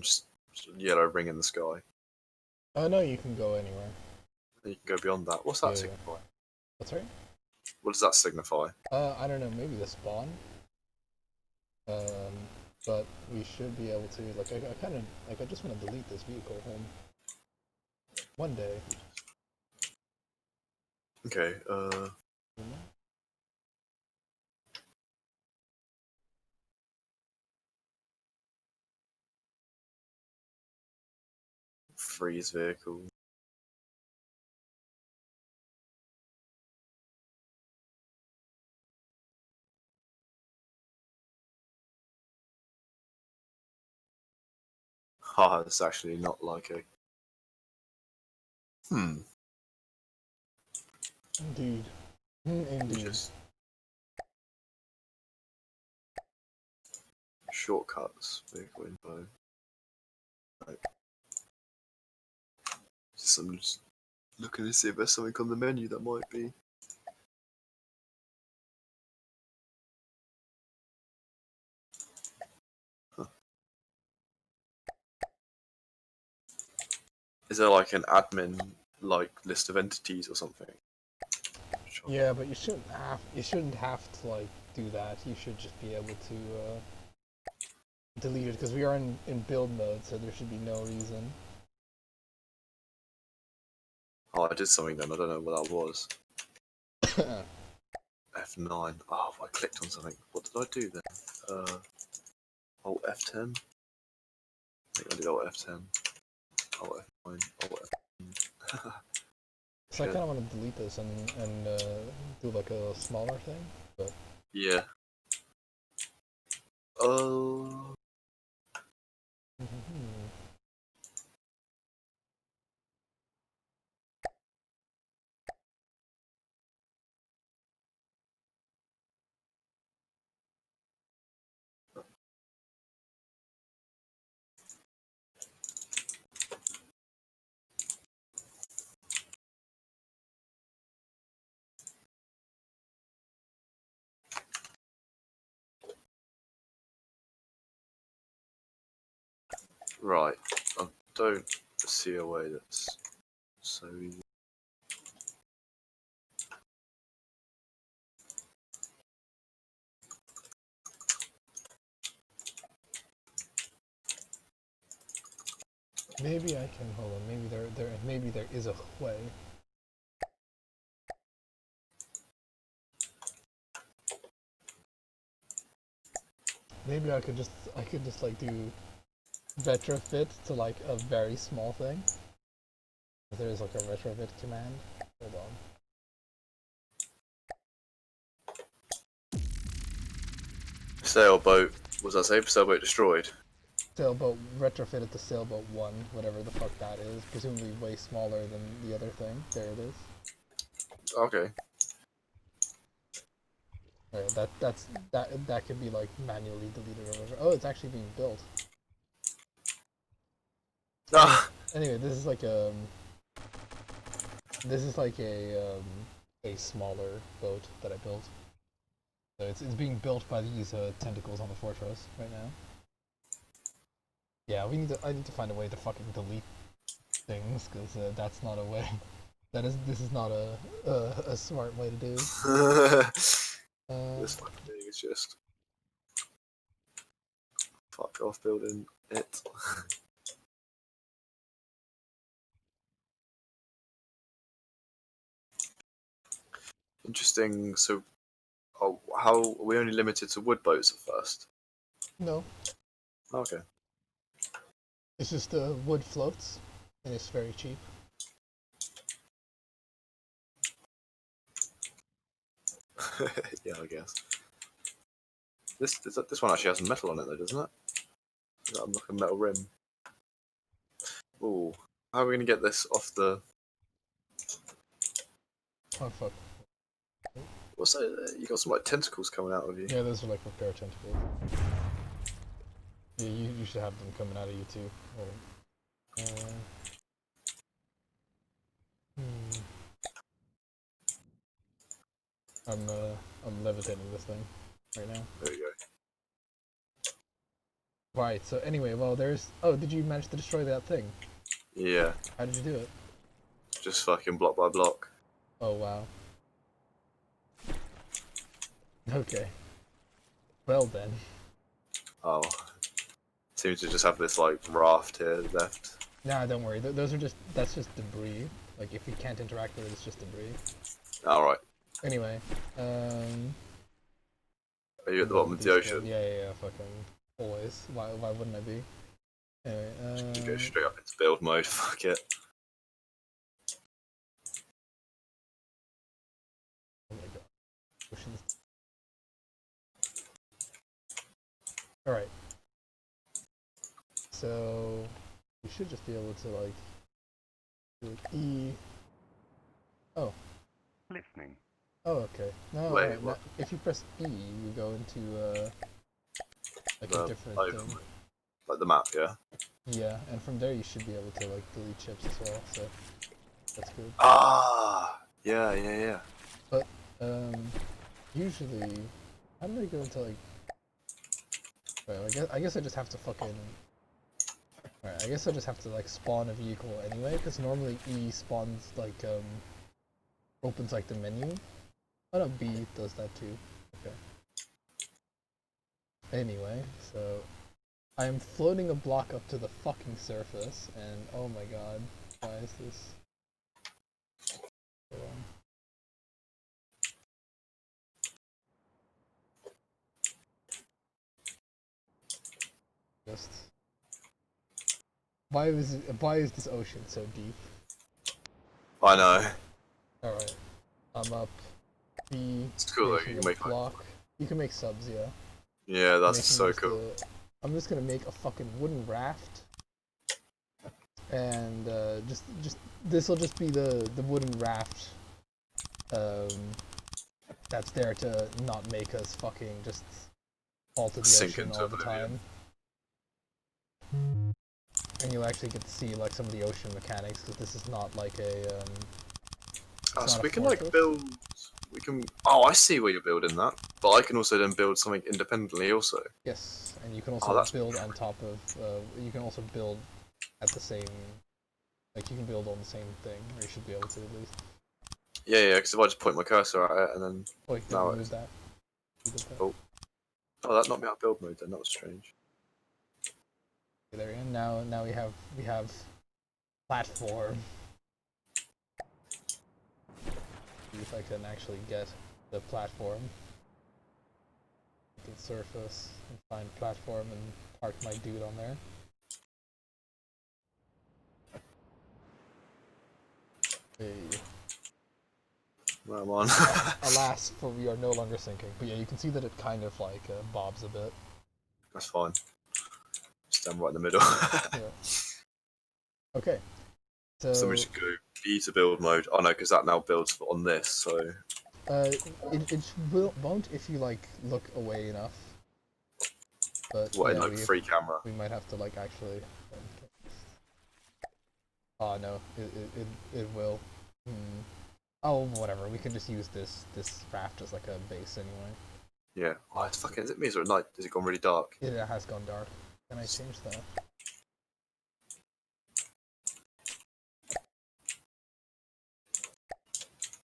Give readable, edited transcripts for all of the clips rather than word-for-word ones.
just yellow ring in the sky. No, you can go anywhere. And you can go beyond that. What's that Yeah. signify? What's right? What does that signify? I don't know. Maybe the spawn. But we should be able to. Like, I kind of like. I just want to delete this vehicle home. One day. Okay. Freeze vehicle. Ah, it's actually not like a. Indeed. Indeed. Just shortcuts. Vehicle info. Right. I'm just looking to see if there's something on the menu that might be. Huh. Is there like an admin like list of entities or something? Yeah, but you shouldn't have to like do that. You should just be able to delete it because we are in build mode, so there should be no reason. Oh, I did something then. I don't know what that was. F9. Oh, I clicked on something. What did I do then? Alt F10. I think I did Alt F10. Alt F9. Alt F10. So I kind of want to delete this and do like a smaller thing, but yeah. Right. I don't see a way that's so easy. maybe I can hold on. Maybe there is a way. Maybe I could just like do retrofit to like a very small thing. There is like a retrofit command. Hold on. Sailboat. Was that safe? Sailboat destroyed. Sailboat retrofitted to sailboat 1, whatever the fuck that is. Presumably way smaller than the other thing. There it is. Okay. Right, that could be like manually deleted or whatever. Oh, it's actually being built. Ah. Anyway, this is like a smaller boat that I built. So it's being built by these tentacles on the fortress right now. Yeah, I need to find a way to fucking delete things because that's not a way. This is not a smart way to do. This fucking thing is just fuck off building it. Interesting. So, how are we only limited to wood boats at first? No, Okay. it's just wood floats, and it's very cheap. Yeah, I guess. This one actually has metal on it though, doesn't it? Like a metal rim. Ooh, how are we gonna get this off the? Oh fuck. What's that? You got some like tentacles coming out of you. Yeah, those are like repair tentacles. Yeah, you should have them coming out of you too. Hmm. I'm levitating this thing right now. There you go. Right. So anyway, well, there's. Oh, did you manage to destroy that thing? Yeah, How did you do it? just fucking block by block. Oh wow. Okay. Well then. Oh, seems to just have this like raft here left. Nah, don't worry. Those are just. That's just debris. Like if you can't interact with it, it's just debris. All right. Anyway. Are you at the bottom of the ocean? Yeah. Fucking always. Why wouldn't I be? Anyway. You go straight up into build mode. Fuck it. Oh my god. Oceans. Alright. So you should just be able to like do E. Oh. Listening. Oh, okay. No, Wait, right, what? if you press E, you go into like The a different open thing. mode. Like the map, yeah. Yeah, and from there you should be able to like delete chips as well. So that's good. Ah, yeah. But usually, how do I go into like? Well, I guess I just have to fucking. Alright, I guess I just have to like spawn a vehicle anyway, because normally E spawns like opens like the menu. Oh no, B does that too. Okay. Anyway, so I'm floating a block up to the fucking surface, and oh my god, why is this? Hold on. Just why is this ocean so deep? I know. Alright, I'm up. B. It's cool though. You making can a make like, block. You can make subs, yeah. yeah, that's Making so just cool. I'm just gonna make a fucking wooden raft, and just this will just be the wooden raft that's there to not make us fucking just fall to the Sink ocean into all the oblivion. time. And you'll actually get to see like some of the ocean mechanics, because this is not like a Oh, so not a we can like fortress. build. We can. Oh, I see where you're building that. But I can also then build something independently also. Yes, and you can Oh, also that's build on top of you can also build at the same, like you can build on the same thing, or you should be able to at least. Yeah. Because if I just point my cursor at it and then Oh, you now can move it's that. You did that. oh, that knocked me out of build mode. Then that was strange. Okay, there we go. Now we have platform. See if I can actually get the platform. I can surface and find platform and park my dude on there. Hey. Well, I'm on. Alas, for we are no longer sinking. But yeah, you can see that it kind of like bobs a bit. That's fine. Stand right in the middle. Yeah. Okay. So So we should go B to build mode. Oh no, because that now builds on this. So it won't if you like look away enough. But what in yeah, like free camera? we might have to like actually. Oh no, it will. Hmm. Oh whatever. We can just use this raft as like a base anyway. Yeah. Oh, it's fucking. Is it me or at night? Has it gone really dark? It has gone dark. Can I change that?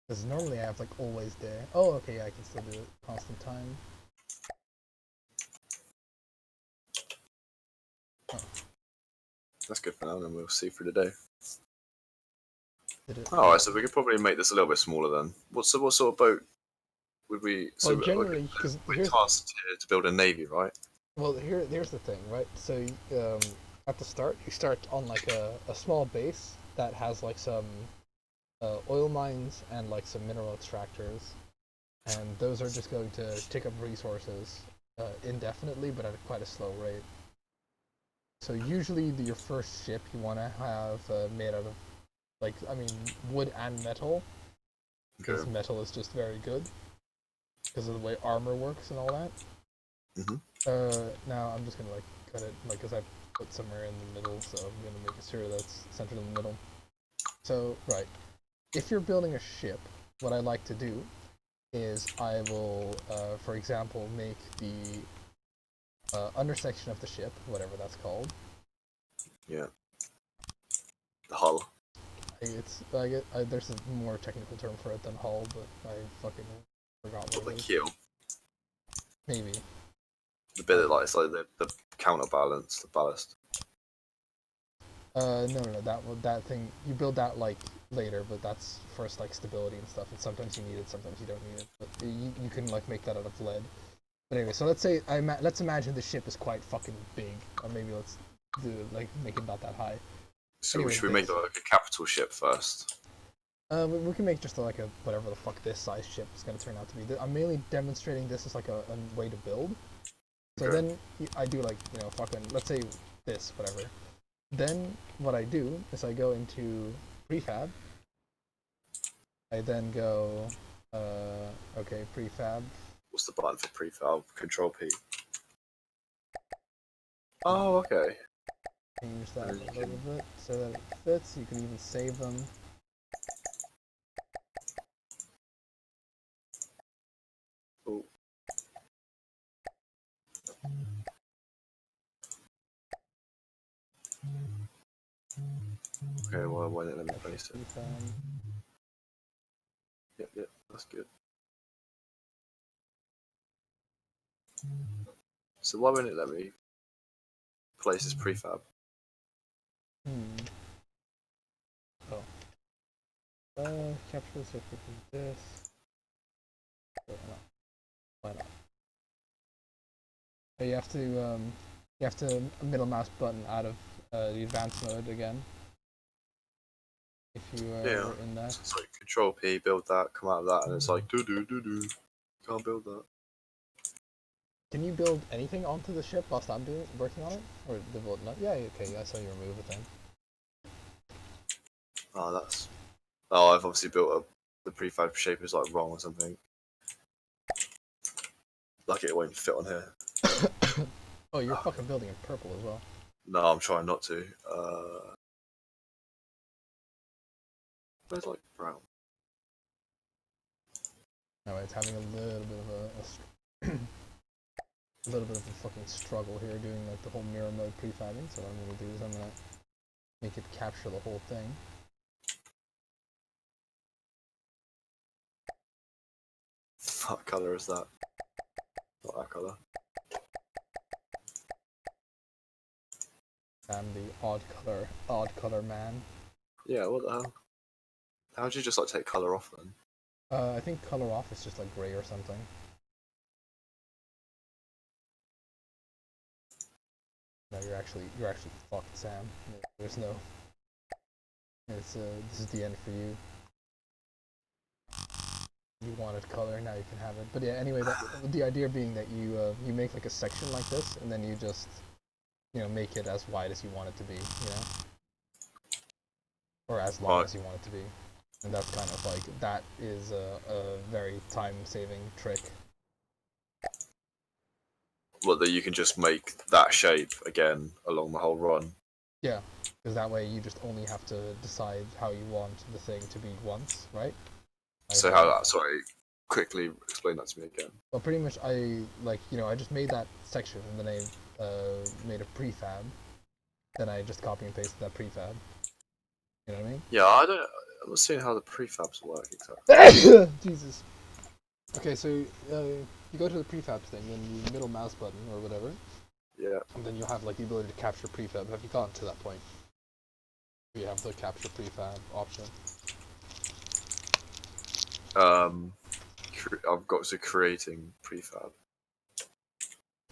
Because normally I have like always day. Oh okay, yeah, I can still do it. Constant time. Oh, That's good for now. Then we'll see through the day. did it? Alright, so we could probably make this a little bit smaller then. What sort of boat would we? So Well, generally, because we're here's tasked here to build a navy, right? well here's the thing, right? So at the start you start on like a small base that has like some oil mines and like some mineral extractors, and those are just going to take up resources indefinitely, but at quite a slow rate. So usually your first ship you want to have made out of like wood and metal, because Okay. metal is just very good because of the way armor works and all that. Mhm. Now I'm just gonna like cut it like because I put somewhere in the middle, so I'm gonna make sure that's centered in the middle. So right, if you're building a ship, what I like to do is I will, for example, make the undersection of the ship, whatever that's called. Yeah. The hull. There's a more technical term for it than hull, but I fucking forgot Or what the it is. keel. Maybe. The bit that, like, it's like the counterbalance, the ballast. No. That thing you build that like later, but that's first like stability and stuff. And sometimes you need it, sometimes you don't need it. But you can like make that out of lead. But anyway, so let's imagine the ship is quite fucking big, or maybe let's do like make it not that high. So Anyway, should we make like a capital ship first? we can make just like a whatever the fuck this size ship is gonna turn out to be. I'm mainly demonstrating this as like a way to build. So Okay. then I do like fucking let's say this whatever. Then what I do is I go into prefab. I then go okay prefab. What's the button for prefab? Control P. Oh, okay. Change that And a you little can... bit so that it fits. You can even save them. Oh. Okay, well, why didn't let me place it? Prefab. Yep, that's good. So why won't it let me place this prefab? Oh. Capture this. This. Why not? You have to middle mouse button out of the advanced mode again. If you are in that. So it's like Control P, build that, come out of that, and it's like do. Can't build that. Can you build anything onto the ship whilst I'm working on it? Or the build not? Yeah, okay, I saw you remove it then. Oh, that's... Oh, I've obviously built the prefab shape is like wrong or something. Like it won't fit on here. Oh, you're fucking building in purple as well. No, I'm trying not to. Where's like brown? No, it's having a little bit of a little bit of a fucking struggle here doing like the whole mirror mode prefabbing. So what I'm gonna do is I'm gonna make it capture the whole thing. What color is that? Not that color. I'm the odd color man. Yeah, what the hell? How'd you just like take color off then? I think color off is just like gray or something. No, you're actually fucked, Sam. There's no. This is the end for you. You wanted color, now you can have it. But yeah, anyway, the idea being that you make like a section like this, and then you just make it as wide as you want it to be, or as long as you want it to be. And that's kind of like that is a very time-saving trick. Well, that you can just make that shape again along the whole run. Yeah, because that way you just only have to decide how you want the thing to be once, right? So how that? Sorry, quickly explain that to me again. Well, pretty much I just made that section and then I made a prefab. Then I just copy and pasted that prefab. You know what I mean? Yeah, I'm not seeing how the prefabs work exactly. Jesus. Okay, so you go to the prefab thing, then you middle mouse button or whatever. Yeah. And then you'll have like the ability to capture prefab. Have you gotten to that point? You have the capture prefab option. I've got to creating prefab.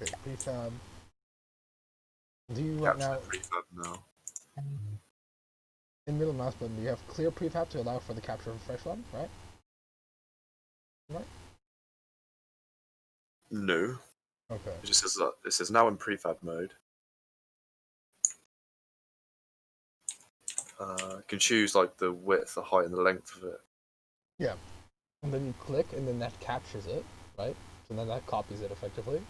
Okay, prefab. Do you right Capture now prefab now. in middle mouse button? Do you have clear prefab to allow for the capture of a fresh one? Right. Right. No. Okay. It just says that it says now in prefab mode. You can choose like the width, the height, and the length of it. Yeah. And then you click, and then that captures it, right? So then that copies it effectively.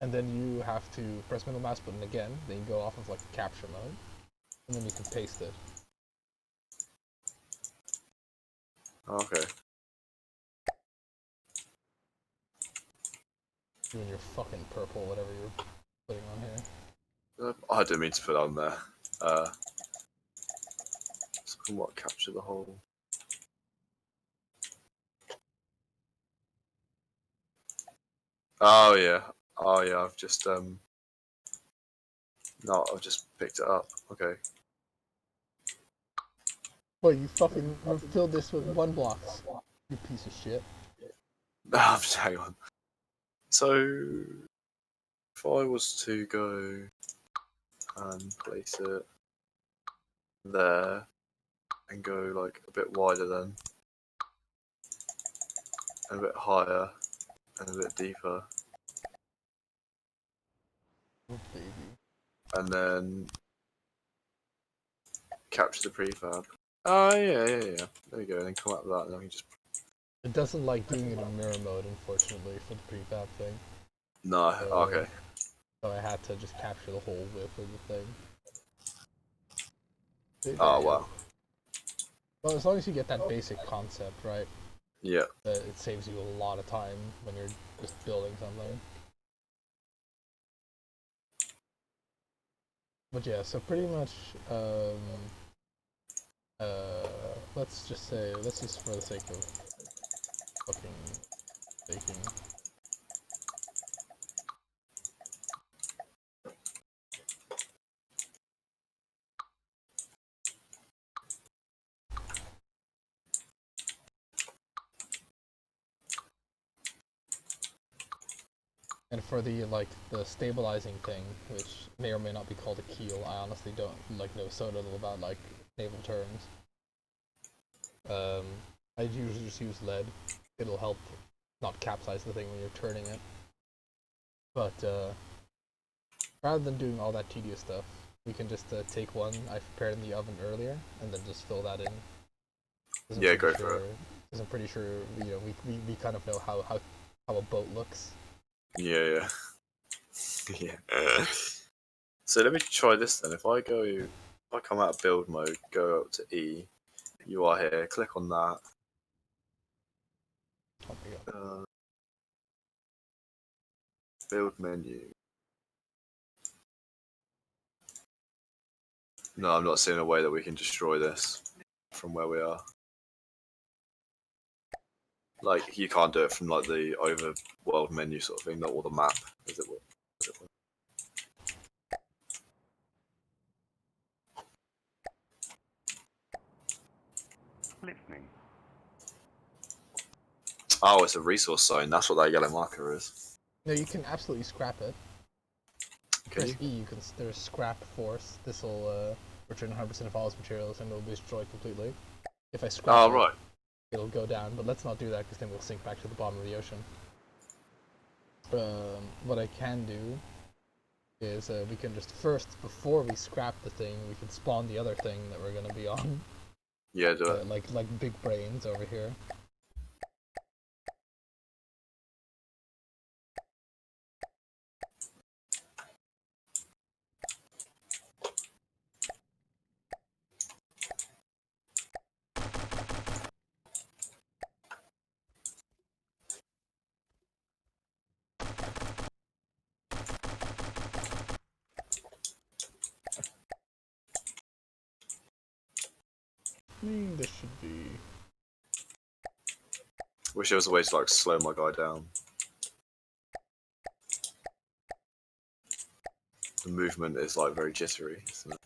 And then you have to press middle mouse button again. Then you go off of like capture mode, and then you can paste it. Okay. You and your fucking purple, whatever you're putting on here. I didn't mean to put it on there. Somewhat capture the whole. Oh yeah. Oh yeah. I've just No, I've just picked it up. Okay. Well, you fucking filled this with 1 blocks. You piece of shit. Hang on. So if I was to go and place it there and go like a bit wider then, and a bit higher and a bit deeper, Oh, baby. and then capture the prefab. Oh yeah. There you go. And then come out of that, and then you just. It doesn't like doing it in mirror mode, unfortunately, for the prefab thing. No. Okay. So I had to just capture the whole width of the thing. Oh wow. Well, as long as you get that basic concept, right? Yeah. It saves you a lot of time when you're just building something. But yeah, so pretty much, let's just for the sake of fucking baking. And for the the stabilizing thing, which may or may not be called a keel, I honestly don't know so little about naval terms. I usually just use lead. It'll help not capsize the thing when you're turning it. But rather than doing all that tedious stuff, we can just take one I prepared in the oven earlier and then just fill that in. Yeah, go for it. Because I'm pretty sure we kind of know how a boat looks. Yeah. Yeah. So let me try this then. If I come out of build mode, go up to E, you are here, click on that. Oh my god. Build menu. No, I'm not seeing a way that we can destroy this from where we are. Like, you can't do it from like the overworld menu sort of thing, not all the map, as it were. Listening. Oh, it's a resource zone. That's what that yellow marker is. No, you can absolutely scrap it. Can Press you? E, there's scrap force. This will return 100% of all its materials and it'll be destroyed completely. If I scrap it, right. it'll go down, but let's not do that because then we'll sink back to the bottom of the ocean. What I can do is we can just first, before we scrap the thing, we can spawn the other thing that we're gonna be on. Yeah, do it. Like big brains over here. I mean, this should be. Wish there was a way to like slow my guy down. The movement is like very jittery, isn't it?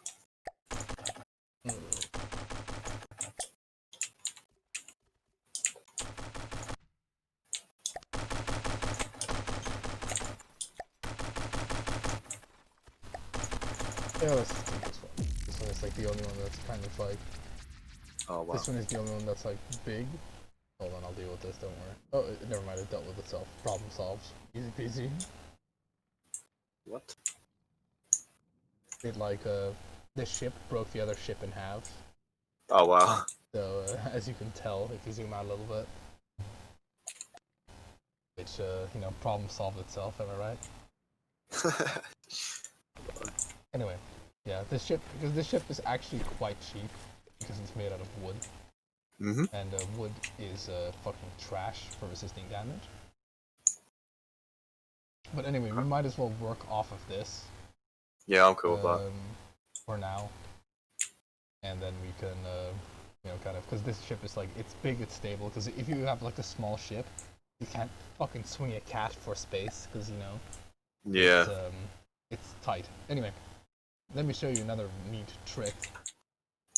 Yeah, let's just take this one. This one is like the only one that's kind of like. Oh wow. This one is the only one that's like big. Hold on, I'll deal with this. Don't worry. Oh, never mind. It dealt with itself. Problem solved. Easy peasy. What? It this ship broke the other ship in half. Oh wow. So as you can tell, if you zoom out a little bit, which problem solved itself. Am I right? Anyway, yeah, this ship is actually quite cheap because it's made out of wood. And wood is fucking trash for resisting damage. But anyway, we might as well work off of this. Yeah, I'm cool with that. For now, and then we can, kind of, because this ship is like, it's big, it's stable. Because if you have like a small ship, you can't fucking swing a cat for space, because Yeah. it's tight. Anyway, let me show you another neat trick.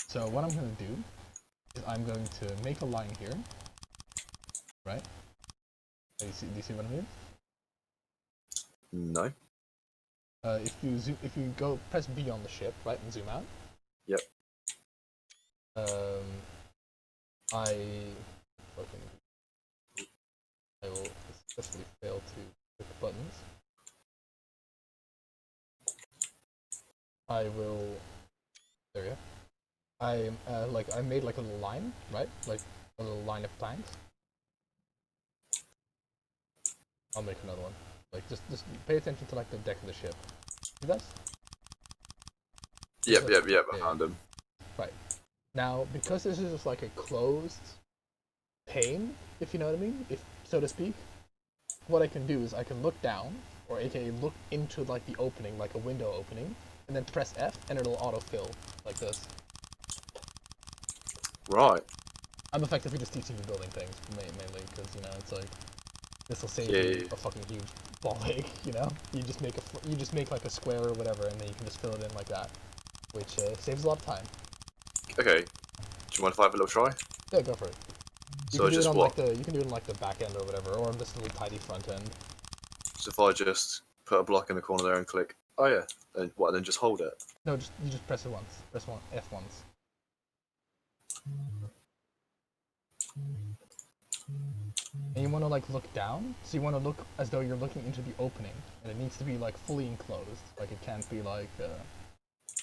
So what I'm gonna do is I'm going to make a line here, right? Do you see what I mean? No. If you go press B on the ship, right, and zoom out. Yep. I will successfully fail to click buttons. I will. There we go. I made like a little line, right? Like a little line of planks. I'll make another one. Like just pay attention to like the deck of the ship. See that? Yep. I found him. Right. Now, because this is just like a closed pane, if you know what I mean, if so to speak, what I can do is I can look down, or aka look into like the opening, like a window opening, and then press F, and it'll autofill like this. Right. I'm effectively just teaching you building things mainly because it's like this will save you a fucking huge ball ache. You just make like a square or whatever, and then you can just fill it in like that, which saves a lot of time. Okay. Do you mind if I have a little try? Yeah, go for it. You So can do just it on what? you can do it on like the back end or whatever, or on this little tidy front end. So if I just put a block in the corner there and click, oh yeah, and what? Then just hold it. No, you just press it once. Press F once. And you want to like look down, so you want to look as though you're looking into the opening, and it needs to be like fully enclosed. Like it can't be like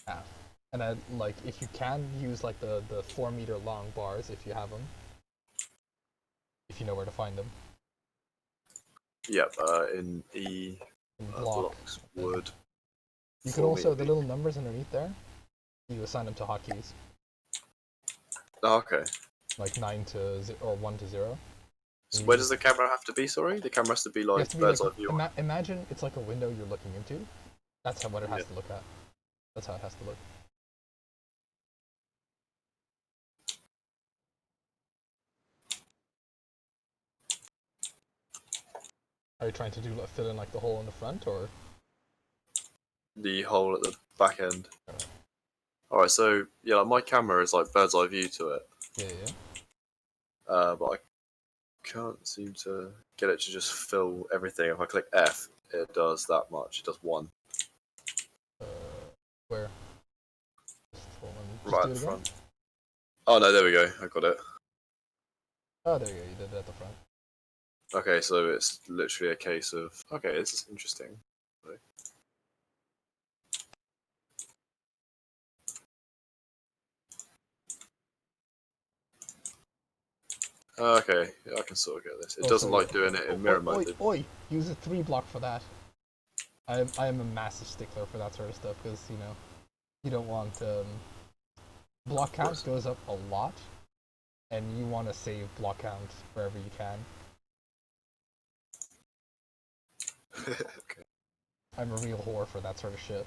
half. And then like if you can use like the 4-meter long bars if you have them, if you know where to find them. Yep. In E. Blocks. Wood. You can also the little numbers underneath there. You assign them to hotkeys. Oh, okay. Like 9 to 0 or 1 to 0. So where does the camera have to be? Sorry, the camera has to be like bird's eye view. Imagine it's like a window you're looking into. That's what it has to look at. That's how it has to look. Are you trying to fill in like the hole in the front, or the hole at the back end? Alright, so yeah, like my camera is like bird's eye view to it. Yeah. But I can't seem to get it to just fill everything. If I click F, it does that much. It does 1. Where? Right at the front. Oh no, there we go. I got it. Oh, there you go. You did it at the front. Okay, so it's literally a case of okay, this is interesting. Okay, yeah, I can sort of get this. It doesn't like doing it in mirror mode. Oi! Use a 3 block for that. I am a massive stickler for that sort of stuff because you don't want block count goes up a lot, and you want to save block count wherever you can. Okay. I'm a real whore for that sort of shit.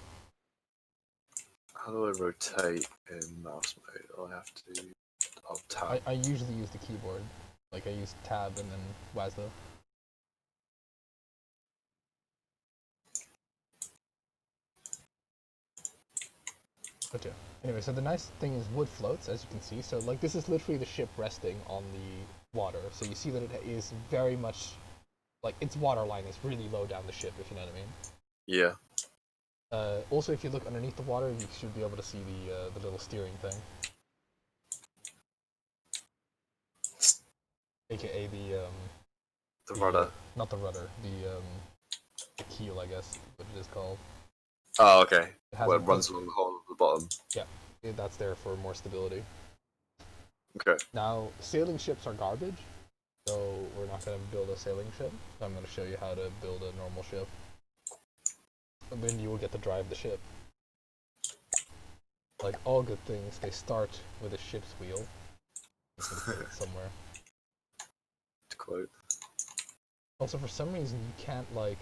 How do I rotate in mouse mode? I have to. Oh, tab. I usually use the keyboard. Like I use tab and then WASD. But yeah. Anyway, so the nice thing is wood floats, as you can see. So like this is literally the ship resting on the water. So you see that it is very much like its water line is really low down the ship, if you know what I mean. Yeah. Also, if you look underneath the water, you should be able to see the little steering thing, aka the rudder. Not the rudder. The keel, I guess, what it is called. Oh, okay. Well, it runs along the whole of the bottom. Yeah, that's there for more stability. Okay. Now, sailing ships are garbage, so we're not going to build a sailing ship. I'm going to show you how to build a normal ship. And then you will get to drive the ship. Like all good things, they start with a ship's wheel. Somewhere. To quote. Also, for some reason, you can't like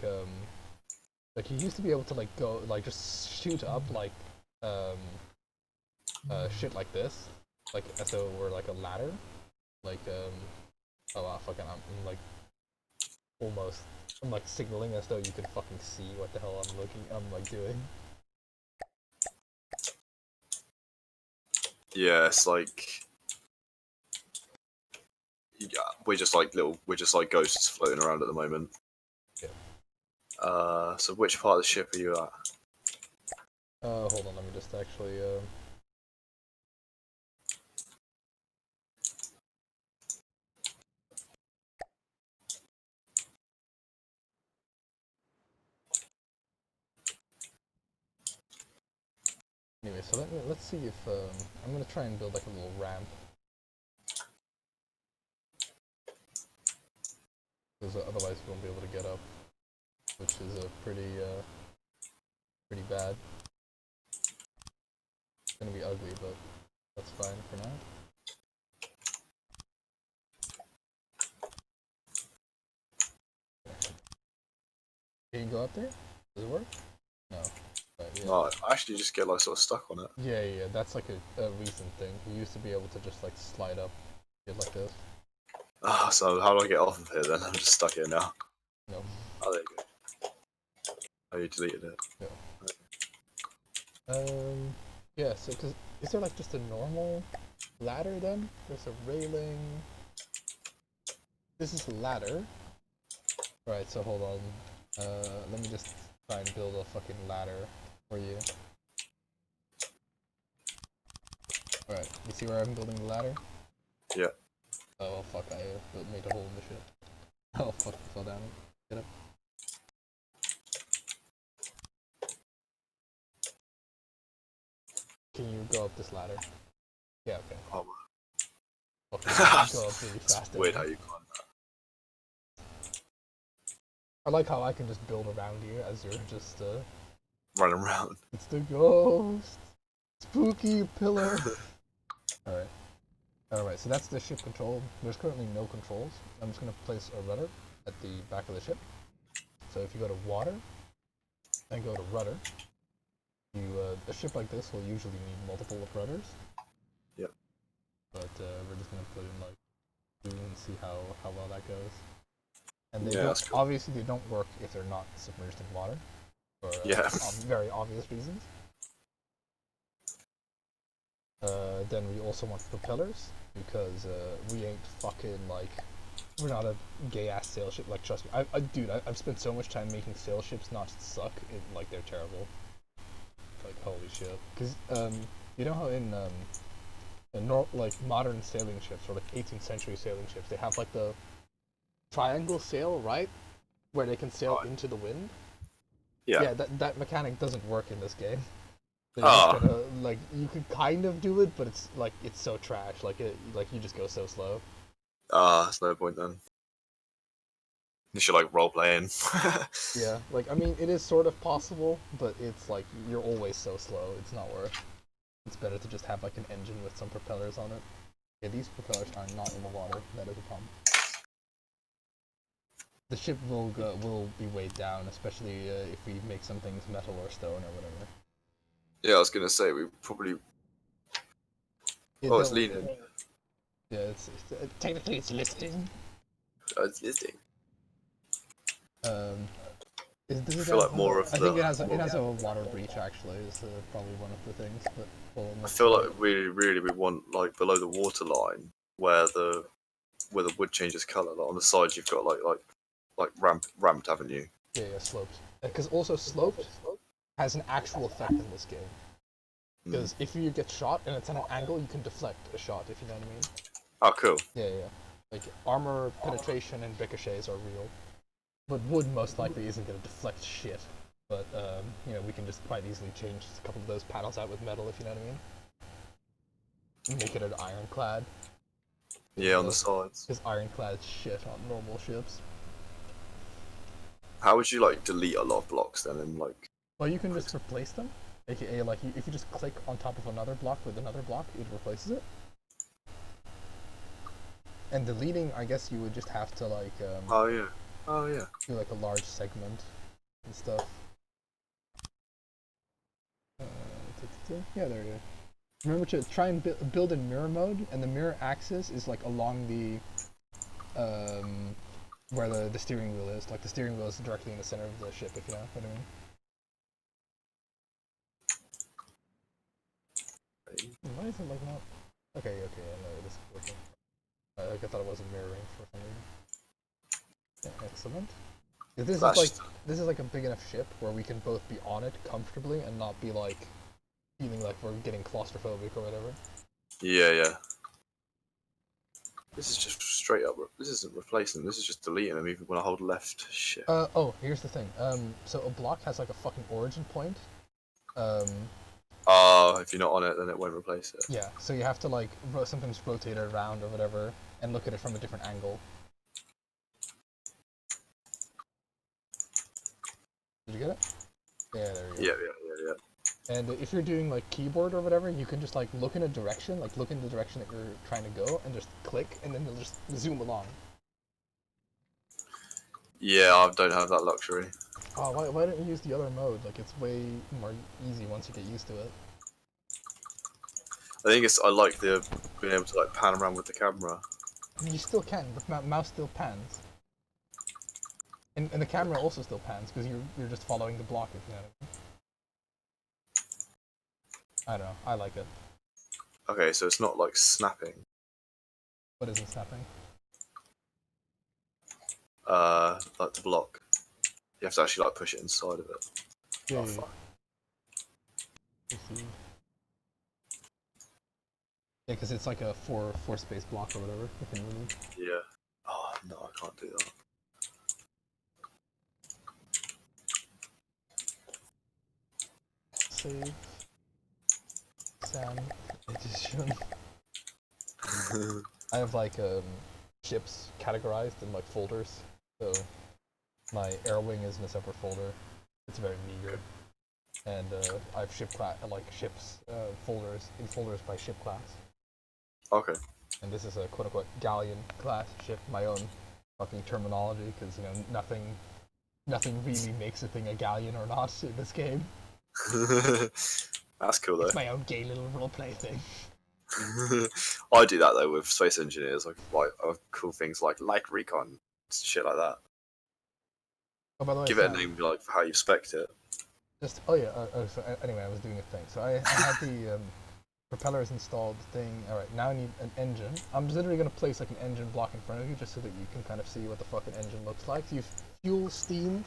Like you used to be able to like go like just shoot up like um shit like this, like as though it were like a ladder, like oh wow, fucking I'm like almost I'm like signaling as though you can fucking see what the hell I'm like doing. Yeah, it's like yeah, we're just like ghosts floating around at the moment. Yeah. So which part of the ship are you at? Hold on, let me just actually anyway, so let's see if I'm gonna try and build like a little ramp. Because otherwise we won't be able to get up, which is a pretty bad. It's gonna be ugly, but that's fine for now. Can you go up there? Does it work? No. But yeah. No, I actually just get like sort of stuck on it. Yeah, that's like a recent thing. You used to be able to just like slide up, get like this. So how do I get off of here then? I'm just stuck here now. No. Oh, there you go. Oh, you deleted it. No. Yeah, so, is there like just a normal ladder then? There's a railing. This is a ladder. Right, so hold on. Let me just try and build a fucking ladder for you. Alright, you see where I'm building the ladder? Yeah. Oh fuck, I made a hole in the ship. Oh fuck, I fell down. Get up. Can you go up this ladder? Yeah, okay. Oh, Okay, you can go up really fast. it's weird how you climb that. I like how I can just build around you as you're just Running around. It's the ghost! Spooky pillar! Alright. Alright, so that's the ship control. There's currently no controls. I'm just gonna place a rudder at the back of the ship. So if you go to water and go to rudder, a ship like this will usually need multiple rudders. Yep. But we're just gonna put in like two and see how well that goes. And they Yeah, don't, that's cool. obviously they don't work if they're not submerged in water. For very obvious reasons. Then we also want propellers, because we ain't fucking like, we're not a gay ass sail ship. Like, trust me, dude, I've spent so much time making sail ships not suck. Like, they're terrible. Like, holy shit. Because you know how in like modern sailing ships, or like 18th century sailing ships, they have like the triangle sail, right, where they can sail into the wind. Yeah. That mechanic doesn't work in this game. Like, you could kind of do it, but it's like, it's so trash. Like you just go so slow. There's no point then. You should like role playing. Yeah, like, I mean, it is sort of possible, but it's like, you're always so slow, it's not worth. It's better to just have like an engine with some propellers on it. Yeah, these propellers are not in the water, that is a problem. The ship will be weighed down, especially if we make some things metal or stone or whatever. Yeah, I was gonna say we probably. Oh, it's leaning. Yeah, it's technically it's listing. Oh, it's listing. I feel like more of I think it has a water breach actually. Is probably one of the things. But I feel like really we want like below the water line where the wood changes colour. Like on the sides you've got like ramped, haven't you? Yeah, sloped. Because also sloped has an actual effect in this game. Because if you get shot and it's at an angle, you can deflect a shot, if you know what I mean. Oh, cool. Yeah. Like, armor penetration and ricochets are real. But wood most likely isn't going to deflect shit. But, you know, we can just quite easily change a couple of those panels out with metal, if you know what I mean. Make it an ironclad. Yeah, on the sides. Because ironclad's shit on normal ships. How would you like delete a lot of blocks then and like... Well, you can just replace them. AKA, like, if you just click on top of another block with another block, it replaces it. And deleting, I guess you would just have to, like, Oh yeah. do, like, a large segment and stuff. Yeah, there you go. Remember to try and build in mirror mode, and the mirror axis is like along the where the steering wheel is. Like the steering wheel is directly in the center of the ship, if you know what I mean. Why is it like not? Okay, I know this is working. I thought it wasn't mirroring for some reason. Yeah, excellent. This is like a big enough ship where we can both be on it comfortably and not be like feeling like we're getting claustrophobic or whatever. Yeah. This is just straight up. This isn't replacing them. This is just deleting them even when I hold left shift. Oh, here's the thing. So a block has like a fucking origin point. If you're not on it, then it won't replace it. Yeah, so you have to like sometimes rotate it around or whatever and look at it from a different angle. Did you get it? Yeah, there you go. Yeah. And if you're doing like keyboard or whatever, you can just like look in a direction, like look in the direction that you're trying to go, and just click, and then you'll just zoom along. Yeah, I don't have that luxury. Oh, why don't you use the other mode? Like it's way more easy once you get used to it. I think I like the being able to like pan around with the camera. You still can, the mouse still pans. And the camera also still pans, because you're just following the block, if you know what I mean. I don't know, I like it. Okay, so it's not like snapping. What isn't snapping? Like the block. You have to actually like push it inside of it. Yeah, Oh, fuck. Yeah, because it's like a four space block or whatever. You can move. Yeah. Oh, no, I can't do that. Save. Sam edition. I have like ships categorized in like folders. So my air wing is in a separate folder. It's very meager. And I have ships folders in folders by ship class. Okay. And this is a quote unquote galleon class ship, my own fucking terminology, because you know nothing really makes a thing a galleon or not in this game. That's cool though. It's my own gay little roleplay thing. I do that though with space engineers. Like cool things like light recon, shit like that. Oh, by the way, Give it a name like for how you spec it. So anyway, I was doing a thing. So I had the propellers installed thing. All right, now I need an engine. I'm literally gonna place like an engine block in front of you just so that you can kind of see what the fuck an engine looks like. So you have fuel, steam,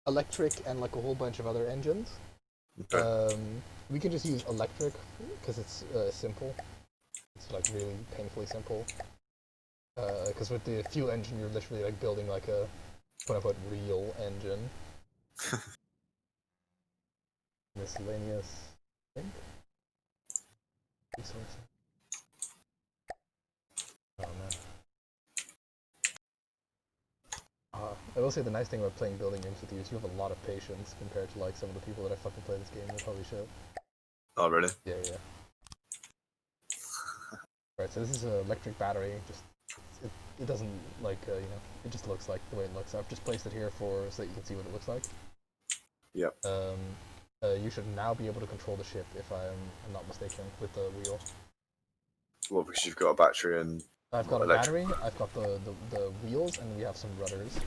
electric, and like a whole bunch of other engines. Okay. We can just use electric because it's simple. It's like really painfully simple. Because with the fuel engine, you're literally like building like a quote-unquote real engine. Miscellaneous, I think. Resources. Oh man. I will say the nice thing about playing building games with you is you have a lot of patience compared to like some of the people that I fucking play this game with. Holy shit. Oh really? Yeah. Right, so this is an electric battery. It doesn't like it just looks like the way it looks. I've just placed it here so that you can see what it looks like. Yep. You should now be able to control the ship if I'm not mistaken with the wheel. Well, because you've got a battery and. I've got a battery. I've got the wheels, and we have some rudders.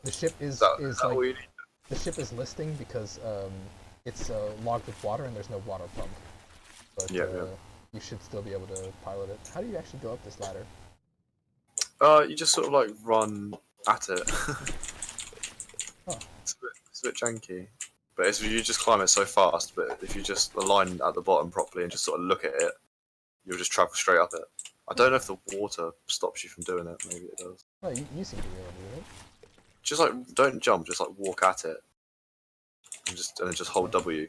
The ship is like the ship is listing because it's logged with water and there's no water pump. But you should still be able to pilot it. How do you actually go up this ladder? You just sort of like run at it. Oh. It's a bit janky. But if you just climb it so fast, but if you just align at the bottom properly and just sort of look at it, you'll just travel straight up it. I don't know if the water stops you from doing it. Maybe it does. Oh, you seem to be able to do it. Just like don't jump, just like walk at it, and then just hold W,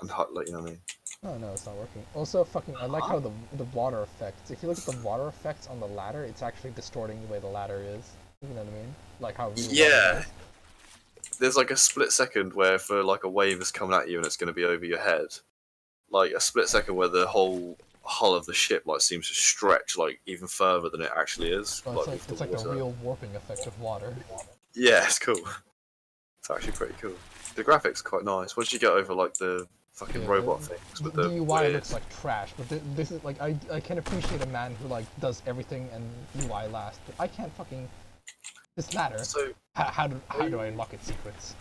and like you know what I mean. Oh no, it's not working. Also, I like how the water effects. If you look at the water effects on the ladder, it's actually distorting the way the ladder is. You know what I mean? Like how real water is. There's like a split second where for like a wave is coming at you and it's going to be over your head, like a split second where the whole hull of the ship like seems to stretch like even further than it actually is. Oh, it's like the real warping effect of water. Yeah, it's cool. It's actually pretty cool. The graphics are quite nice. Once you get over like the fucking Yeah, robot things with the the UI weird. looks like trash, but this is like I can appreciate a man who like does everything and UI last, but I can't fucking this ladder. So How do I unlock its secrets?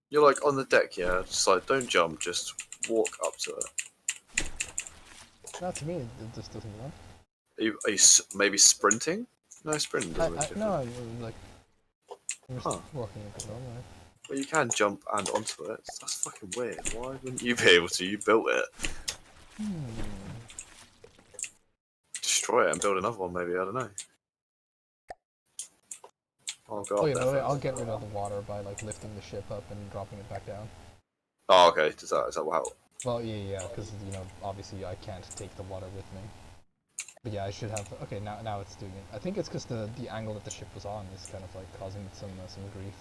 you're like on the deck, yeah. Just like don't jump, just walk up to it. Not to me, it just doesn't work. Are you maybe sprinting? No, sprinting doesn't make a difference. No, like I'm just Huh. walking a bit normally. Well, you can jump and onto it. That's fucking weird. Why wouldn't you be able to? You built it. Destroy it and build another one, maybe. I don't know. I'll go Oh, up you there know, first. I'll get rid of the water by like lifting the ship up and dropping it back down. Oh, okay. Is that wow? Well, yeah, because you know, obviously I can't take the water with me. But yeah, I should have. Okay, now it's doing it. I think it's because the angle that the ship was on is kind of like causing it some grief,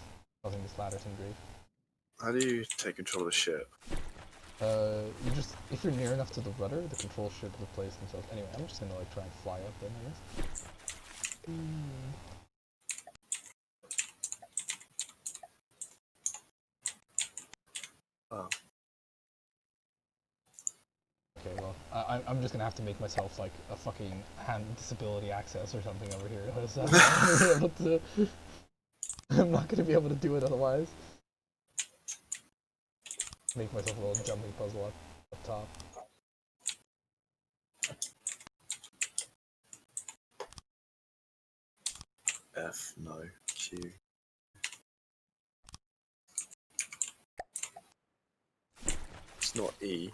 causing this ladder some grief. How do you take control of the ship? You just if you're near enough to the rudder, the controls should replace themselves. Anyway, I'm just gonna like try and fly up then, I guess. Oh. Okay, well, I'm just gonna have to make myself like a fucking hand disability access or something over here. So I'm not gonna be able to. I'm not gonna be able to do it otherwise. Make myself a little jumping puzzle up top. F, no. Q. It's not E.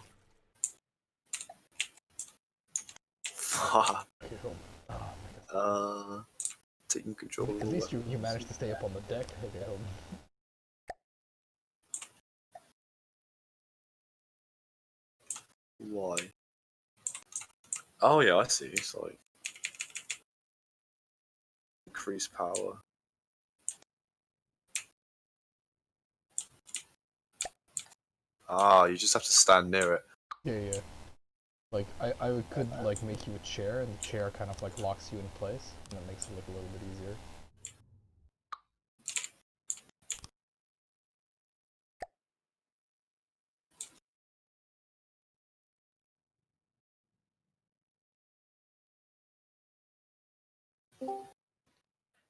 Fuck. Okay, cool. Oh my god. Taking control of At the least you weapons. managed to stay up on the deck. Okay, hold on. Why? Oh yeah, I see. It's like increase power. Ah, you just have to stand near it. Yeah. Like I could like make you a chair, and the chair kind of like locks you in place, and it makes it look a little bit easier.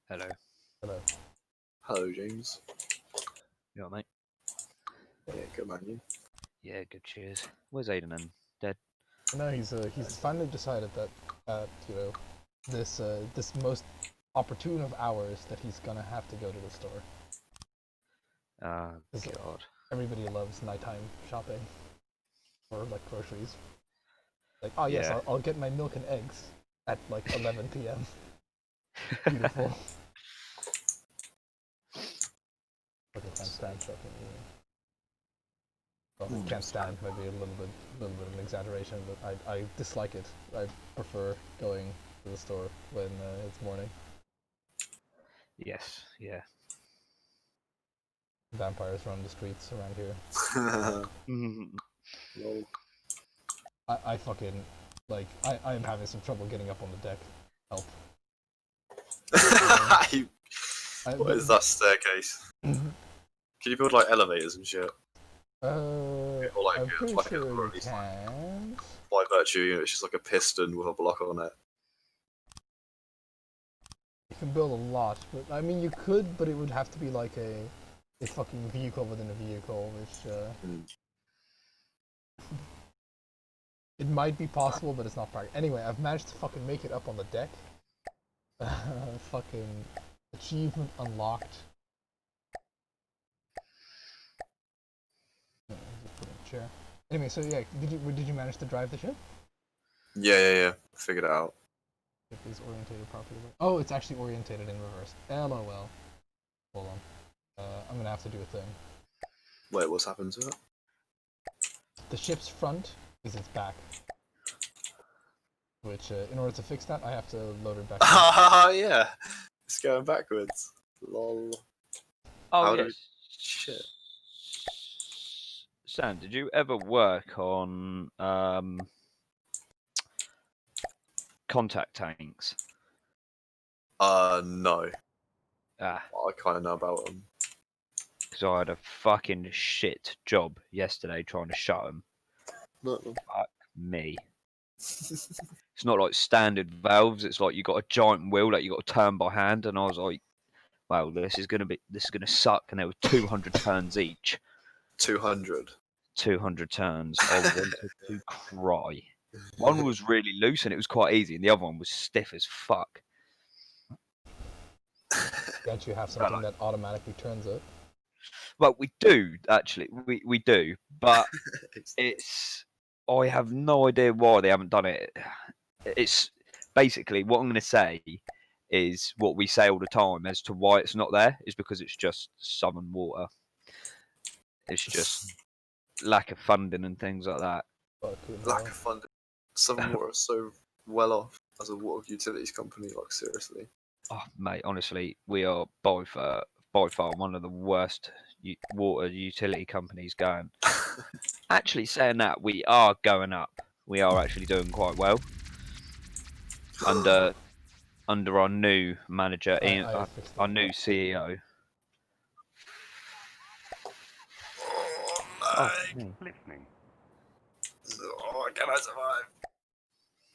Hello. Hello. Hello, James. You alright, mate? Yeah, good man. You. Yeah, good, cheers. Where's Aiden then? Dead? No, he's finally decided that you know this most opportune of hours that he's gonna have to go to the store. Ah, 'Cause God. everybody loves nighttime shopping or like groceries. Like, oh yes, Yeah. I'll get my milk and eggs at like 11 p.m. Beautiful. Okay, can't stand shopping. Well, can't stand maybe a little bit of an exaggeration, but I dislike it. I prefer going to the store when it's morning. Yes, yeah. Vampires roam the streets around here. Lol. I fucking like I am having some trouble getting up on the deck. Help. What is that staircase? Can you build like elevators and shit? Or like, I'm pretty like sure or you at least can. by virtue, you know, it's just like a piston with a block on it. You can build a lot, but I mean you could, but it would have to be like a fucking vehicle within a vehicle, which it might be possible, but it's not practical. Anyway, I've managed to fucking make it up on the deck. Fucking achievement unlocked. Just put in a chair. Anyway, so yeah, did you manage to drive the ship? Yeah. Figured it out. If it's orientated properly. Oh, it's actually orientated in reverse. LOL. Hold on. I'm gonna have to do a thing. Wait, what's happened to it? The ship's front is its back. Which, in order to fix that, I have to load it back. Ah, yeah. It's going backwards. Lol. Oh, How yes. do we... Shit. Sam, did you ever work on contact tanks? No. Ah, I kind of know about them. because I had a fucking shit job yesterday trying to shut them. No. Fuck me. It's not like standard valves. It's like you got a giant wheel that you got to turn by hand, and I was like, "Wow, this is gonna suck." And there were 200 turns each. 200. 200 turns. I wanted to cry. One was really loose and it was quite easy, and the other one was stiff as fuck. Don't you have something that automatically turns it? Well, we do actually. We do, but it's. I have no idea why they haven't done it. It's basically what I'm going to say is what we say all the time as to why it's not there is because it's just southern water. It's just lack of funding and things like that. Fucking Lack hell. of funding. Southern Water is so well off as a water utilities company, like seriously. Oh, mate, honestly, we are by far one of the worst water utility companies going. Actually, saying that, we are going up. We are actually doing quite well under our new manager, Ian, I fixed our it. new CEO. Oh, me. Listening. Oh, can I survive?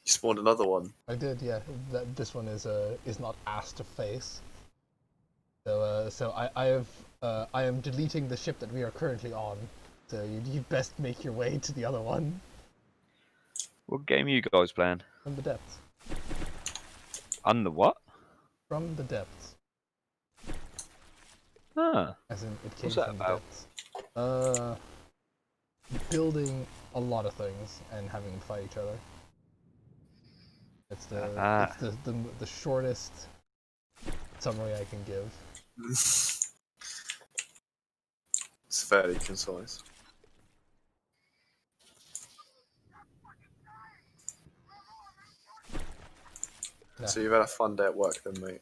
You spawned another one. I did, yeah. This one is not ass to face. So I am deleting the ship that we are currently on. So you best make your way to the other one What game are you guys playing? from the depths. Under what? From the depths, Ah, as in it came What's that from about? the depths. Building a lot of things and having them fight each other. It's the shortest summary I can give. It's fairly concise. Yeah. So you've had a fun day at work then, mate.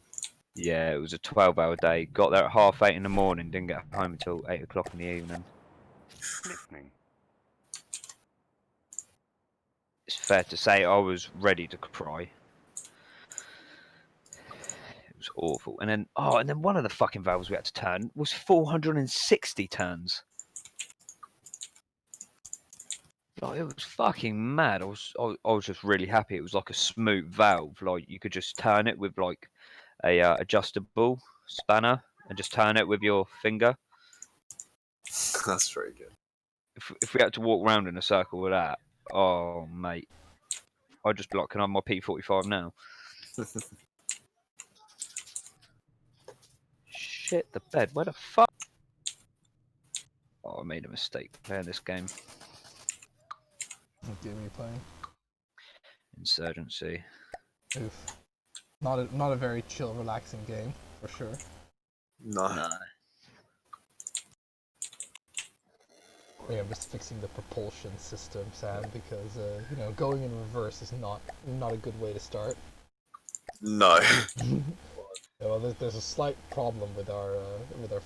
yeah, it was a 12-hour day. Got there at 8:30 in the morning. Didn't get home until 8 o'clock in the evening. Listening. It's fair to say I was ready to cry. It was awful. And then one of the fucking valves we had to turn was 460 turns. Like, it was fucking mad. I was just really happy. It was like a smooth valve. Like, you could just turn it with like a adjustable spanner and just turn it with your finger. That's very good. If we had to walk around in a circle with that, oh mate, I'd just be like, can I have my P45 now? Shit, the bed. Where the fuck? Oh, I made a mistake playing this game. What game are you playing? Insurgency. Oof. Not a very chill, relaxing game for sure. No. Yeah, I'm just fixing the propulsion system, Sam, because going in reverse is not a good way to start. No. Yeah, well, there's a slight problem with our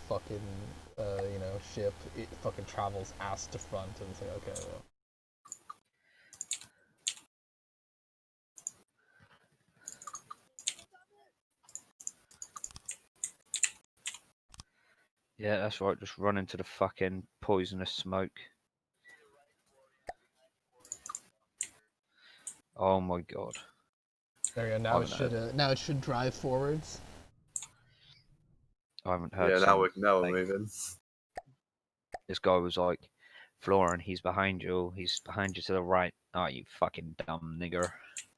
fucking ship. It fucking travels ass to front, and it's like, okay, well. Yeah, that's right. Just run into the fucking poisonous smoke. Oh my god. There we go. Now it should drive forwards. I haven't heard. Yeah, now we're moving. This guy was like, Florin, he's behind you. He's behind you to the right. Oh, you fucking dumb nigger.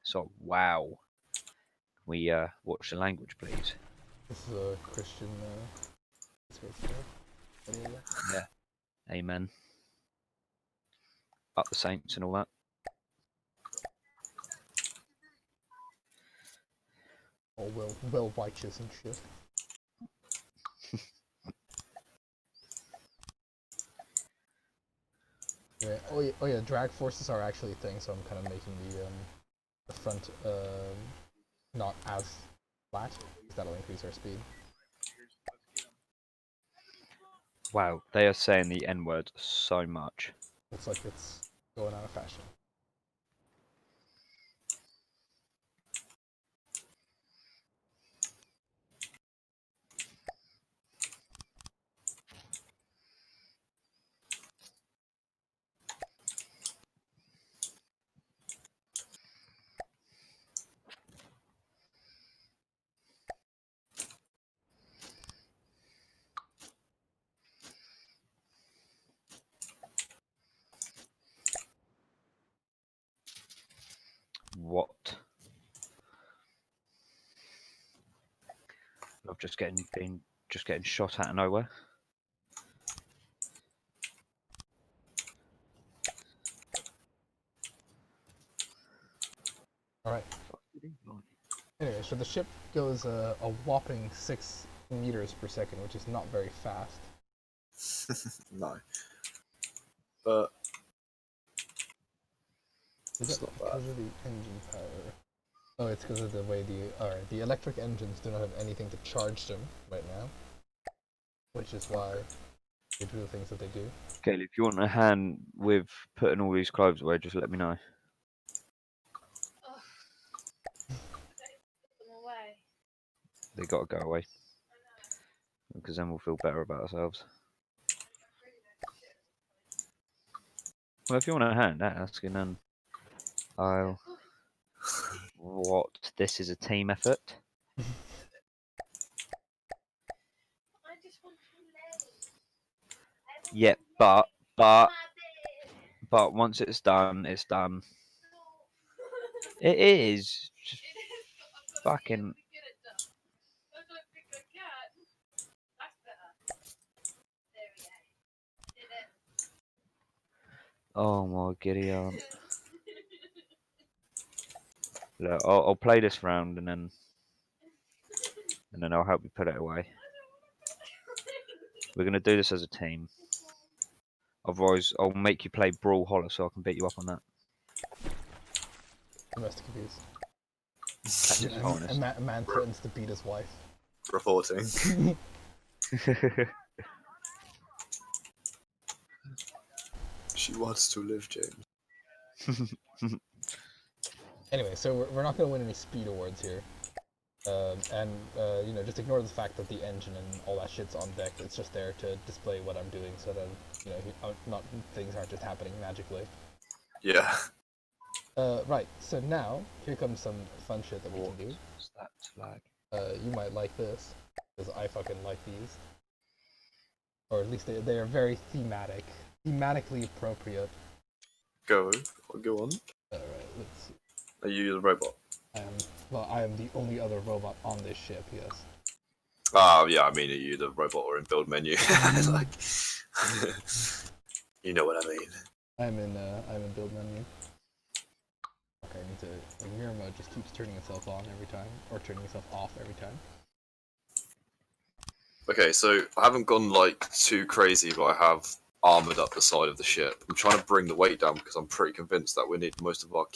So, wow. We watch the language, please. This is a Christian. Yeah. Amen. Up the saints and all that. Oh, well righteous and shit. Yeah. Oh yeah. Drag forces are actually a thing, so I'm kind of making the front not as flat, because that'll increase our speed. Wow, they are saying the N word so much. Looks like it's going out of fashion. What? Love just getting shot out of nowhere. Alright. Anyway, so the ship goes a whopping 6 meters per second, which is not very fast. No. But Is It's it not bad. because of the engine power? Oh, it's because of the way the electric engines do not have anything to charge them right now, which is why they do the things that they do. Gail, if you want a hand with putting all these clothes away, just let me know. Oh, put them away. They gotta go away. Because then we'll feel better about ourselves. Well, if you want a hand, ask and then I'll. What? This is a team effort? I just want to lay. Yeah, but once it's done, it's done. It is. Just fucking. Oh my giddy aunt. Look, I'll play this round and then I'll help you put it away. We're gonna do this as a team. Otherwise, I'll make you play Brawlhalla so I can beat you up on that. Domestic abuse. That's just honest. A man threatens to beat his wife. reporting. She wants to live, James. Anyway, so we're not going to win any speed awards here. You know, just ignore the fact that the engine and all that shit's on deck. It's just there to display what I'm doing so that, you know, things aren't just happening magically. Yeah. Right, so now, here comes some fun shit that we can do. What's that flag? You might like this, because I fucking like these. Or at least they are very thematically appropriate. Go on. Alright, let's see. Are you the robot? Well, I am the only other robot on this ship, yes. Yeah, I mean, are you the robot or in build menu? Like, you know what I mean. I'm in build menu. Okay, I need to, like, mirror mode just keeps turning itself on every time, or turning itself off every time. Okay, so I haven't gone like too crazy, but I have armored up the side of the ship. I'm trying to bring the weight down because I'm pretty convinced that we need most of our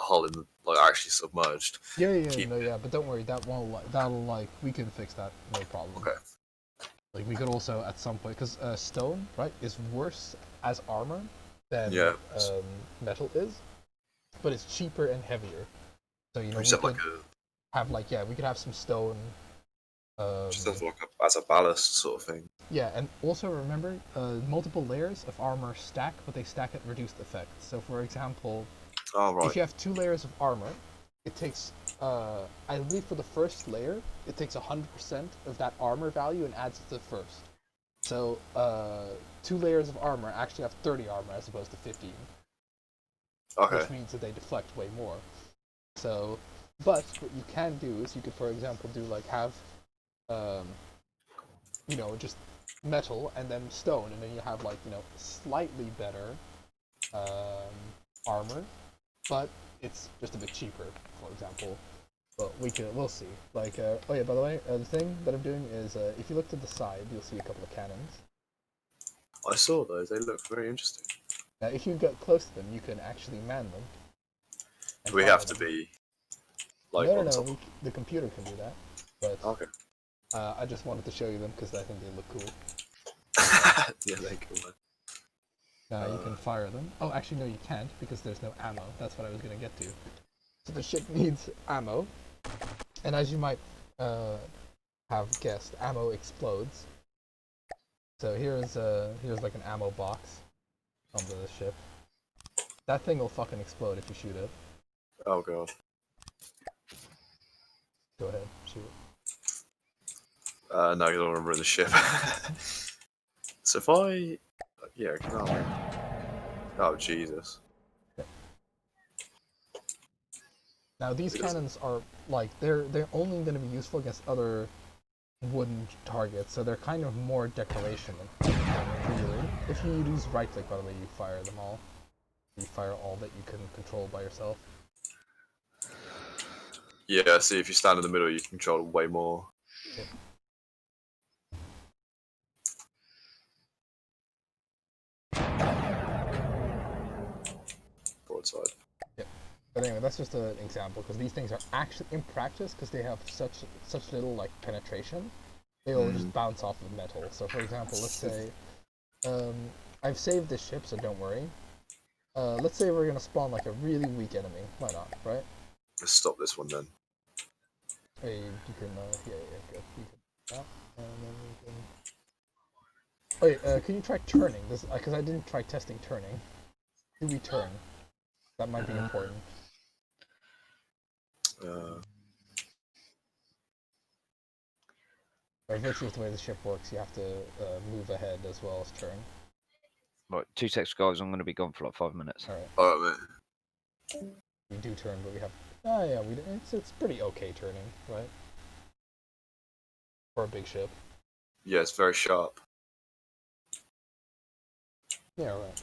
hull in like actually submerged. Yeah, Keep but don't worry, that'll we can fix that, no problem. Okay. Like we could also at some point, because stone, right, is worse as armor than Yeah. Metal is, but it's cheaper and heavier. So you know, Just have like we could have some stone. just have like as a ballast sort of thing. Yeah, and also remember, multiple layers of armor stack, but they stack at reduced effect. So for example, Oh right. if you have 2 layers of armor, it takes, I believe for the first layer, it takes 100% of that armor value and adds it to the first. So 2 layers of armor actually have 30 armor as opposed to 15. Okay. Which means that they deflect way more. So, but what you can do is you could, for example, do like have, you know, just metal and then stone, and then you have like, you know, slightly better armor, but it's just a bit cheaper, for example. But we'll see. Like, oh yeah, by the way, the thing that I'm doing is, if you look to the side, you'll see a couple of cannons. I saw those. They look very interesting. Now, if you get close to them, you can actually man them. and Do we fire have to them. be like No, on top? the computer can do that. But Okay. I just wanted to show you them because I think they look cool. Yeah, they're cool. Man. Now you can fire them. Oh, actually no, you can't because there's no ammo. That's what I was gonna get to. So the ship needs ammo, and as you might have guessed, ammo explodes. So here's like an ammo box on the ship. That thing will fucking explode if you shoot it. Oh god. Go ahead, shoot it. No, because I don't want to ruin the ship. So if I, yeah, can I? Oh Jesus. Now these It doesn't- cannons are like they're only going to be useful against other wooden targets, so they're kind of more decoration than really. If you use right click, by the way, you fire them all. You fire all that you can control by yourself. Yeah, see, if you stand in the middle, you can control way more. Yep. Broadside. But anyway, that's just an example because these things are actually in practice because they have such little like penetration. They all just bounce off of metal. So for example, let's say I've saved this ship, so don't worry. Let's say we're gonna spawn like a really weak enemy. Why not, right? Let's stop this one then. Hey, you can yeah, good. You can that, and then we can. Wait, can you try turning? This because I didn't try testing turning. Do we turn? That might be important. By virtue of the way the ship works, you have to move ahead as well as turn. Right, 2 seconds, guys. I'm going to be gone for like 5 minutes. All right, Alright, mate. we do turn, but we have. Oh yeah, it's pretty okay turning, right? For a big ship. Yeah, it's very sharp. Yeah, right.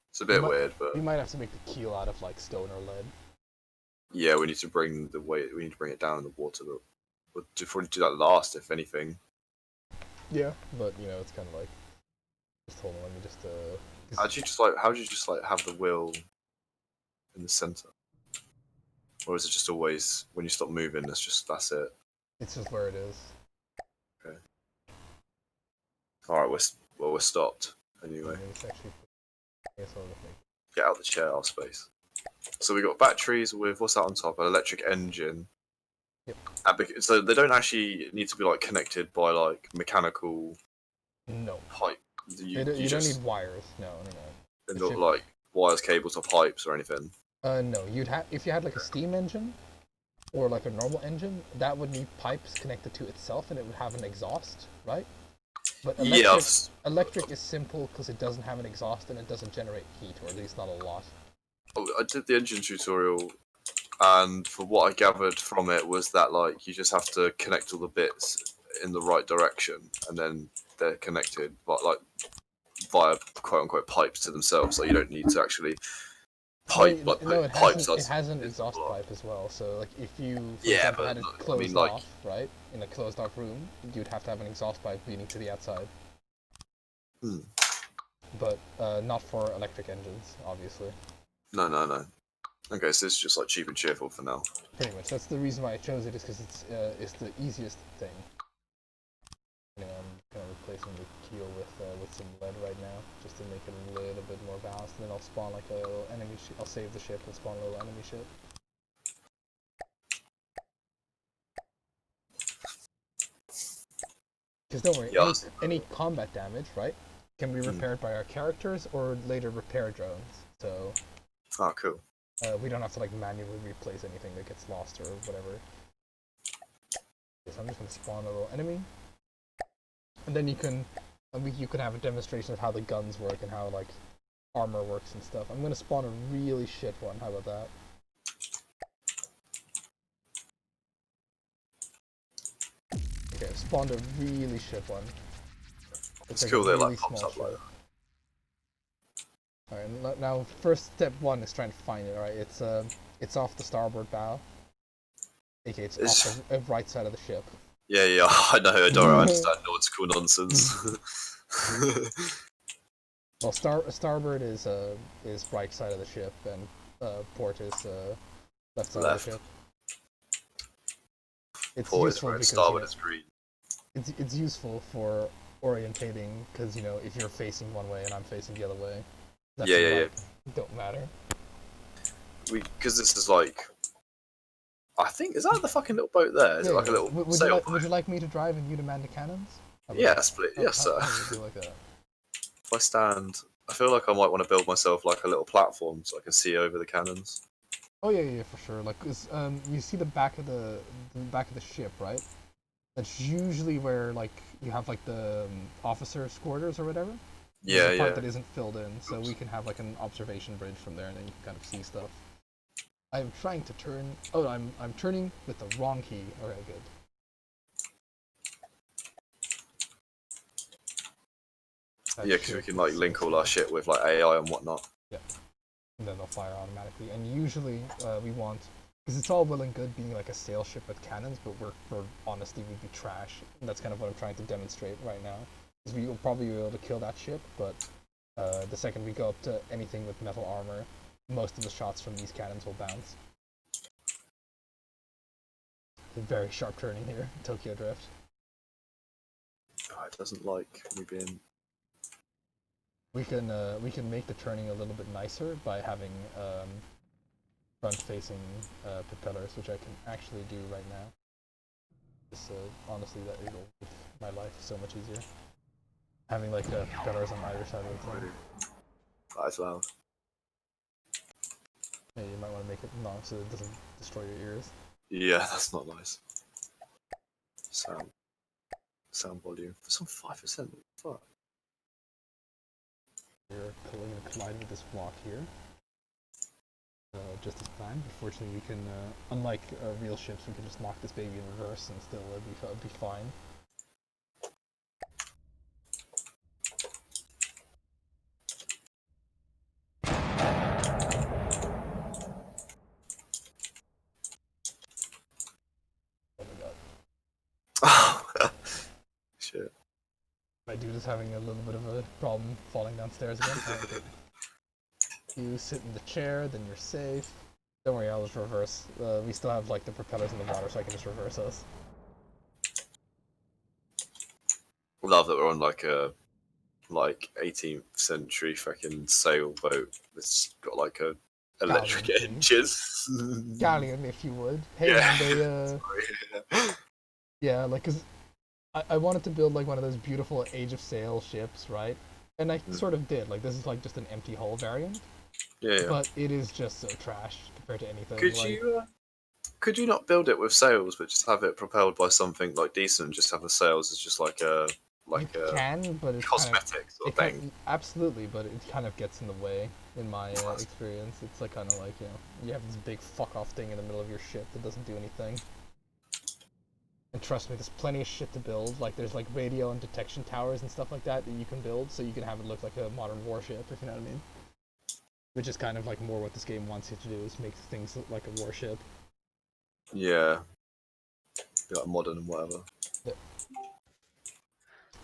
It's a bit might- weird, but We might have to make the keel out of like stone or lead. yeah, we need to bring the weight. We need to bring it down in the water. But we'll probably do that last, if anything. Yeah, but you know, it's kind of like. Just hold on, let me just. How do you just like have the wheel in the center, or is it just always when you stop moving? That's it. It's just where it is. All right, we're stopped anyway. Let me just actually. Yes, I'll just make. Get out of the chair, our space. So we got batteries with what's that on top? An electric engine. Yep. So they don't actually need to be like connected by like mechanical No. pipe. You don't need wires. No. They're the not ship- like wires, cables, or pipes or anything. No. You'd have if you had like a steam engine, or like a normal engine, that would need pipes connected to itself, and it would have an exhaust, right? But electric is simple because it doesn't have an exhaust and it doesn't generate heat, or at least not a lot. I did the engine tutorial, and for what I gathered from it was that like you just have to connect all the bits in the right direction, and then they're connected, but like via quote unquote pipes to themselves. Like you don't need to actually pipe no, like no, put pipes. it has an exhaust pipe as well. So like if you for Yeah, example, but had it I mean, closed like- off, right, in a closed off room, you'd have to have an exhaust pipe leading to the outside. Hmm. But not for electric engines, obviously. No. Okay, so it's just like cheap and cheerful for now. Pretty much. That's the reason why I chose it, is because it's the easiest thing. Anyway, I'm kind of replacing the keel with some lead right now, just to make it a little bit more balanced. And then I'll spawn like a little enemy. I'll save the ship and spawn a little enemy ship. Because don't worry, Yeah. any combat damage, right, can be repaired by our characters or later repair drones. So Oh, cool. we don't have to like manually replace anything that gets lost or whatever. Okay, so I'm just gonna spawn a little enemy, and then you can have a demonstration of how the guns work and how like armor works and stuff. I'm gonna spawn a really shit one. How about that? Okay, I've spawned a really shit one. It's like cool a that it really like pops small up like ship. Alright, now first step one is trying to find it. Alright, it's off the starboard bow. Okay, it's off the right side of the ship. Yeah, I know. I don't understand nautical nonsense. Well, starboard is right side of the ship, and port is left side Left. of the ship. It's Port is useful red, because starboard is green. it's useful for orientating, because you know if you're facing one way and I'm facing the other way. That's Yeah. Don't matter. Because this is like, I think is that the fucking little boat there? Is it like a little Would you sail like, would boat? you like me to drive and you to man the cannons? How about Yeah, that? split. How- Yes, sir. how would you do like that? If I stand, I feel like I might want to build myself like a little platform so I can see over the cannons. Oh yeah, for sure. Like, 'cause, you see the back of the ship, right? That's usually where like you have like the officers' quarters or whatever. There's Yeah, a part yeah. that isn't filled in, so Oops. we can have like an observation bridge from there, and then you can kind of see stuff. I'm trying to turn. Oh, I'm turning with the wrong key. Okay, good. That Yeah, because we should can be like so link all our smooth. shit with like AI and whatnot. Yeah, and then they'll fire automatically. And usually we want, because it's all well and good being like a sail ship with cannons, but for honesty we'd be trash. And that's kind of what I'm trying to demonstrate right now. Is we will probably be able to kill that ship, but the second we go up to anything with metal armor, most of the shots from these cannons will bounce. A very sharp turning here, Tokyo Drift. Oh, it doesn't like me being. We can make the turning a little bit nicer by having front-facing propellers, which I can actually do right now. Just honestly, that it'll make my life so much easier. Having like propellers on either side of the thing. That's loud. Yeah, you might want to make it long so it doesn't destroy your ears. Yeah, that's not nice. Sound volume. It's on 5%. Fuck. We're going to collide with this block here. Just as planned. Unfortunately, we can, unlike real ships, we can just knock this baby in reverse and still be fine. Oh my god. Shit. My dude is having a little bit of a problem falling downstairs again. Alright, good. You sit in the chair, then you're safe. Don't worry, I'll just reverse. We still have like the propellers in the water, so I can just reverse us. Love that we're on like a 18th century fucking sailboat that's got like a electric Galleon, engine. Galleon, if you would. Hey, Yeah. man, they yeah, like, cause I wanted to build like one of those beautiful Age of Sail ships, right? And I sort of did. Like, this is like just an empty hull variant, Yeah. but it is just so trash compared to anything. Could like, could you not build it with sails, but just have it propelled by something like decent? And just have the sails as just like a you can, but it's cosmetic sort of thing. absolutely, but it kind of gets in the way in my What? experience. It's like kind of like, you have this big fuck off thing in the middle of your ship that doesn't do anything. And trust me, there's plenty of shit to build. Like, there's like radio and detection towers and stuff like that you can build, so you can have it look like a modern warship, if you know what I mean. Which is kind of like more what this game wants you to do, is make things look like a warship. Yeah. Be like modern and whatever. Yeah.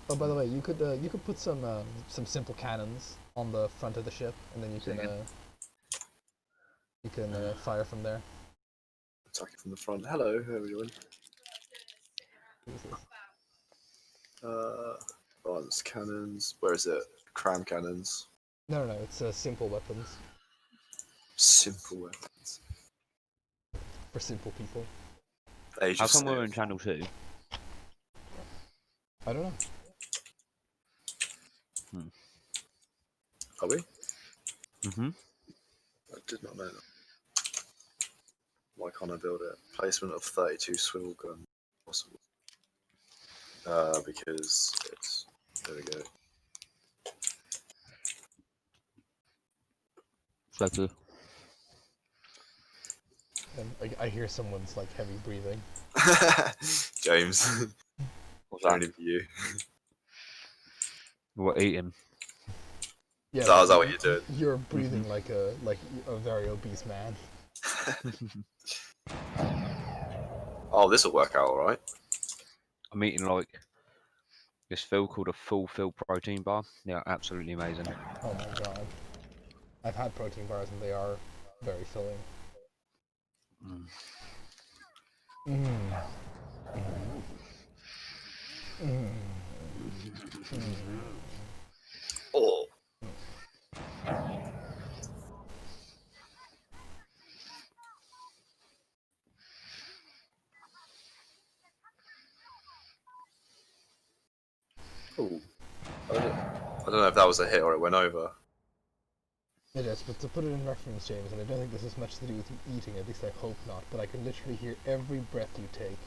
Oh, by the way, you could put some simple cannons on the front of the ship, and then you can fire from there. Attack it from the front. Hello, how are we doing? What is this? Advanced cannons. Where is it? Cram cannons. No, it's simple weapons Simple weapons. for simple people. Age How of come we're Sail. on channel 2? I don't know. Are we? Mm-hmm. I did not know that. Why can't I build it? Placement of 32 swivel gun possible. Because it's there we go. So And I hear someone's like heavy breathing. James. what's that? Only for you. We're eating. Yeah, Is that what you're doing? You're breathing like a very obese man. Oh, this will work out alright. I'm eating like this fill called a full fill protein bar. Yeah, absolutely amazing. Oh my god. I've had protein bars and they are very filling. Mm. Mm. Mm. Mm. Oh. Ooh. I don't know if that was a hit or it went over. It is, but to put it in reference, James, and I don't think this has much to do with you eating, at least I hope not, but I can literally hear every breath you take,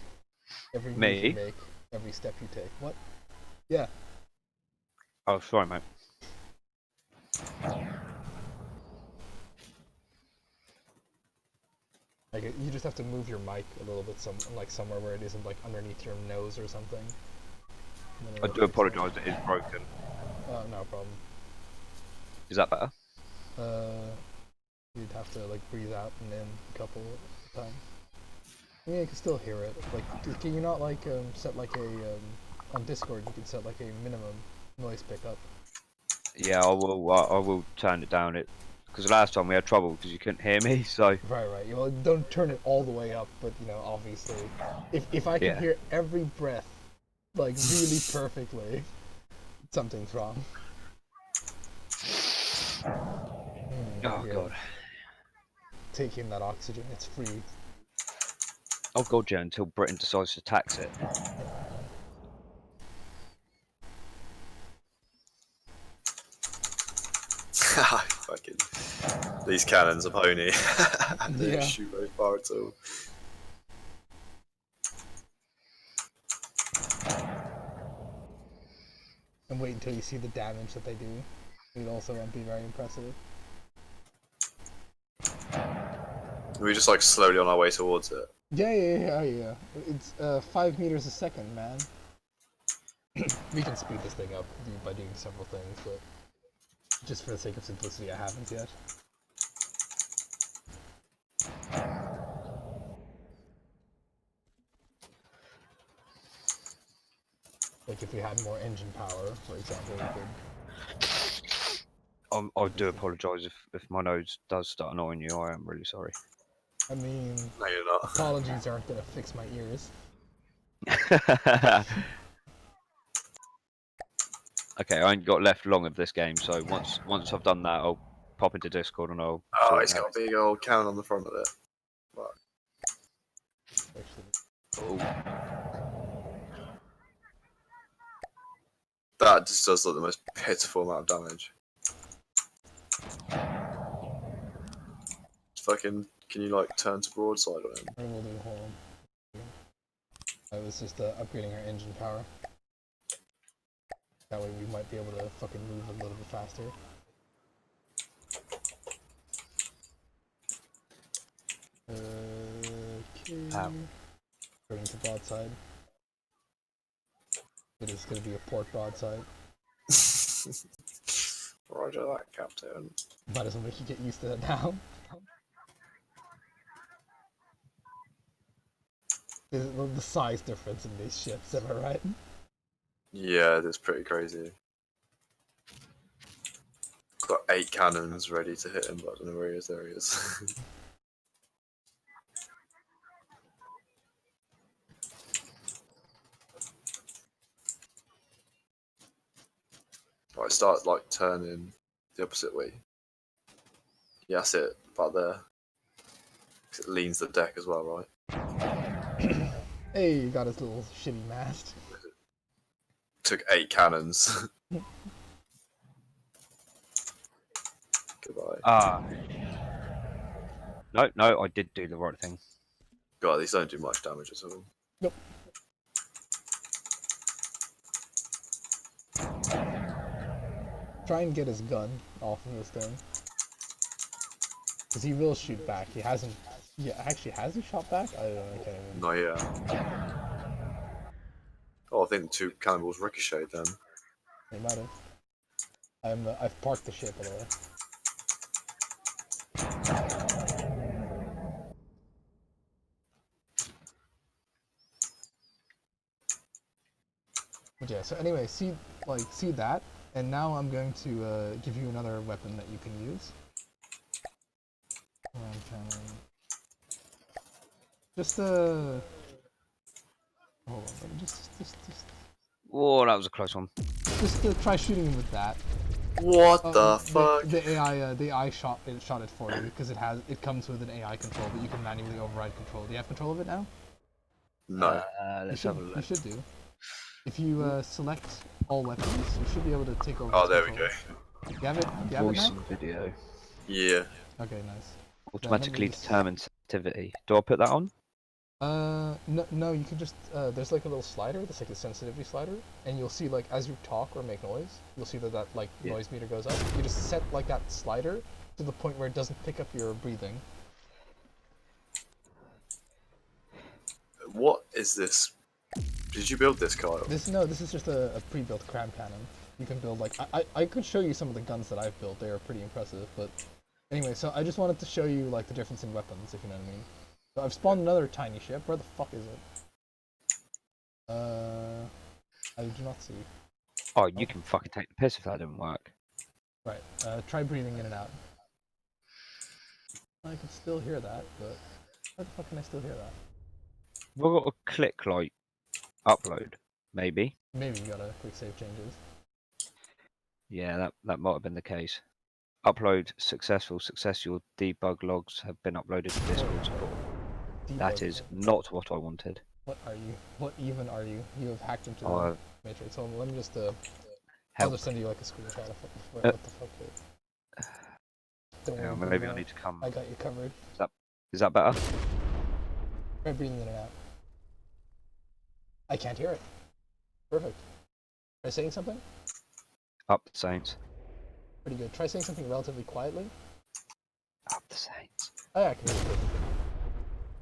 every move Me? you make, every step you take. What? Yeah. Oh, sorry, mate. Like you just have to move your mic a little bit, somewhere where it isn't like underneath your nose or something. And then I it'll do fix it. apologise. It is broken. No problem. Is that better? You'd have to like breathe out and in a couple of times. Yeah, you can still hear it. Like, can you not like set like a on Discord? You can set like a minimum noise pickup. Yeah, I will. I will turn it down. Because last time we had trouble because you couldn't hear me. So Right. Well, don't turn it all the way up, but obviously, if I can Yeah. hear every breath like really perfectly, something's wrong. oh Yeah. god. Take in that oxygen. It's free. Oh god, yeah. Until Britain decides to tax it. Fucking these cannons are pony. They Yeah. don't shoot very far at all. And wait until you see the damage that they do. It also won't be very impressive. We're just like slowly on our way towards it. Yeah. It's 5 meters a second, man. We can speed this thing up by doing several things, but just for the sake of simplicity, I haven't yet. Like if we had more engine power, for example, we could. I do apologise if my nose does start annoying you. I am really sorry. I mean, No, you're not. apologies aren't gonna fix my ears. Okay, I ain't got left long of this game, so once I've done that, I'll pop into Discord and I'll. Oh, sort it's it got out. a big old cannon on the front of it. Actually, That just does like the most pitiful amount of damage. Fucking, can you like turn to broadside on him? I will do. Hold on. I was just upgrading our engine power. That way we might be able to fucking move a little bit faster. Okay. Ow. Going to broadside. It is going to be a port broadside. Roger that, Captain. Might as well make you get used to that now. The size difference in these ships, am I right? Yeah, that's pretty crazy. Got 8 cannons ready to hit him, but I don't know where he is. There he is. Right, start like turning the opposite way. Yeah, that's it. About there. 'Cause it leans the deck as well, right? Hey, you got his little shitty mast. Took 8 cannons. Goodbye. No, I did do the right thing. God, these don't do much damage at all. Nope. Try and get his gun off of this thing. Because he will shoot back. He hasn't... Yeah, actually, has he shot back? I don't know, I can't even... Not yet. Oh, I think the 2 cannonballs ricocheted then. He might have. I've parked the ship, by the way. But yeah, so anyway, see that, and now I'm going to give you another weapon that you can use. Just hold on, let me just Oh, that was a close one. try shooting him with that. What the fuck? The AI shot it for you because it comes with an AI control, but you can manually override control. Do you have control of it now? No. Let's you have a should, look. you should do. If you select all weapons, you should be able to take over. Oh, its there we control. go. You have it. You have it Voice now? and video. Yeah. Okay, nice. Automatically just- determine sensitivity. Do I put that on? No, you can just there's like a little slider, that's like a sensitivity slider, and you'll see like as you talk or make noise, you'll see that like Yeah. noise meter goes up. You just set like that slider to the point where it doesn't pick up your breathing. What is this? Did you build this, Kyle? This is just a pre-built cram cannon. You can build like I could show you some of the guns that I've built. They are pretty impressive. But anyway, so I just wanted to show you like the difference in weapons, if you know what I mean. So I've spawned another tiny ship. Where the fuck is it? I do not see. Oh, you can fucking take the piss if that didn't work. Right. Try breathing in and out. I can still hear that, but where the fuck can I still hear that? We've got to click like upload, maybe. Maybe you gotta quick save changes. Yeah, that might have been the case. Upload successful. Success. Your debug logs have been uploaded to Discord support. That Debug. is not what I wanted. What are you? What even are you? You have hacked into the Oh, Matrix. Hold on, let me just I'll help. just send you like a screenshot of what the fuck it. Don't Yeah, worry, maybe bro. I need to come. I got you covered. Is that better? Try breathing in and out. I can't hear it. Perfect. Try saying something? Up the Saints. Pretty good. Try saying something relatively quietly. Up the Saints. Oh yeah, I can hear it perfectly.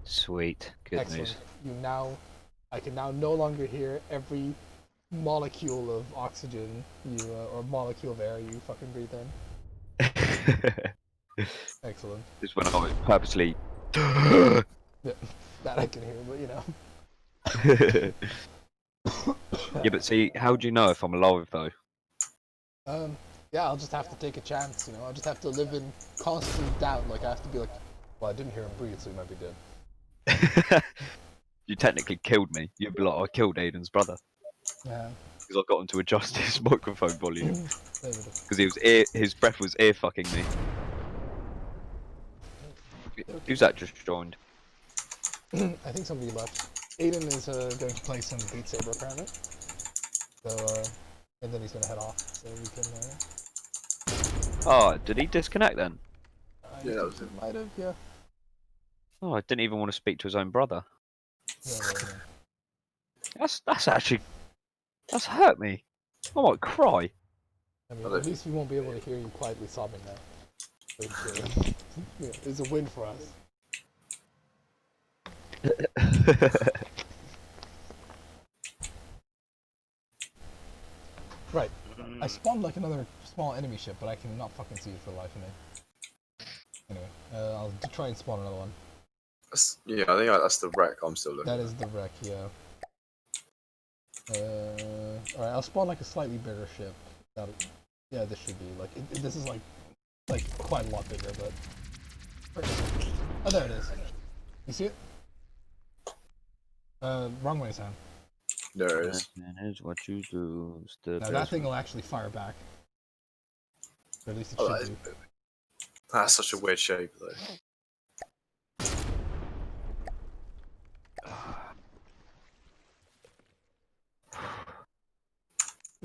Sweet. Good Excellent. I can now no longer hear every molecule of oxygen or molecule of air you fucking breathe in. news. Excellent. This is when I was purposely. Yeah, that I can hear, but you know. Yeah, but see, how do you know if I'm alive though? Yeah, I'll just have to take a chance, you know. I'll just have to live in constant doubt. Like I have to be like, well, I didn't hear him breathe, so he might be dead. You technically killed me. You'd be like, I killed Aiden's brother Yeah. because I got him to adjust his microphone volume Maybe. because his breath was ear fucking me. Who's that just joined? I think somebody left. Aiden is going to play some Beat Saber apparently. So, and then he's gonna head off. So we can. Oh, did he disconnect then? Yeah, that was him. Might have, yeah. Oh, I didn't even want to speak to his own brother. Yeah. That's actually that's hurt me. I might cry. I mean, at least we won't be able to hear you quietly sobbing now. Which, yeah, is a win for us. Right. I spawned like another small enemy ship, but I cannot fucking see it for the life of me. Anyway, I'll try and spawn another one. Yeah, I think that's the wreck I'm still looking That at. is the wreck, yeah. Alright, I'll spawn like a slightly bigger ship. Yeah, this should be like this is like quite a lot bigger, but oh, there it is. You see it? Wrong way, Sam. There it is. Is what you do. Now that thing will actually fire back. Or at least it Oh, should that is, do. that's such a weird shape, though.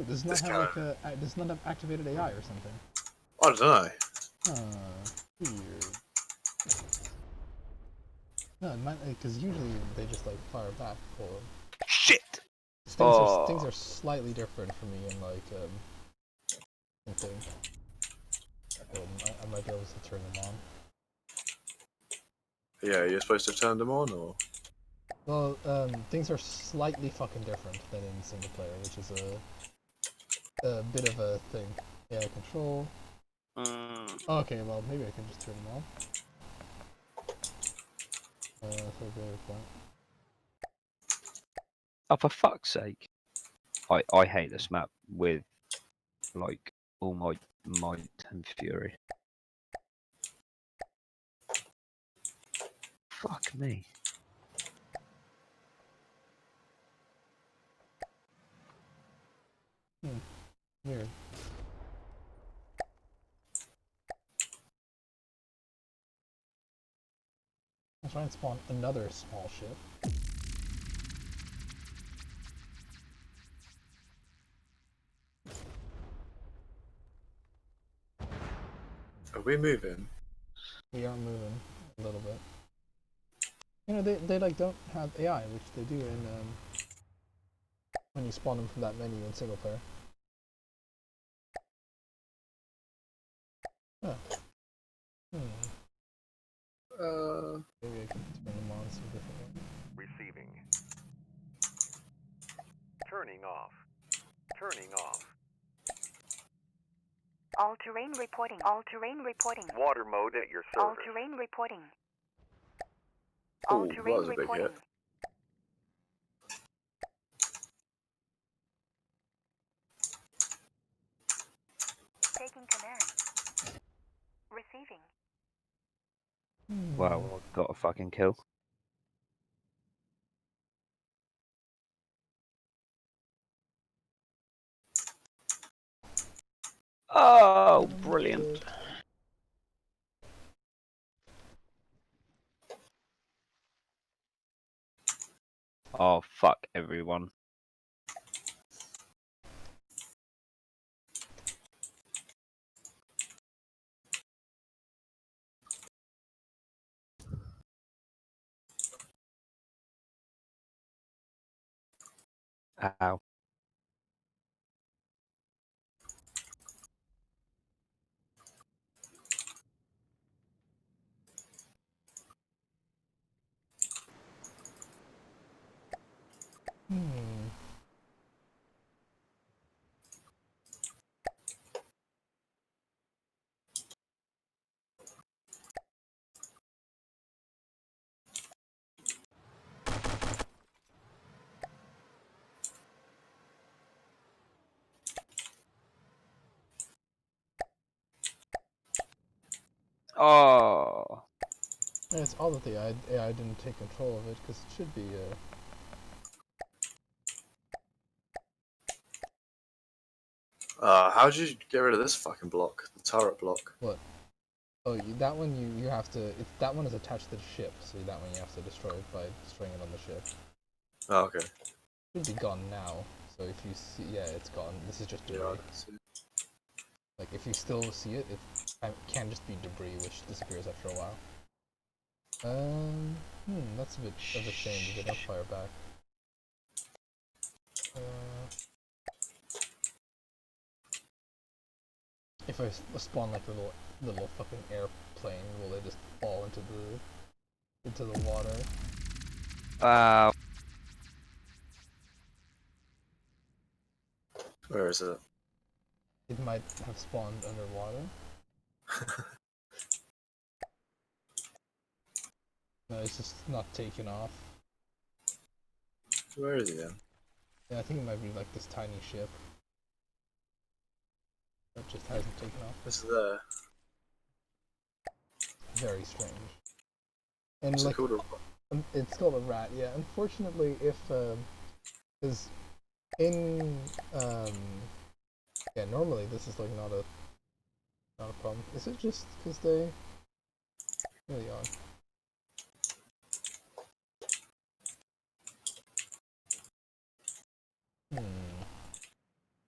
Does not This have like does not have activated AI or something. I don't know. Weird. No, because usually they just like fire back. Or Shit! things are slightly different for me in like something. I might be able to turn them on. Yeah, you're supposed to turn them on, or Well, things are slightly fucking different than in single player, which is a bit of a thing. Yeah, control. Okay, well maybe I can just turn them on. Oh, for fuck's sake! I hate this map with like all my might and fury. Fuck me. Weird. I'll try and spawn another small ship. are we moving? We are moving a little bit. You know, they like don't have AI, which they do in when you spawn them from that menu in single player. Oh. Maybe I can turn them on some different way. Receiving. Turning off. Turning off. All terrain reporting. All terrain reporting. Water mode at your All service. terrain reporting. Ooh, All that terrain was a big reporting. hit. Taking command. Receiving. Wow, I got a fucking kill. Oh, brilliant. Oh, fuck everyone. Ow. Hmm. Oh. Yeah, it's odd that the AI didn't take control of it, because it should be, How did you get rid of this fucking block? The turret block. Oh, that one you have to. That one is attached to the ship, so that one you have to destroy it by destroying it on the ship. Oh, okay. It should be gone now. So if you see, yeah, it's gone. This is just debris. Yeah, I can see. Like if you still see it, it can just be debris which disappears after a while. That's a bit of a shame to get that fire back. If I spawn like a little fucking airplane, will they just fall into the water? Wow. Where is it? It might have spawned underwater. No, it's just not taken off. Where is he then? Yeah, I think it might be like this tiny ship that just hasn't taken off. It's there. Very strange. And Is it like, called a... it's called a rat. Yeah. Unfortunately, if because in yeah, normally this is like not a problem. Is it just because they really are?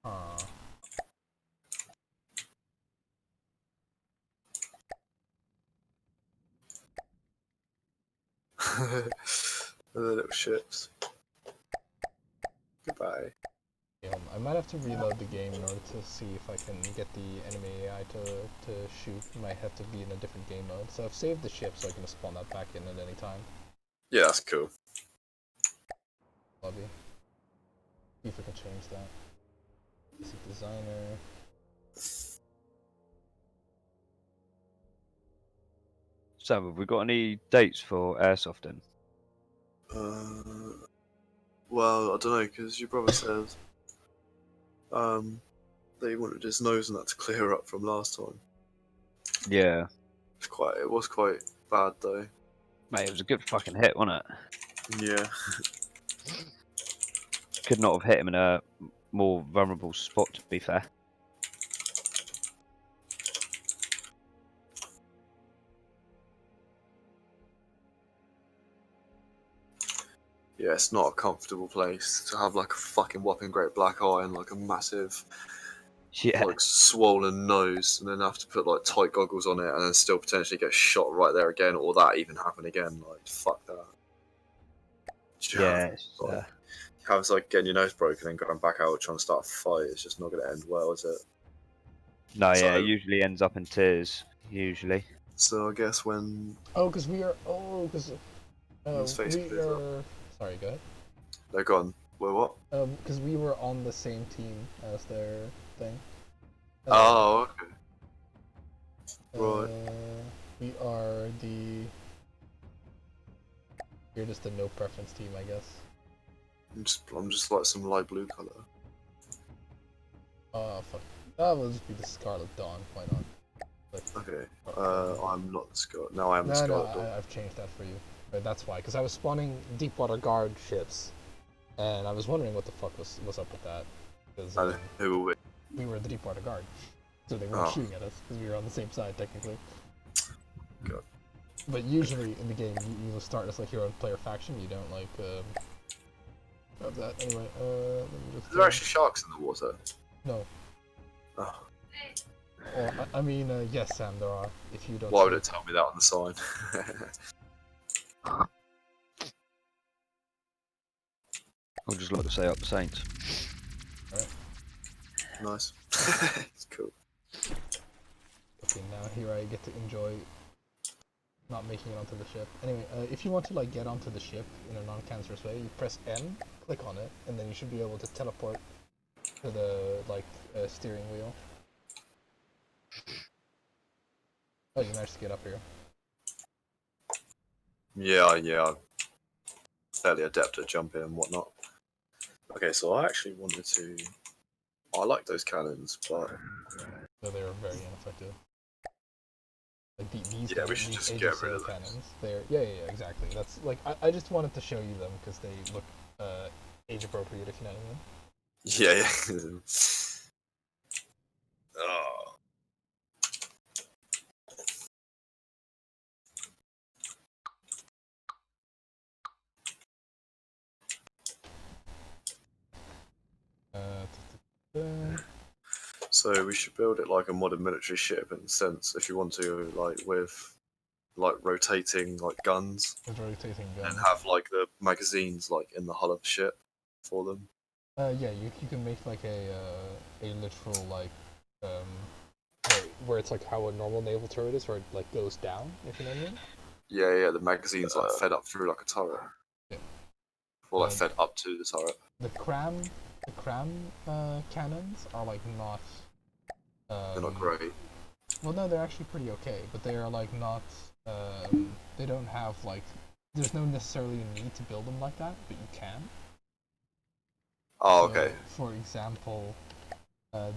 Huh. the little ships. Goodbye. I might have to reload the game in order to see if I can get the enemy AI to shoot. It might have to be in a different game mode. So I've saved the ship so I can spawn that back in at any time. Yeah, that's cool. Lobby. See if I can change that. Basic designer. So, have we got any dates for Airsofting? Well, I don't know, because your brother said they wanted his nose and that to clear up from last time. Yeah. It was quite bad though. Mate, it was a good fucking hit, wasn't it? Yeah. Could not have hit him in a more vulnerable spot, to be fair. Yeah, it's not a comfortable place to have like a fucking whopping great black eye and like a massive Yeah. like swollen nose, and then have to put like tight goggles on it, and then still potentially get shot right there again, or that even happen again. Like fuck that. Yeah. It's, Like, how it's like getting your nose broken and going back out trying to start a fight. It's just not going to end well, is it? no, So- yeah, it usually ends up in tears. Usually. So I guess when Oh, because we are. Oh, because His face we clears up. are. Sorry, go ahead. they're gone, Well, what? Because we were on the same team as their thing. Oh, okay. Right. We are the. You're just a no preference team, I guess. I'm just like some light blue color. Oh fuck. That will just be the Scarlet Dawn. Why not? Like, Okay. I'm not the Scarlet. No, I am the no, Scarlet Dawn. I've changed that for you. But that's why, because I was spawning Deepwater Guard ships, and I was wondering what the fuck was up with that. Because And who will win? we were the Deepwater Guard, so they weren't Oh. shooting at us because we were on the same side technically. God. But usually in the game, you will start as like your own player faction. You don't like have that anyway. Let me just. Is there actually sharks in the water? No. Oh. Well, I mean, yes, Sam, there are. If you don't. Why see would it tell me that on the sign? I'd just like to say up the Saints. Nice. It's cool. Okay, now here I get to enjoy not making it onto the ship. Anyway, if you want to like get onto the ship in a non-cancerous way, you press N, click on it, and then you should be able to teleport to the like steering wheel. Oh, you managed to get up here. Yeah, I'm fairly adept at jumping and whatnot. Okay, so I actually wanted to. I like those cannons, but So they were very ineffective. Like these Yeah, we should these just Age get of rid Sail of those. cannons. They're yeah, exactly. That's like I just wanted to show you them because they look age appropriate, if you know what I mean. yeah. Oh. So we should build it like a modern military ship in a sense, if you want to, like with like rotating like guns, With rotating guns. and have like the magazines like in the hull of the ship for them. Yeah, you can make like a literal like where it's like how a normal naval turret is, where it like goes down, if you know what I mean. Yeah, the magazines like fed up through like a turret. Yeah. Or like Um, fed up to the turret. The cram cannons are like not. They're not great. Well, no, they're actually pretty okay, but they are like not. They don't have like. There's no necessarily need to build them like that, but you can. Oh, So, okay. for example,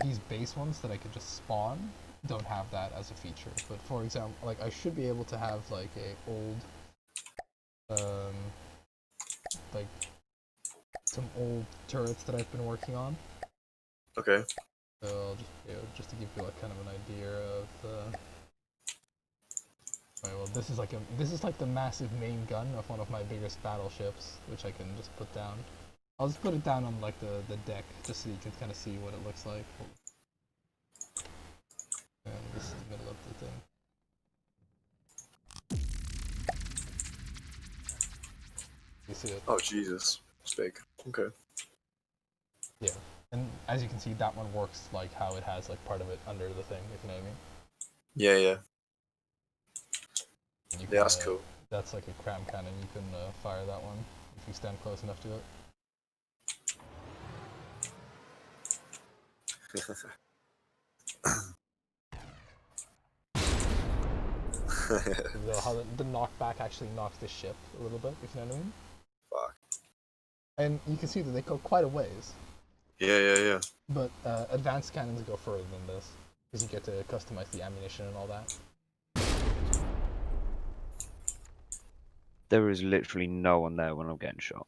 these base ones that I could just spawn don't have that as a feature. But for example, like I should be able to have like a old, like some old turrets that I've been working on. Okay. So I'll just to give you like kind of an idea of. Alright, well, this is like the massive main gun of one of my biggest battleships, which I can just put down. I'll just put it down on like the deck, just so you can kind of see what it looks like. And this is the middle of the thing. You see it? Oh Jesus, it's big. Okay. Yeah. And as you can see, that one works like how it has like part of it under the thing, if you know what I mean. Yeah. And you Yeah, that's can, cool. That's like a cram cannon. You can fire that one if you stand close enough to it. How the knockback actually knocks the ship a little bit, if you know what I mean. Fuck. And you can see that they go quite a ways. Yeah. But advanced cannons go further than this, because you get to customize the ammunition and all that. There is literally no one there when I'm getting shot.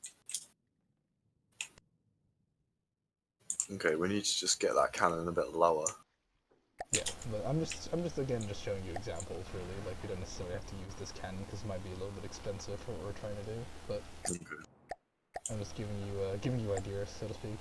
Okay, we need to just get that cannon a bit lower. Yeah, but I'm just again just showing you examples really. Like you don't necessarily have to use this cannon because it might be a little bit expensive for what we're trying to do. But Okay. I'm just giving you ideas, so to speak.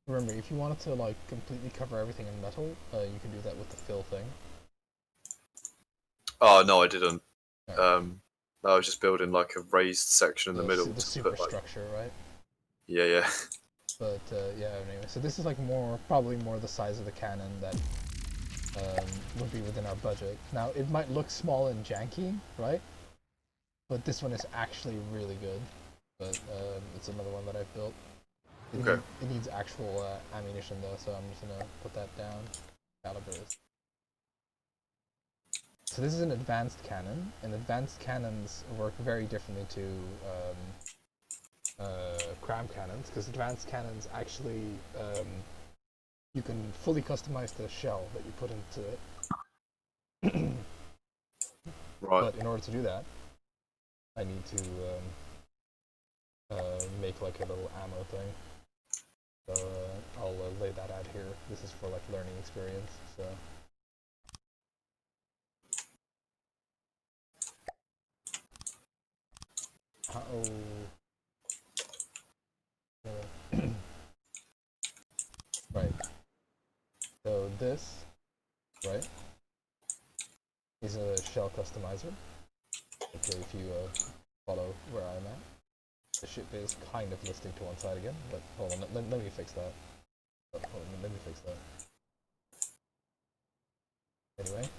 Remember, if you wanted to like completely cover everything in metal, you can do that with the fill thing. Oh no, I didn't. Alright. I was just building like a raised section in the middle The to put like. superstructure, right? Yeah. But yeah, anyway, so this is like probably more the size of the cannon that would be within our budget. Now, it might look small and janky, right? But this one is actually really good. But it's another one that I've built. Okay. It needs actual ammunition though, so I'm just gonna put that down. Caliber is. So this is an advanced cannon, and advanced cannons work very differently to cram cannons, because advanced cannons actually you can fully customize the shell that you put into it. Right. But in order to do that, I need to make like a little ammo thing. So I'll lay that out here. This is for like learning experience. So. Right. So this, right, is a shell customizer. Okay, if you follow where I'm at. The ship is kind of listing to one side again, but hold on, let me fix that. Hold on, let me fix that. Anyway,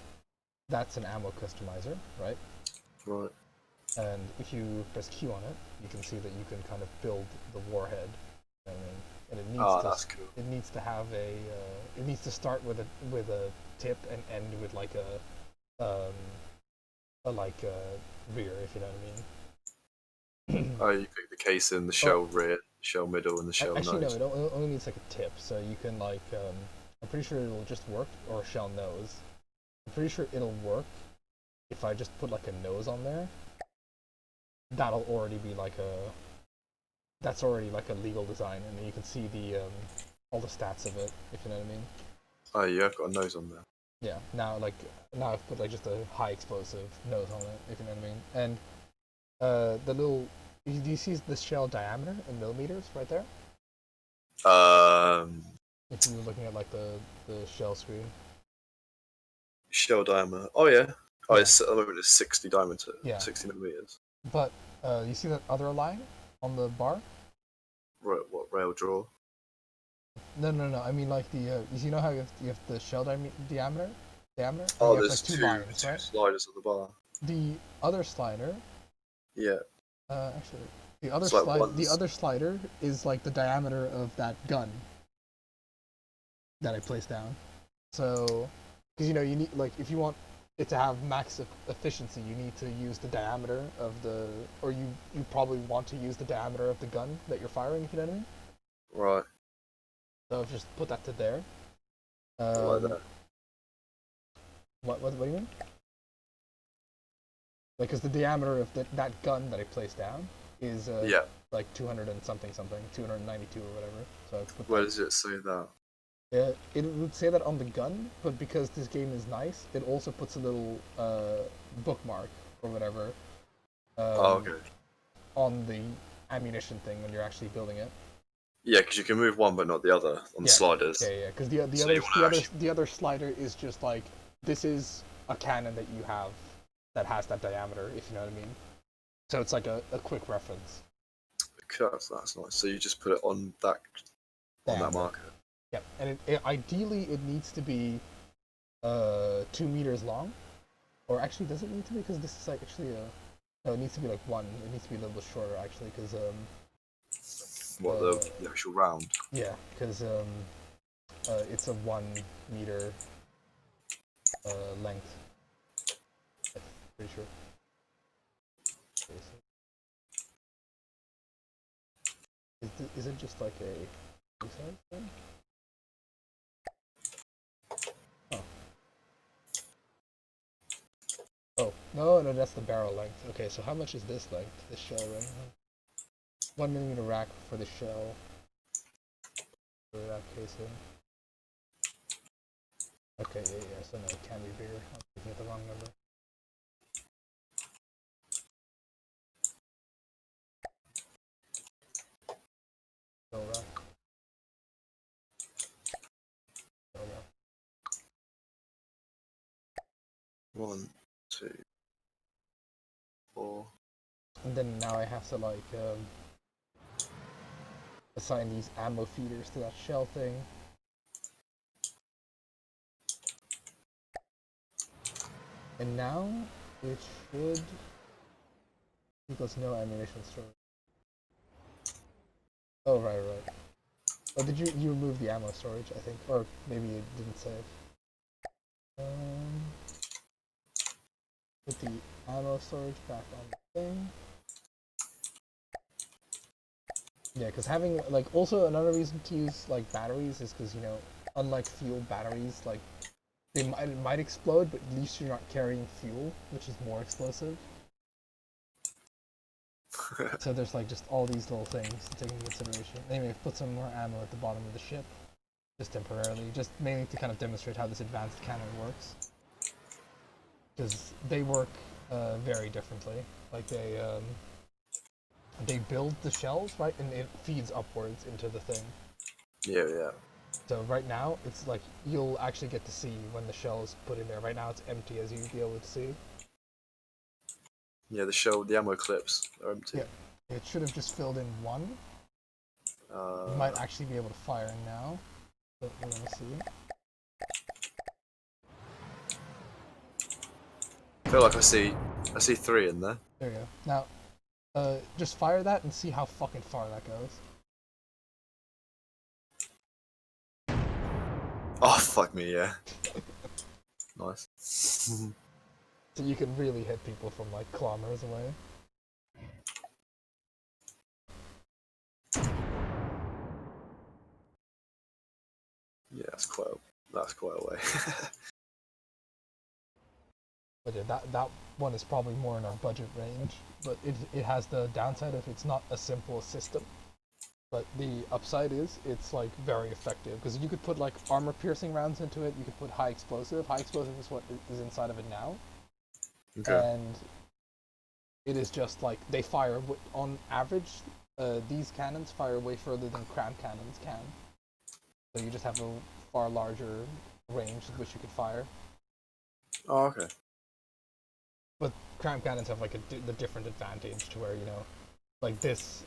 that's an ammo customizer, right? Right. And if you press Q on it, you can see that you can kind of build the warhead. And it needs That's cool. It needs to have a. It needs to start with a tip and end with like a rear, if you know what I mean. Oh, you pick the case in the shell rear, shell middle, and the shell Actually, nose. no, it only needs like a tip, so you can like. I'm pretty sure it'll just work, or shell nose. I'm pretty sure it'll work if I just put like a nose on there. That'll already be like a. That's already like a legal design, and then you can see the all the stats of it, if you know what I mean. Oh, yeah, I've got a nose on there. Yeah. Now I've put like just a high explosive nose on it, if you know what I mean. And the little. Do you see the shell diameter in millimeters right there? If you were looking at like the shell screen. Shell diameter. Oh yeah. Oh, Yeah. it's at the moment it's 60 diameter. Yeah. 60 millimeters. But you see that other line on the bar? Right. What rail draw? No. I mean like the you know how you have the shell diameter, and Oh, you have there's like two lines, two right? sliders on the bar. The other slider, Yeah. actually, the other It's like the other slider is like the diameter of that gun that I placed down. So, because you know you need like if you want it to have max efficiency, you need to use the diameter of the, or you probably want to use the diameter of the gun that you're firing, if you know what I mean. Right. So I've just put that to there. Like that. What do you mean? Like, because the diameter of that gun that I placed down is Yeah. like 200 and something, 292 or whatever. So I put Where that. does it say that? It would say that on the gun, but because this game is nice, it also puts a little bookmark or whatever Okay. on the ammunition thing when you're actually building it. Yeah, because you can move one but not the other on the sliders. Yeah. Because So you wanna the other slider is just like, this is a cannon that you have that has that diameter, if you know what I mean. So it's like a quick reference. That's nice. So you just put it on that marker. Yep, and ideally it needs to be 2 meters long, or actually does it need to be? Because this is like actually no, it needs to be like 1. It needs to be a little bit shorter actually, because What the actual round? yeah, because it's a 1 meter length. I'm pretty sure. Is it just like a size thing? Oh, no, that's the barrel length. Okay, so how much is this length, this shell ring? 1 millimeter rack for the shell. For that casing. Okay, yeah, so no, it can be bigger. I'm looking at the wrong number. Shell rack. 1, 2, 4. And then now I have to like assign these ammo feeders to that shell thing. And now it should equals no ammunition storage. Oh right. Oh, did you remove the ammo storage? I think, or maybe it didn't save. Put the ammo storage back on the thing. Yeah, because having like also another reason to use like batteries is because unlike fuel batteries, like they might explode, but at least you're not carrying fuel, which is more explosive. So there's like just all these little things to take into consideration. Anyway, I've put some more ammo at the bottom of the ship, just temporarily, just mainly to kind of demonstrate how this advanced cannon works. Because they work very differently. Like they build the shells, right, and it feeds upwards into the thing. Yeah. So right now, it's like you'll actually get to see when the shell is put in there. Right now, it's empty, as you'll be able to see. Yeah, the ammo clips are empty. Yeah, it should have just filled in one. You might actually be able to fire now. But we're gonna see. I feel like I see 3 in there. There you go. Now, just fire that and see how fucking far that goes. Oh fuck me, yeah. Nice. So you can really hit people from like kilometers away. Yeah, that's quite a way. But yeah, that one is probably more in our budget range. But it has the downside of it's not a simple system. But the upside is it's like very effective because you could put like armor piercing rounds into it. You could put high explosive. High explosive is what is inside of it now. Okay. And it is just like they fire on average. These cannons fire way further than cram cannons can. So you just have a far larger range at which you could fire. Oh, okay. But cram cannons have like the different advantage to where like this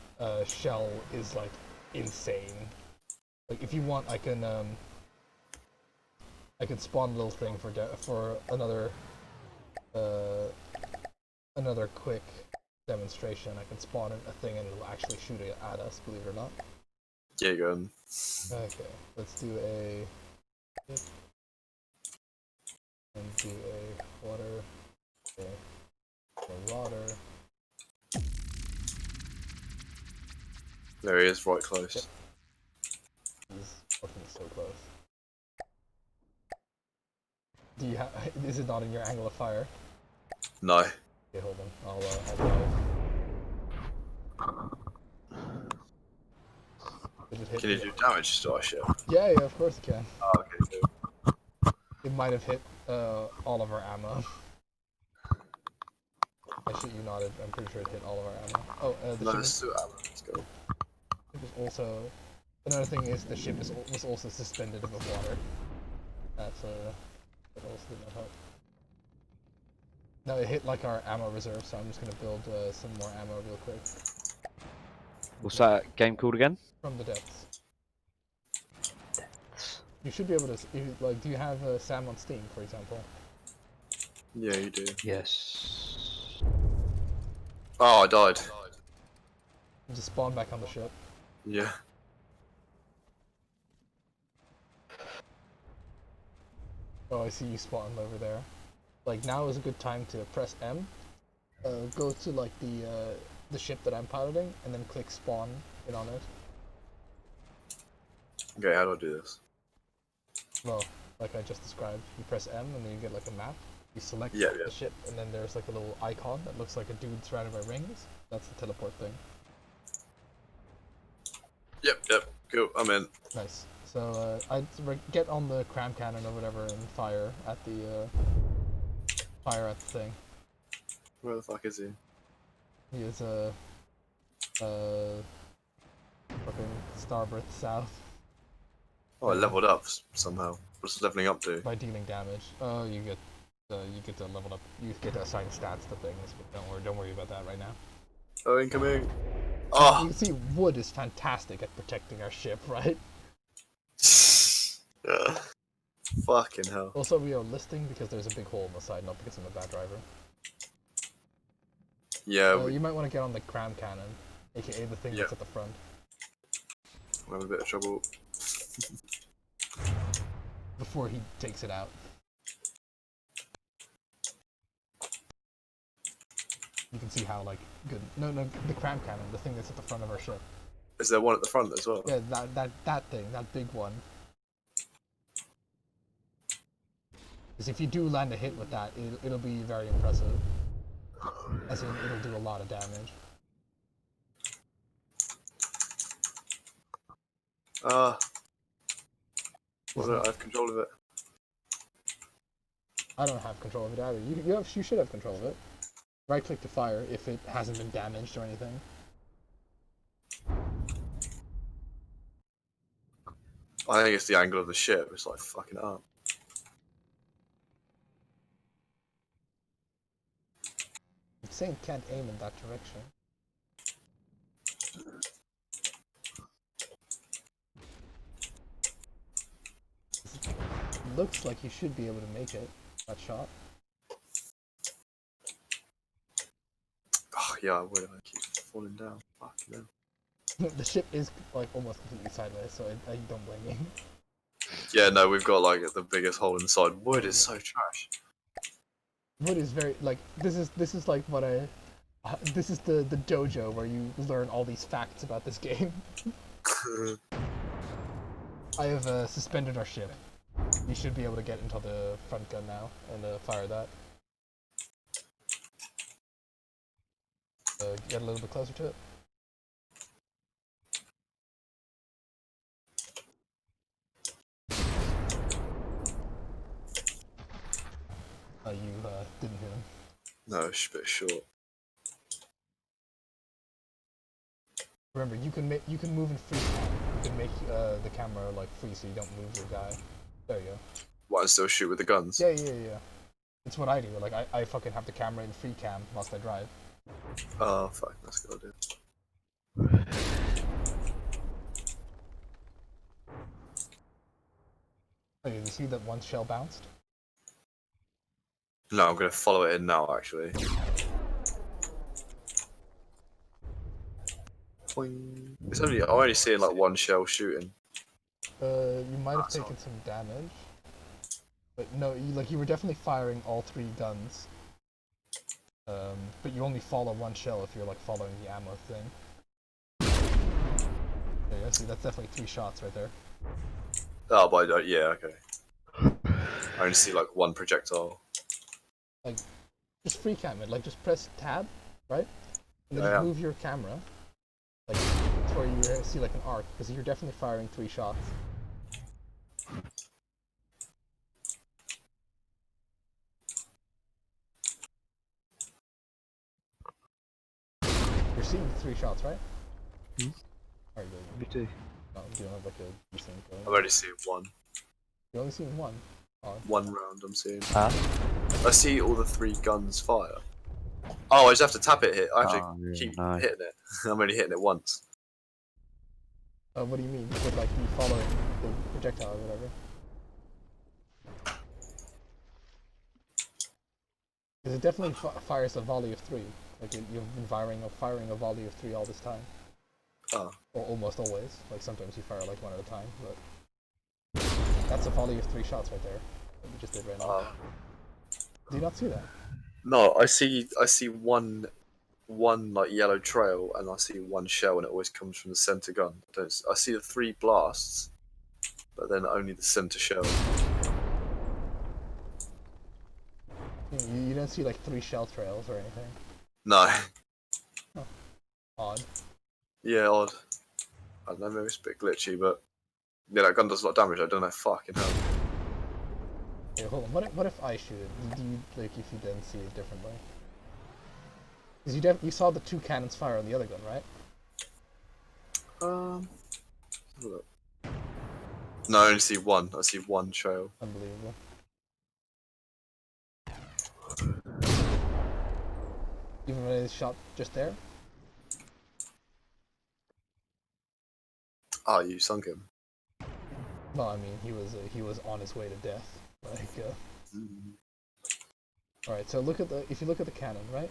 shell is like insane. Like if you want, I can spawn a little thing for another quick demonstration. I can spawn a thing and it'll actually shoot it at us, believe it or not. Yeah, go on. Okay, let's do a and do a water. Okay, water. There he is, right close. Yep. He's fucking so close. Do you have? Is it not in your angle of fire? No. Okay, hold on. I'll dive. Did it hit Can you me? do damage to our ship? Yeah, of course it can. Oh, okay, cool. It might have hit all of our ammo. I shit you not, I'm pretty sure it hit all of our ammo. Oh, the No, ship it's is, still ammo. Let's go. also... Another thing is the ship was also suspended above water. That also did not help. Now it hit like our ammo reserve, so I'm just gonna build some more ammo real quick. What's that game called again? From the depths. You should be able to, like, do you have Sam on Steam, for example? Yeah, you do. Yes. Oh, I died. You just spawn back on the ship. Yeah. Oh, I see you spawned over there. Like, now is a good time to press M, go to, like, the ship that I'm piloting, and then click spawn in on it. Okay, how do I do this? Well, like I just described, you press M, and then you get, like, a map. You select Yeah. the ship, and then there's, like, a little icon that looks like a dude surrounded by rings. That's the teleport thing. Yep. Cool, I'm in. Nice. So, I'd get on the cram cannon or whatever and fire at the thing. Where the fuck is he? He is, fucking starboard south Oh, I leveled up somehow. What's leveling up to? by dealing damage. Oh, you get You get to level up. You get to assign stats to things, but don't worry about that right now. Oh, incoming. You Oh. can see wood is fantastic at protecting our ship, right? Fucking hell. Also, we are listing because there's a big hole on the side, not because I'm a bad driver. Yeah, You might want to get on the cram cannon, aka the thing Yeah. that's at the front. I'm having a bit of trouble. Before he takes it out. You can see how, like, good. No, the cram cannon, the thing that's at the front of our ship. Is there one at the front as well? Yeah, that thing, that big one. Because if you do land a hit with that, it'll be very impressive. As in, it'll do a lot of damage. Well, I don't have control of it. I don't have control of it either. You should have control of it. Right click to fire if it hasn't been damaged or anything. I think it's the angle of the ship. It's like fucking it up. It's saying can't aim in that direction. It looks like you should be able to make it, that shot. Oh, yeah, I would. I keep falling down. Fucking hell. The ship is like almost completely sideways, so I don't blame you. Yeah, no, we've got like the biggest hole inside. Wood is so trash. Wood is very like this is like what this is the dojo where you learn all these facts about this game. I have suspended our ship. You should be able to get into the front gun now and fire that. Get a little bit closer to it. You didn't hear him. No, it's a bit short. Remember, you can move in free cam. You can make the camera like free so you don't move your guy. There you go. What, and still shoot with the guns? Yeah. It's what I do. Like I fucking have the camera in free cam whilst I drive. Oh, fuck, that's a good idea. Oh, you see that one shell bounced? No, I'm gonna follow it in now, actually. Boing. It's only, I'm only seeing like one shell shooting. You might have taken some damage. But no, you were definitely firing all three guns. But you only follow one shell if you're like following the ammo thing. There you go, see that's definitely 3 shots right there. Oh, but yeah, okay. I only see like one projectile. Like, just free cam it, like just press tab, right? And then Yeah, just yeah. move your camera. Like, to where you see like an arc, because you're definitely firing 3 shots. You're seeing 3 shots, right? Hmm? Are you Me too. no, do you have like a decent I've going? only seen one. You only seen one? Odd. One round I'm seeing. Huh? I see all the 3 guns fire. Oh, I just have to tap it here. I have Oh, to keep no. hitting it. I'm only hitting it once. What do you mean? With like you following the projectile or whatever? Because it definitely fires a volley of 3. Like you've been firing a volley of 3 all this time. Oh. Or almost always. Like sometimes you fire like 1 at a time, but that's a volley of 3 shots right there. That we just did right now. Do you not see that? No, I see one like yellow trail, and I see one shell, and it always comes from the center gun. I see the 3 blasts, but then only the center shell. You don't see like 3 shell trails or anything. No. Odd. Yeah, odd. I don't know, maybe it's a bit glitchy, but yeah, that gun does a lot of damage. I don't know, fucking hell. Hey, hold on. What if I shoot it? Do you like if you then see it differently? Because you saw the 2 cannons fire on the other gun, right? Let's have a look. No, I only see one. I see one trail. Unbelievable. Even when he's shot just there? Ah, you sunk him. No, I mean he was on his way to death. Like, all right. So if you look at the cannon, right,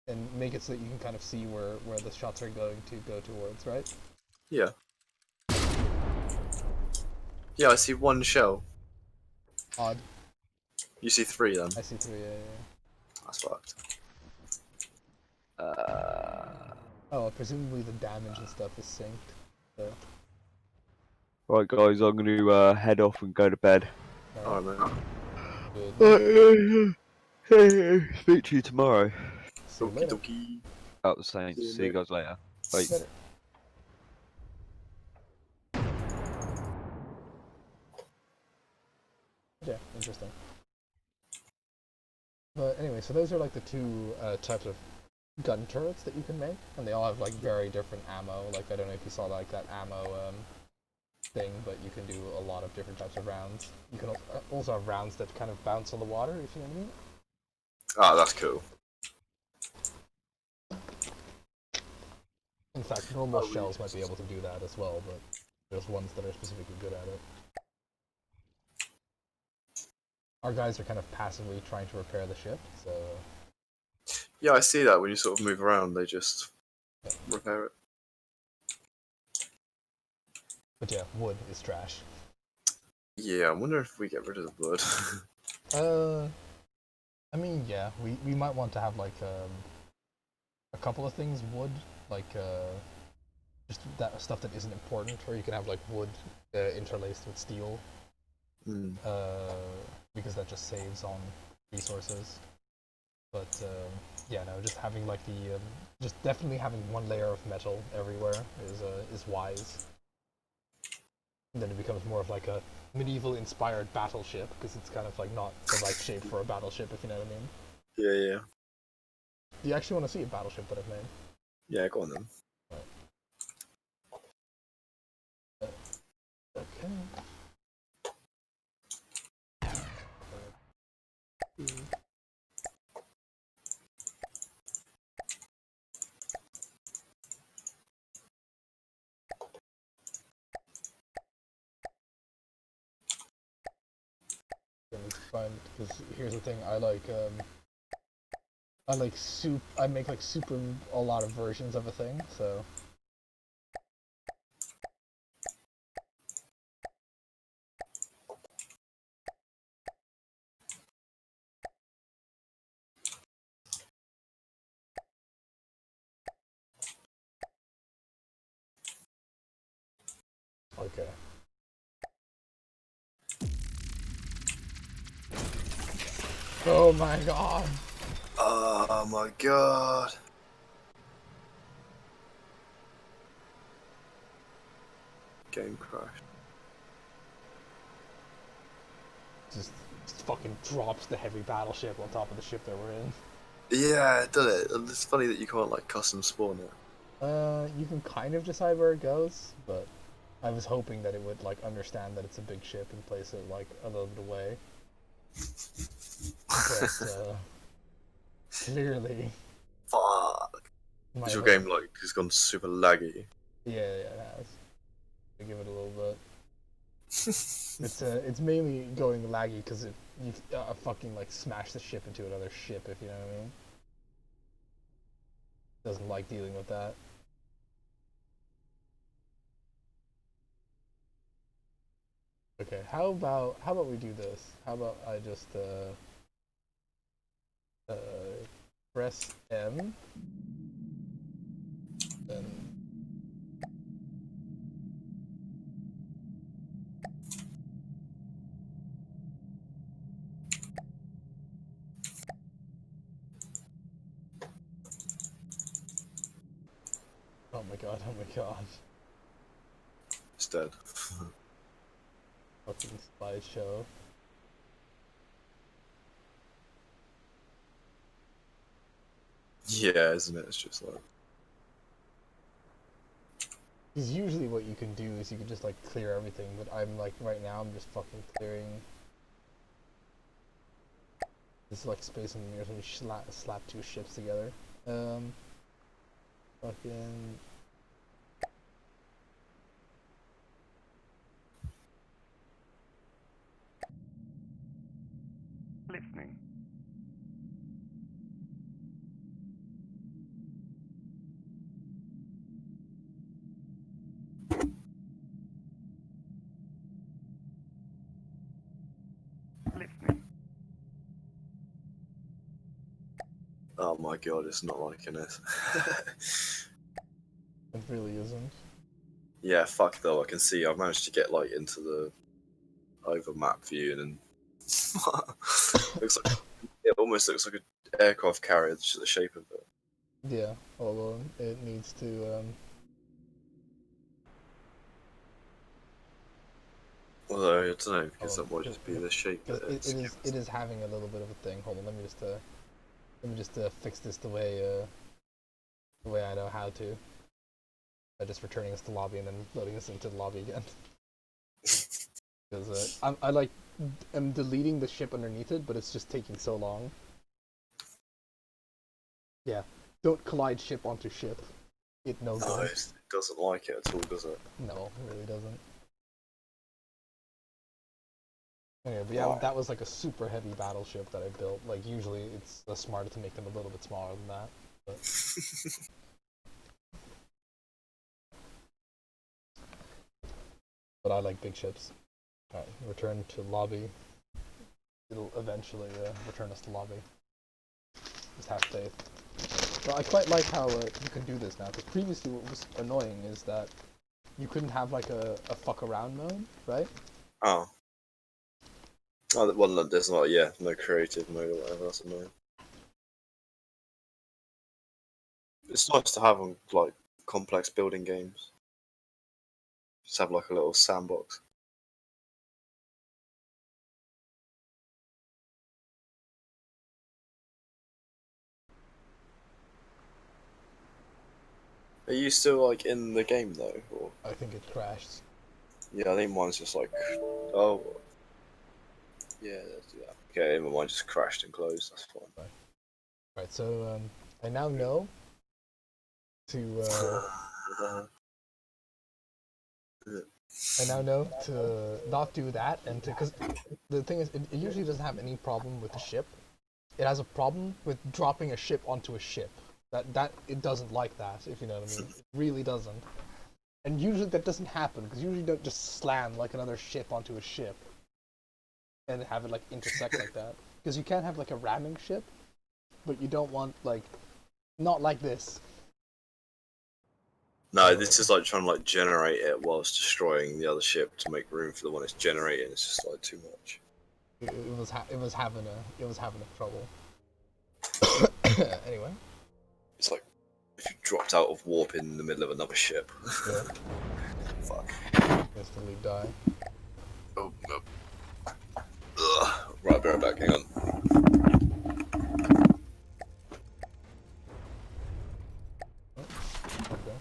and make it so that you can kind of see where the shots are going to go towards, right? Yeah. Yeah, I see one shell. Odd. You see 3 then. I see three. Yeah. That's fucked. Oh, presumably the damage and stuff is synced. So, Right, guys, I'm going to head off and go to bed. alright, Alright, good. Speak to you tomorrow. See you man. later. Okie dokie. Out the Saints. See you, See you mate. guys later. Bye. Later. Yeah, interesting. But anyway, so those are like the two types of gun turrets that you can make, and they all have like very different ammo. Like I don't know if you saw like that ammo thing, but you can do a lot of different types of rounds. You can also have rounds that kind of bounce on the water, if you know what I mean. Ah, that's cool. In fact, normal shells might be able to do that as well, but there's ones that are specifically good at it. Our guys are kind of passively trying to repair the ship, so Yeah, I see that when you sort of move around, they just repair it. but yeah, wood is trash. Yeah, I wonder if we get rid of the wood. I mean, yeah, we might want to have like a couple of things wood, like just that stuff that isn't important, or you can have like wood interlaced with steel, Hmm. because that just saves on resources. But yeah, no, just having like the just definitely having one layer of metal everywhere is wise. And then it becomes more of like a medieval inspired battleship, because it's kind of like not the right shape for a battleship, if you know what I mean. Yeah, yeah. Do you actually want to see a battleship that I've made? Yeah, go on then. Okay. It's fine, because here's the thing, I like soup. I make like super a lot of versions of a thing, so okay. Oh my god! Oh my god. Game crash. Just fucking drops the heavy battleship on top of the ship that we're in. Yeah, it did it. It's funny that you can't like custom spawn it. You can kind of decide where it goes, but I was hoping that it would like understand that it's a big ship and place it like a little bit away. But clearly, Fuck. my Is your hope- game like has gone super laggy? Yeah, it has. I give it a little bit. It's mainly going laggy because you fucking like smash the ship into another ship, if you know what I mean. Doesn't like dealing with that. Okay, how about we do this? How about I just press M, then oh my god, It's dead. fucking slideshow. Yeah, isn't it? It's just like. Because usually what you can do is you can just like clear everything, but I'm like right now I'm just fucking clearing this like space and mirrors and slap two ships together, Fucking. Listening. Listening. Oh my god, it's not liking this. It really isn't. Yeah, fuck though. I can see I've managed to get like into the over map view and then looks like it almost looks like an aircraft carrier. The shape of it. Yeah, although it needs to. Although I don't know because Oh, that might just be the shape. Because That it is having a little bit of a thing. Hold on, let me just fix this the way I know how to. By just returning us to lobby and then loading us into the lobby again. Because I'm deleting the ship underneath it, but it's just taking so long. Yeah, don't collide ship onto ship. It no No, good. it doesn't like it at all, does it? No, it really doesn't. Anyway, but yeah, Right. that was like a super heavy battleship that I built. Like usually it's smarter to make them a little bit smaller than that. But I like big ships. Alright, return to lobby. It'll eventually return us to lobby. Just have faith. Well, I quite like how you can do this now, because previously what was annoying is that you couldn't have like a fuck around mode, right? Oh. Oh, well, there's not. Yeah, no creative mode or whatever. That's annoying. It's nice to have on like complex building games. Just have like a little sandbox. Are you still like in the game though? Or I think it crashed. yeah, I think mine's just like, oh, yeah, let's do that. Okay, mine just crashed and closed. That's fine. Right, so I now know to not do that and to, because the thing is, it usually doesn't have any problem with the ship. It has a problem with dropping a ship onto a ship. That it doesn't like that, if you know what I mean. It really doesn't. And usually that doesn't happen, because usually you don't just slam like another ship onto a ship and have it like intersect like that. Because you can't have like a ramming ship, but you don't want like, not like this. No, this is like trying to like generate it whilst destroying the other ship to make room for the one it's generating. It's just like too much. It was having a trouble. Anyway. It's like if you dropped out of warp in the middle of another ship. Yeah. Fuck. Instantly die. Oh no. Ugh. Right, I'll be right back. Hang on. Okay.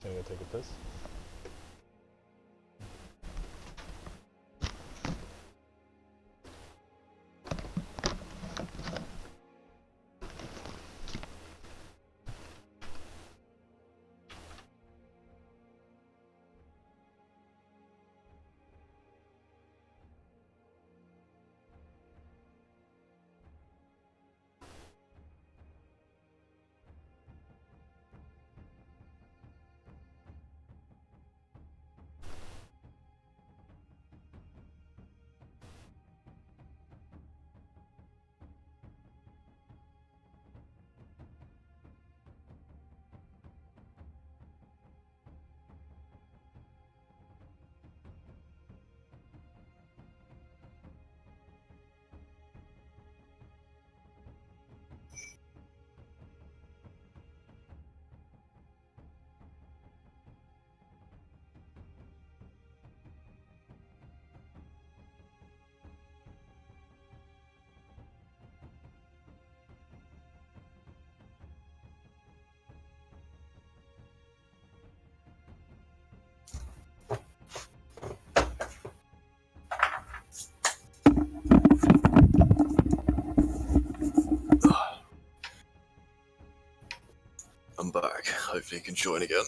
I'm gonna take a piss. Hopefully you can join again.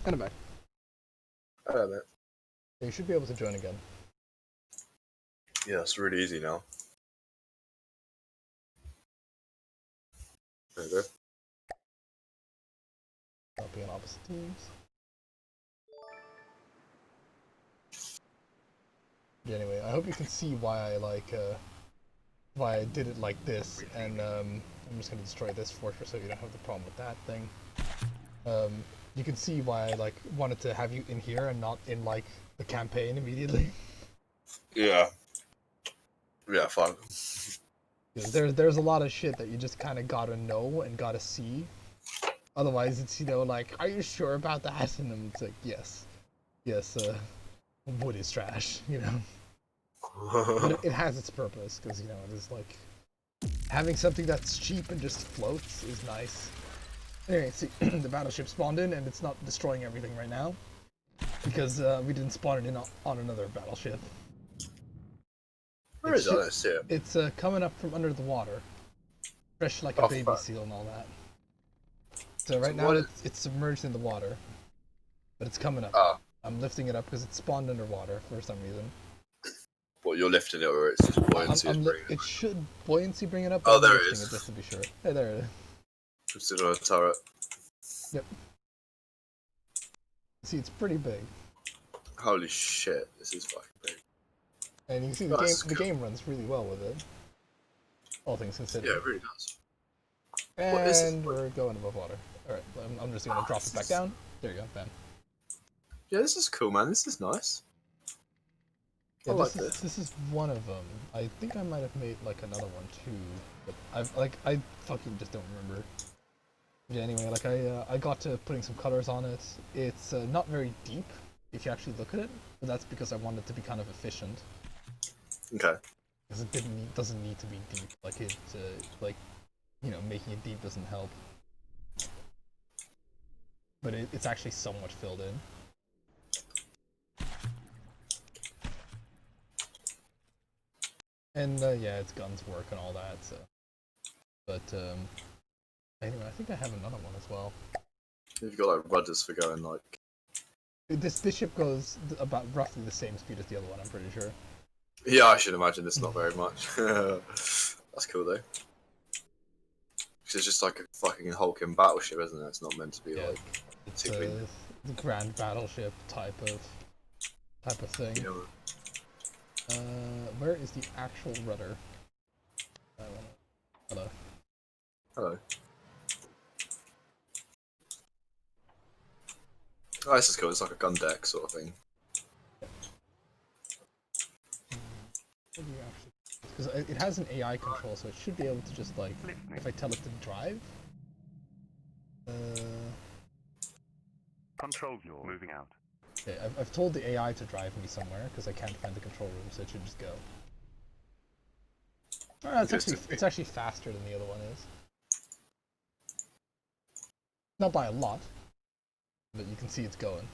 And I'm back. Hello, mate. You should be able to join again. Yeah, it's really easy now. There you go. I'll be on opposite teams. Yeah, anyway, I hope you can see why I why I did it like this, and I'm just gonna destroy this fortress so you don't have the problem with that thing. You can see why I wanted to have you in here and not in the campaign immediately. Yeah. Yeah, fine. There's a lot of shit that you just kind of gotta know and gotta see. Otherwise, it's are you sure about that? And then it's like, yes, wood is trash, But it has its purpose because it is having something that's cheap and just floats is nice. Anyway, see, the battleship spawned in and it's not destroying everything right now because we didn't spawn it in on another battleship. Where is it? I don't see it. It's coming up from under the water, fresh like a Oh, baby fuck. seal and all that. So right So now what it's submerged in the water, but it's coming up. Ah, I'm lifting it up because it's spawned underwater for some reason. what, you're lifting it or it's just buoyancy is bringing It should buoyancy bring it up. Oh, I'm there it lifting is. just to be sure. Hey, there it is. Just in on a turret. Yep. See, it's pretty big, Holy shit, this is fucking big. and you can see That's the cool. game runs really well with it. All things considered. Yeah, it really does. And What is this? we're going above water. Alright, I'm just gonna drop it back down. There you go, bam. Yeah, this is cool, man. This is nice. Yeah, I like this. This is one of them. I think I might have made another one too, but I fucking just don't remember. Yeah, anyway, I got to putting some colors on it. It's not very deep if you actually look at it, but that's because I wanted it to be kind of efficient. Okay. Because it doesn't need to be deep. Making it deep doesn't help. But it's actually somewhat filled in. And yeah, its guns work and all that. So, but anyway, I think I have another one as well. You've got rudders for going This ship goes about roughly the same speed as the other one. I'm pretty sure. Yeah, I should imagine it's not very much. That's cool though. It's just like a fucking Hulking battleship, isn't it? It's not meant to be Yeah, like it's particularly. the grand battleship type of thing. You know, Where is the actual rudder? Hello. hello. Oh, this is cool. It's like a gun deck sort of thing. Because it has an AI control, so it should be able to just Listening. if I tell it to drive. Control you're moving out. Okay, I've told the AI to drive me somewhere because I can't find the control room, so it should just go. It's actually faster than the other one is. Not by a lot, but you can see it's going.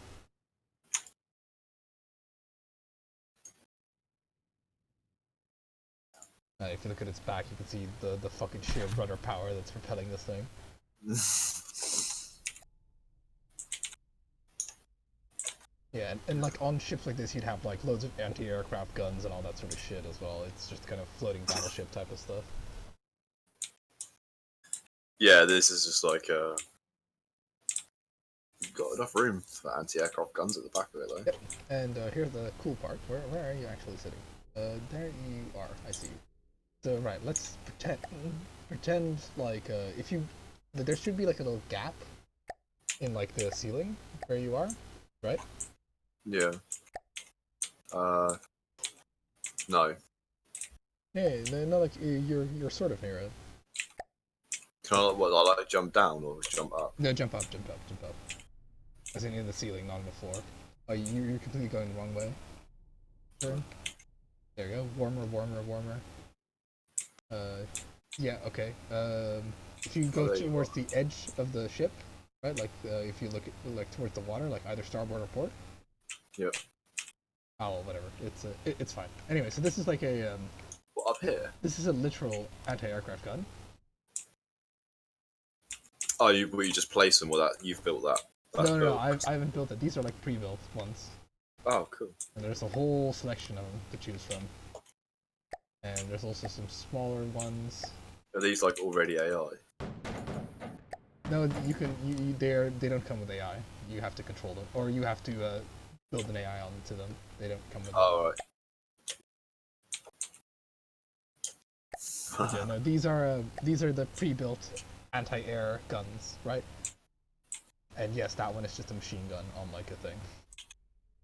If you look at its back, you can see the fucking sheer rudder power that's propelling this thing. Yeah, and on ships like this, you'd have loads of anti-aircraft guns and all that sort of shit as well. It's just kind of floating battleship type of stuff. Yeah, this is just you've got enough room for anti-aircraft guns at the back of it though. Yep. And here's the cool part. Where are you actually sitting? There you are. I see you. So right, let's pretend if you there should be a little gap in the ceiling where you are. right? Yeah. No. Hey, no, like you're sort of near it. Can I what? I like jump down or jump up? No, jump up, jump up, jump up. As in the ceiling, not on the floor. Oh, you're completely going the wrong way. Turn. There you go. Warmer, warmer, warmer. Yeah, okay. If you go there you towards the edge of the ship, right? Like, if you look at, like towards the water, like either starboard or port. Yep. Oh, well, whatever. It's fine. Anyway, so this is like a What, up here? this is a literal anti-aircraft gun. Oh, you just place them with that? You've built that? That's No, built. I haven't built it. These are like pre-built ones, Oh, cool. and there's a whole selection of them to choose from. And there's also some smaller ones. Are these like already AI? No, you can. They don't come with AI. You have to control them, or you have to build an AI onto them. They don't come with. Oh, right. But yeah, no, these are the pre-built anti-air guns, right? And yes, that one is just a machine gun on like a thing.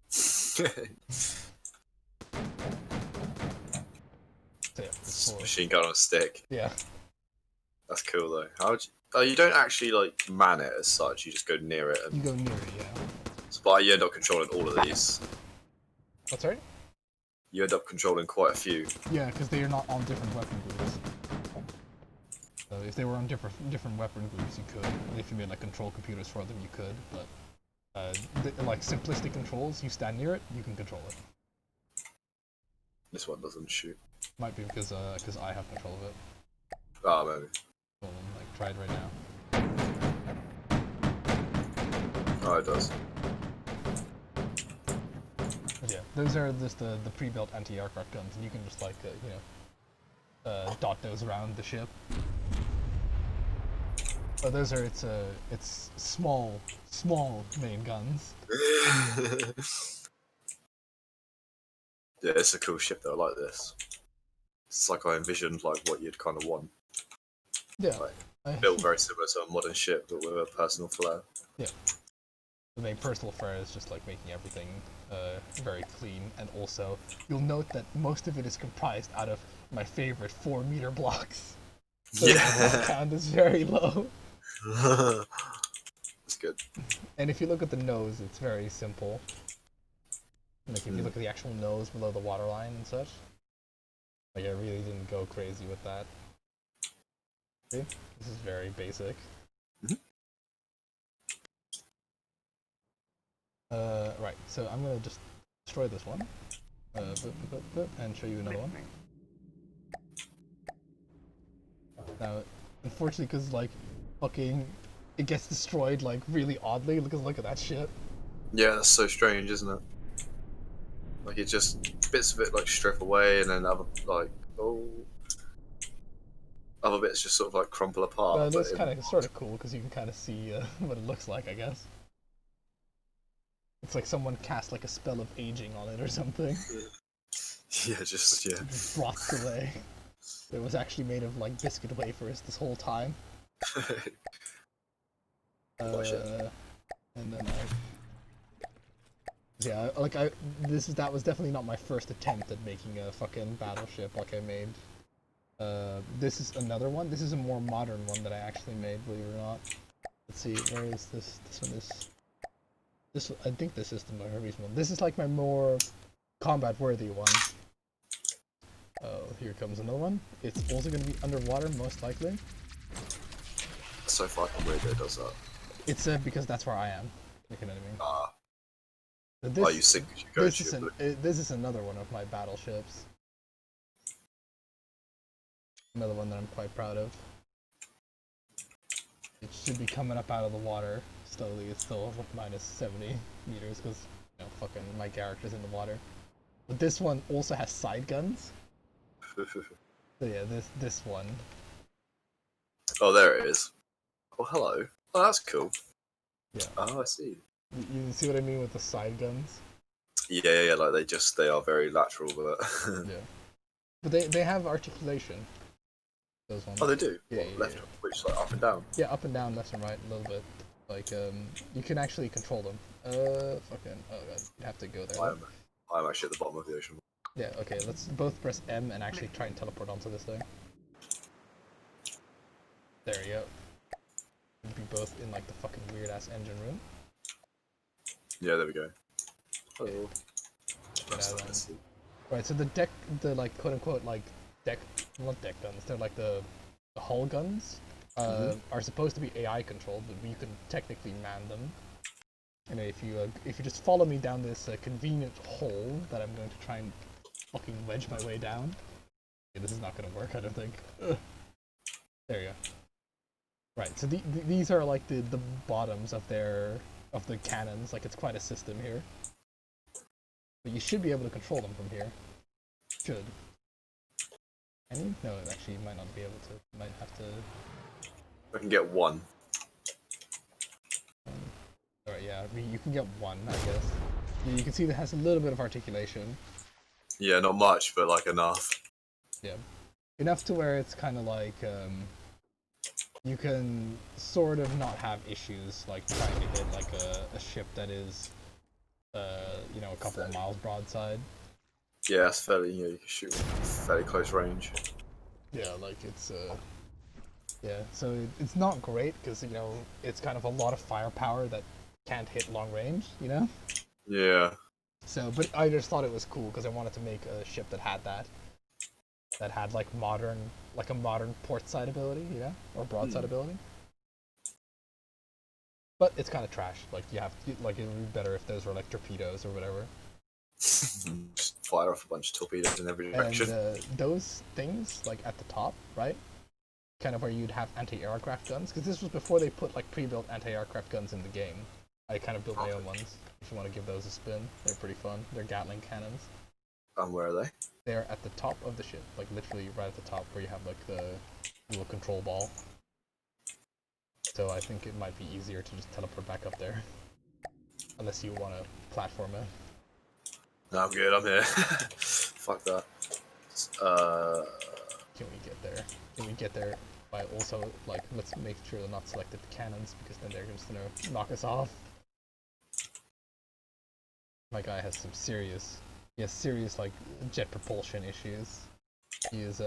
So yeah, it's for, Machine gun on a stick. yeah. That's cool though. How would you? Oh, you don't actually like man it as such. You just go near it, You and go near it, yeah. but you end up controlling all of these. What's right? You end up controlling quite a few. Yeah, because they are not on different weapon groups. So if they were on different weapon groups, you could. And if you made like control computers for them, you could. But like simplistic controls, you stand near it, you can control it. This one doesn't shoot. Might be because I have control of it. Oh, maybe. So I'm like try it right now. Oh, it does. But yeah, those are just the pre-built anti-aircraft guns, and you can just like dot those around the ship. But those are it's small main guns. Yeah, it's a cool ship though. I like this. It's like I envisioned like what you'd kind of want. Yeah. Like, built very similar to a modern ship, but with a personal flair. Yeah. The main personal flair is just like making everything very clean, and also you'll note that most of it is comprised out of my favorite 4-meter blocks. So the block count is very low. That's good. And if you look at the nose, it's very simple. Like if you look at the actual nose below the waterline and such. Like I really didn't go crazy with that. See? This is very basic. Right, so I'm gonna just destroy this one. And show you another one. Listening. Now, unfortunately, because like fucking it gets destroyed like really oddly. Look at that shit. Yeah, that's so strange, isn't it? Like it just bits of it like strip away, and then other other bits just sort of like crumple apart. but That's it- kind of sort of cool because you can kind of see what it looks like, I guess. It's like someone cast like a spell of aging on it or something. Yeah, just yeah. It just rots away. It was actually made of like biscuit wafers this whole time. Watch it. And then yeah, like that was definitely not my first attempt at making a fucking battleship like I made. This is another one. This is a more modern one that I actually made, believe it or not. Let's see, where is this? This one is. I think this is the more recent one. This is like my more combat-worthy one. Oh, here comes another one. It's also going to be underwater, most likely. It's so fucking weird that it does that. It's because that's where I am. You know what I mean? Ah, But oh, you sink as you go. this is another one of my battleships. Another one that I'm quite proud of. It should be coming up out of the water slowly. It's still like minus 70 meters because, you know, fucking my character's in the water. But this one also has side guns. So yeah, this one. Oh, there it is. Oh, hello. Oh, that's cool. Yeah. Oh, I see. You see what I mean with the side guns? Yeah, like they are very lateral, but Yeah. But they have articulation. Those ones. oh, they do. Yeah, What, yeah, left, yeah. which like up and down. Yeah, up and down, left and right, a little bit. Like you can actually control them. Fucking. Oh god, you have to go there. I'm actually at the bottom of the ocean. Yeah. Okay. Let's both press M and actually try and teleport onto this thing. There you go. We'd be both in like the fucking weird ass engine room. Yeah, there we go. Hello. Get out of there. Right. So the like quote unquote like not deck guns. They're like the hull guns. Are supposed to be AI controlled, but you can technically man them. And if you just follow me down this convenient hole that I'm going to try and fucking wedge my way down. Okay, this is not going to work, I don't think. Ugh. There you go. Right, so these are like the bottoms of the cannons. Like it's quite a system here. But you should be able to control them from here. Should. Can you? No, actually, you might not be able to. You might have to. I can get one. Alright, yeah, you can get one, I guess. You can see that it has a little bit of articulation. Yeah, not much, but like enough. Yeah. Enough to where it's kind of like, you can sort of not have issues like trying to hit like a ship that is, you know, a couple of miles broadside. Yeah, it's fairly, you can shoot fairly close range. Yeah, like it's, yeah, so it's not great because, you know, it's kind of a lot of firepower that can't hit long range, you know? Yeah. So, but I just thought it was cool because I wanted to make a ship that had that. That had like a modern port side ability, you know? Or broadside ability. But it's kind of trash. Like, it would be better if those were like torpedoes or whatever. Just fire off a bunch of torpedoes in every direction. And those things, like at the top, right? Kind of where you'd have anti-aircraft guns, because this was before they put like pre-built anti-aircraft guns in the game. I kind of built my own ones. If you want to give those a spin, they're pretty fun. They're Gatling cannons. And where are they? They're at the top of the ship, like literally right at the top where you have like the little control ball. So I think it might be easier to just teleport back up there, unless you want to platform it. No, I'm good. I'm here. Fuck that. Can we get there? Can we get there by also, like, let's make sure they're not selected cannons, because then they're just gonna knock us off. My guy has some serious, like, jet propulsion issues. He is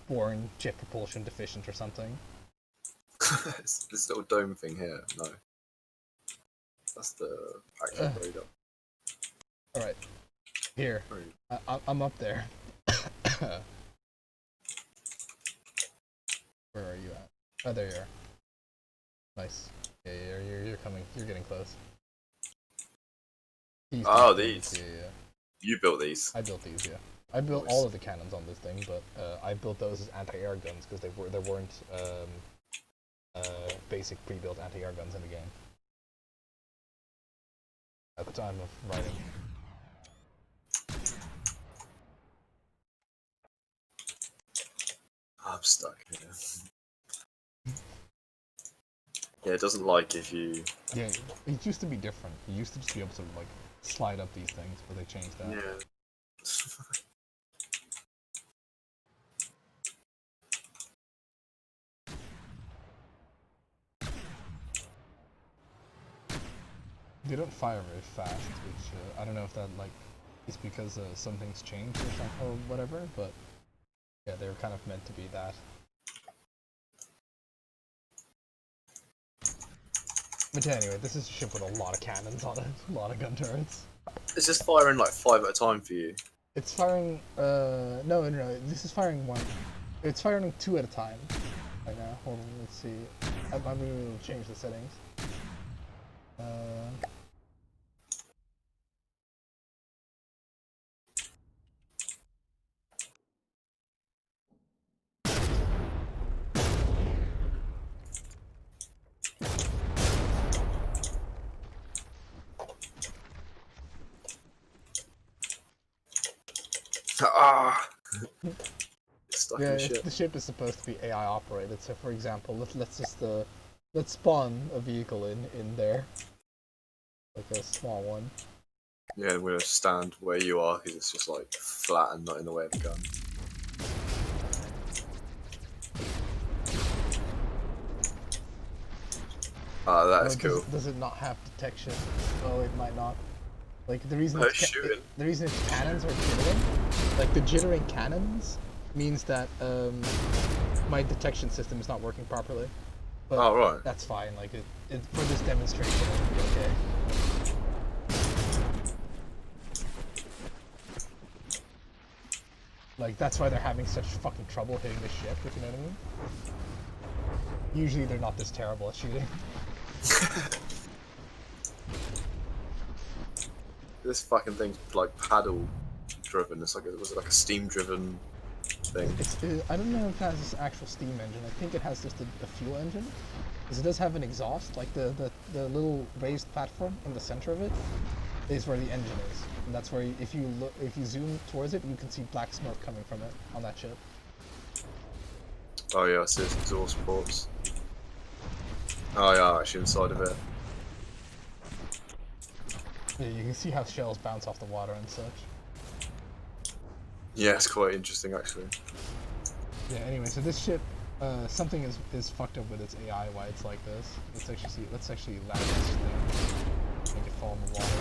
born jet propulsion deficient or something. This little dome thing here. No. That's the actual radar. Alright. Here. I'm up there. Where are you at? Oh, there you are. Nice. Yeah, you're coming. You're getting close. Oh, these. Yeah. You built these. I built these, yeah. I built all of the cannons on this thing, but I built those as anti-air guns because there weren't basic pre-built anti-air guns in the game at the time of writing. I'm stuck here. Yeah, it doesn't like if you... Yeah, it used to be different. You used to just be able to, like, slide up these things, but they changed that. Yeah. They don't fire very fast, which I don't know if that, like, is because some things changed or something, or whatever, but yeah, they were kind of meant to be that. But yeah, anyway, this is a ship with a lot of cannons on it, a lot of gun turrets. It's just firing like 5 at a time for you. It's firing, no, this is firing one. It's firing 2 at a time right now. Hold on, let's see. I'm going to change the settings. Ah! It's stuck Yeah, in the ship. the ship is supposed to be AI operated. So, for example, let's just let's spawn a vehicle in there, like a small one. Yeah, I'm gonna stand where you are because it's just like flat and not in the way of the gun. Ah, that Oh, is cool. does it not have detection? Oh, it might not. Like the reason Oh, it's shooting. the reason its cannons are jittering, like the jittering cannons, means that my detection system is not working properly. But Oh, right. that's fine. Like it for this demonstration, it'll be okay. Like that's why they're having such fucking trouble hitting the ship. If you know what I mean. Usually they're not this terrible at shooting. This fucking thing's like paddle driven. It's like was it like a steam driven thing? I don't know if it has this actual steam engine. I think it has just a fuel engine. Because it does have an exhaust, like the little raised platform in the center of it is where the engine is. And that's where if you zoom towards it, you can see black smoke coming from it on that ship. Oh yeah, I see its exhaust ports. Oh yeah, actually inside of it. Yeah, you can see how shells bounce off the water and such. Yeah, it's quite interesting actually. Yeah, anyway, so this ship, something is fucked up with its AI why it's like this. Let's actually land this thing. Make it fall in the water.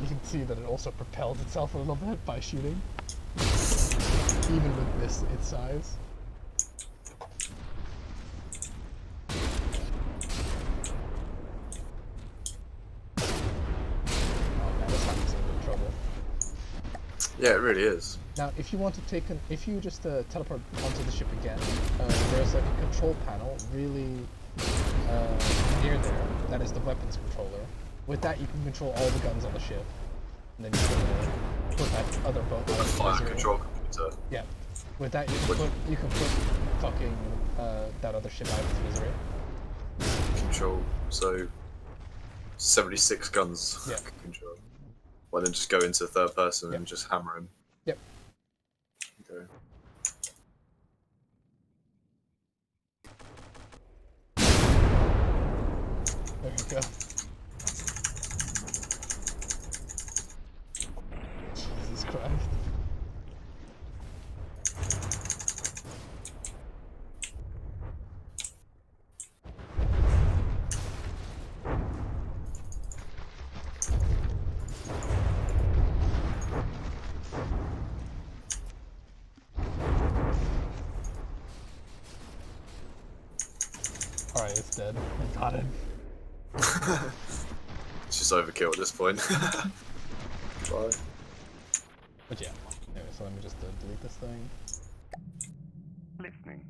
You can see that it also propelled itself a little bit by shooting. Even with this, its size. Oh man, this happens in trouble. Yeah, it really is. Now, if you want to if you just teleport onto the ship again, there's like a control panel really near there. That is the weapons controller. With that, you can control all the guns on the ship, and then you can put that other boat out of Fire misery. control computer. Yeah. With that, you can put fucking that other ship out of misery. Control. So 76 guns. Yeah. Control. Well, then just go into third person Yep. and just hammer him. Yep. Okay. There you go. Jesus Christ. Alright, it's dead. I got him. It's just overkill at this point. Bye. But yeah. Anyway, so let me just delete this thing. Listening.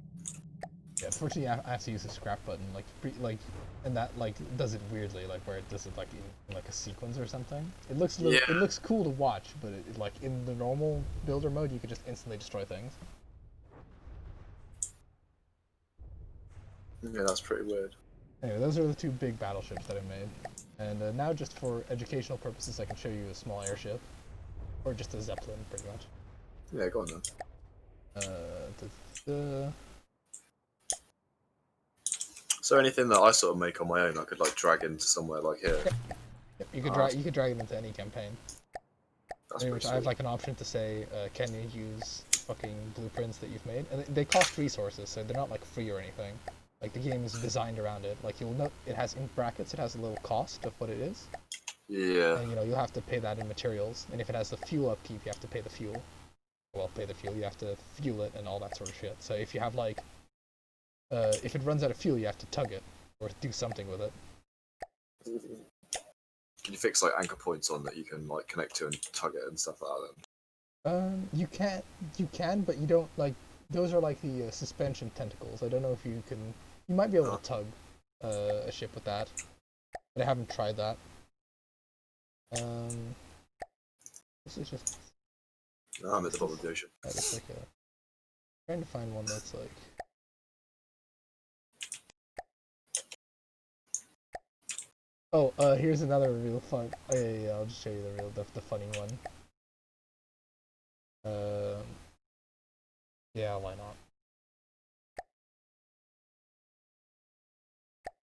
Yeah, unfortunately, I have to use the scrap button, and that like does it weirdly, like where it does it like in like a sequence or something. It looks Yeah. it looks cool to watch, but like in the normal builder mode, you could just instantly destroy things. Yeah, that's pretty weird. Anyway, those are the two big battleships that I made, and now just for educational purposes, I can show you a small airship, or just a zeppelin, pretty much. Yeah, go on then. So anything that I sort of make on my own, I could like drag into somewhere like here. Yep, you could drag it into any campaign. That's In pretty which I sweet. have like an option to say, can you use fucking blueprints that you've made? And they cost resources, so they're not like free or anything. Like the game is designed around it. Like you'll note, it has in brackets, it has a little cost of what it is, Yeah. and you'll have to pay that in materials. And if it has the fuel upkeep, you have to pay the fuel. Well, pay the fuel. You have to fuel it and all that sort of shit. So if you have like, if it runs out of fuel, you have to tug it or do something with it. Can you fix like anchor points on that you can like connect to and tug it and stuff like that then? You can, but you don't like. Those are like the suspension tentacles. I don't know if you can. You might be able to tug a ship with that, but I haven't tried that. This is just. No, I'm at the bottom of the ocean. It's like a. Trying to find one that's like. Oh, here's another real fun. Oh, yeah, I'll just show you the funny one. Yeah, why not?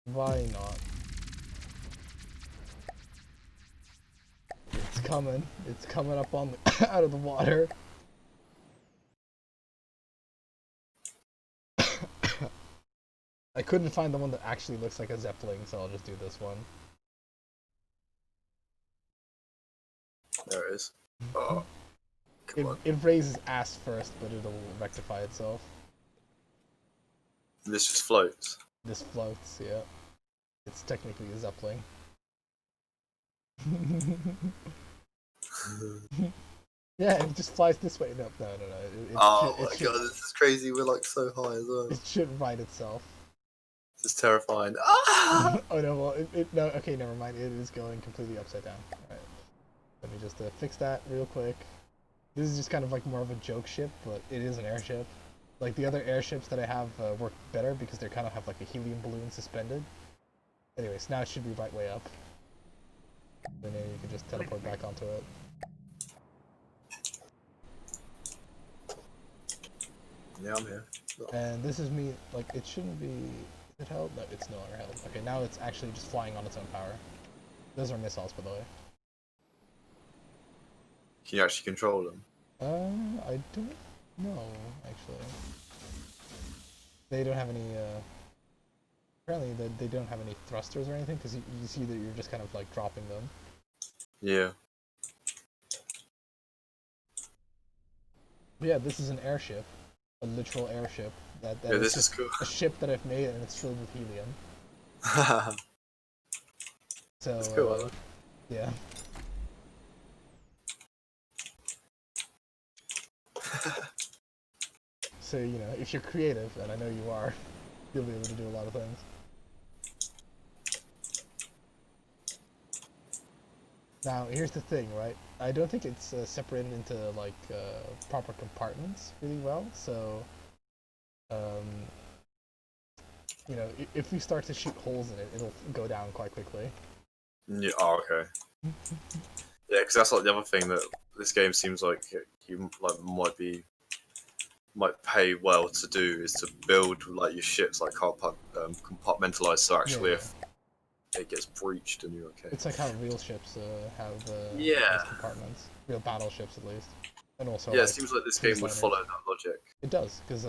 Why not? It's coming. It's coming up on the out of the water. I couldn't find the one that actually looks like a Zeppelin, so I'll just do this one. There it is. Oh, come on. It raises ass first, but it'll rectify itself. This just floats. This floats, yeah. It's technically a Zeppelin. Yeah, it just flies this way. No. Oh It my should, god, this is crazy. We're like so high as well. it should ride itself. This is terrifying. Ah! Oh no, well, no, okay, never mind. It is going completely upside down. Alright. Let me just fix that real quick. This is just kind of like more of a joke ship, but it is an airship. Like the other airships that I have work better because they kind of have like a helium balloon suspended. Anyways, now it should be right way up. Then you can just teleport back onto it. Yeah, I'm here. And this is me, like, it shouldn't be... Is it held? No, it's no longer held. Okay, now it's actually just flying on its own power. Those are missiles, by the way. Can you actually control them? I don't know, actually. They don't have any, apparently they don't have any thrusters or anything, because you see that you're just kind of, like, dropping them. Yeah. But yeah, this is an airship. A literal airship. That Yeah, this is just cool. a ship that I've made, and it's filled with helium. So, That's cool. yeah. So, you know, if you're creative, and I know you are, you'll be able to do a lot of things. Now, here's the thing, right? I don't think it's separated into, like, proper compartments really well, so, you know, if we start to shoot holes in it, it'll go down quite quickly. Yeah. Oh, okay. Yeah, because that's like the other thing that this game seems like you like might pay well to do is to build like your ships like compartmentalized. So actually, Yeah. if it gets breached, and you're okay. It's like how real ships have Yeah. those compartments. Real battleships, at least. And also, Yeah, it like, seems like this cruise game would liners. follow that logic. It does, because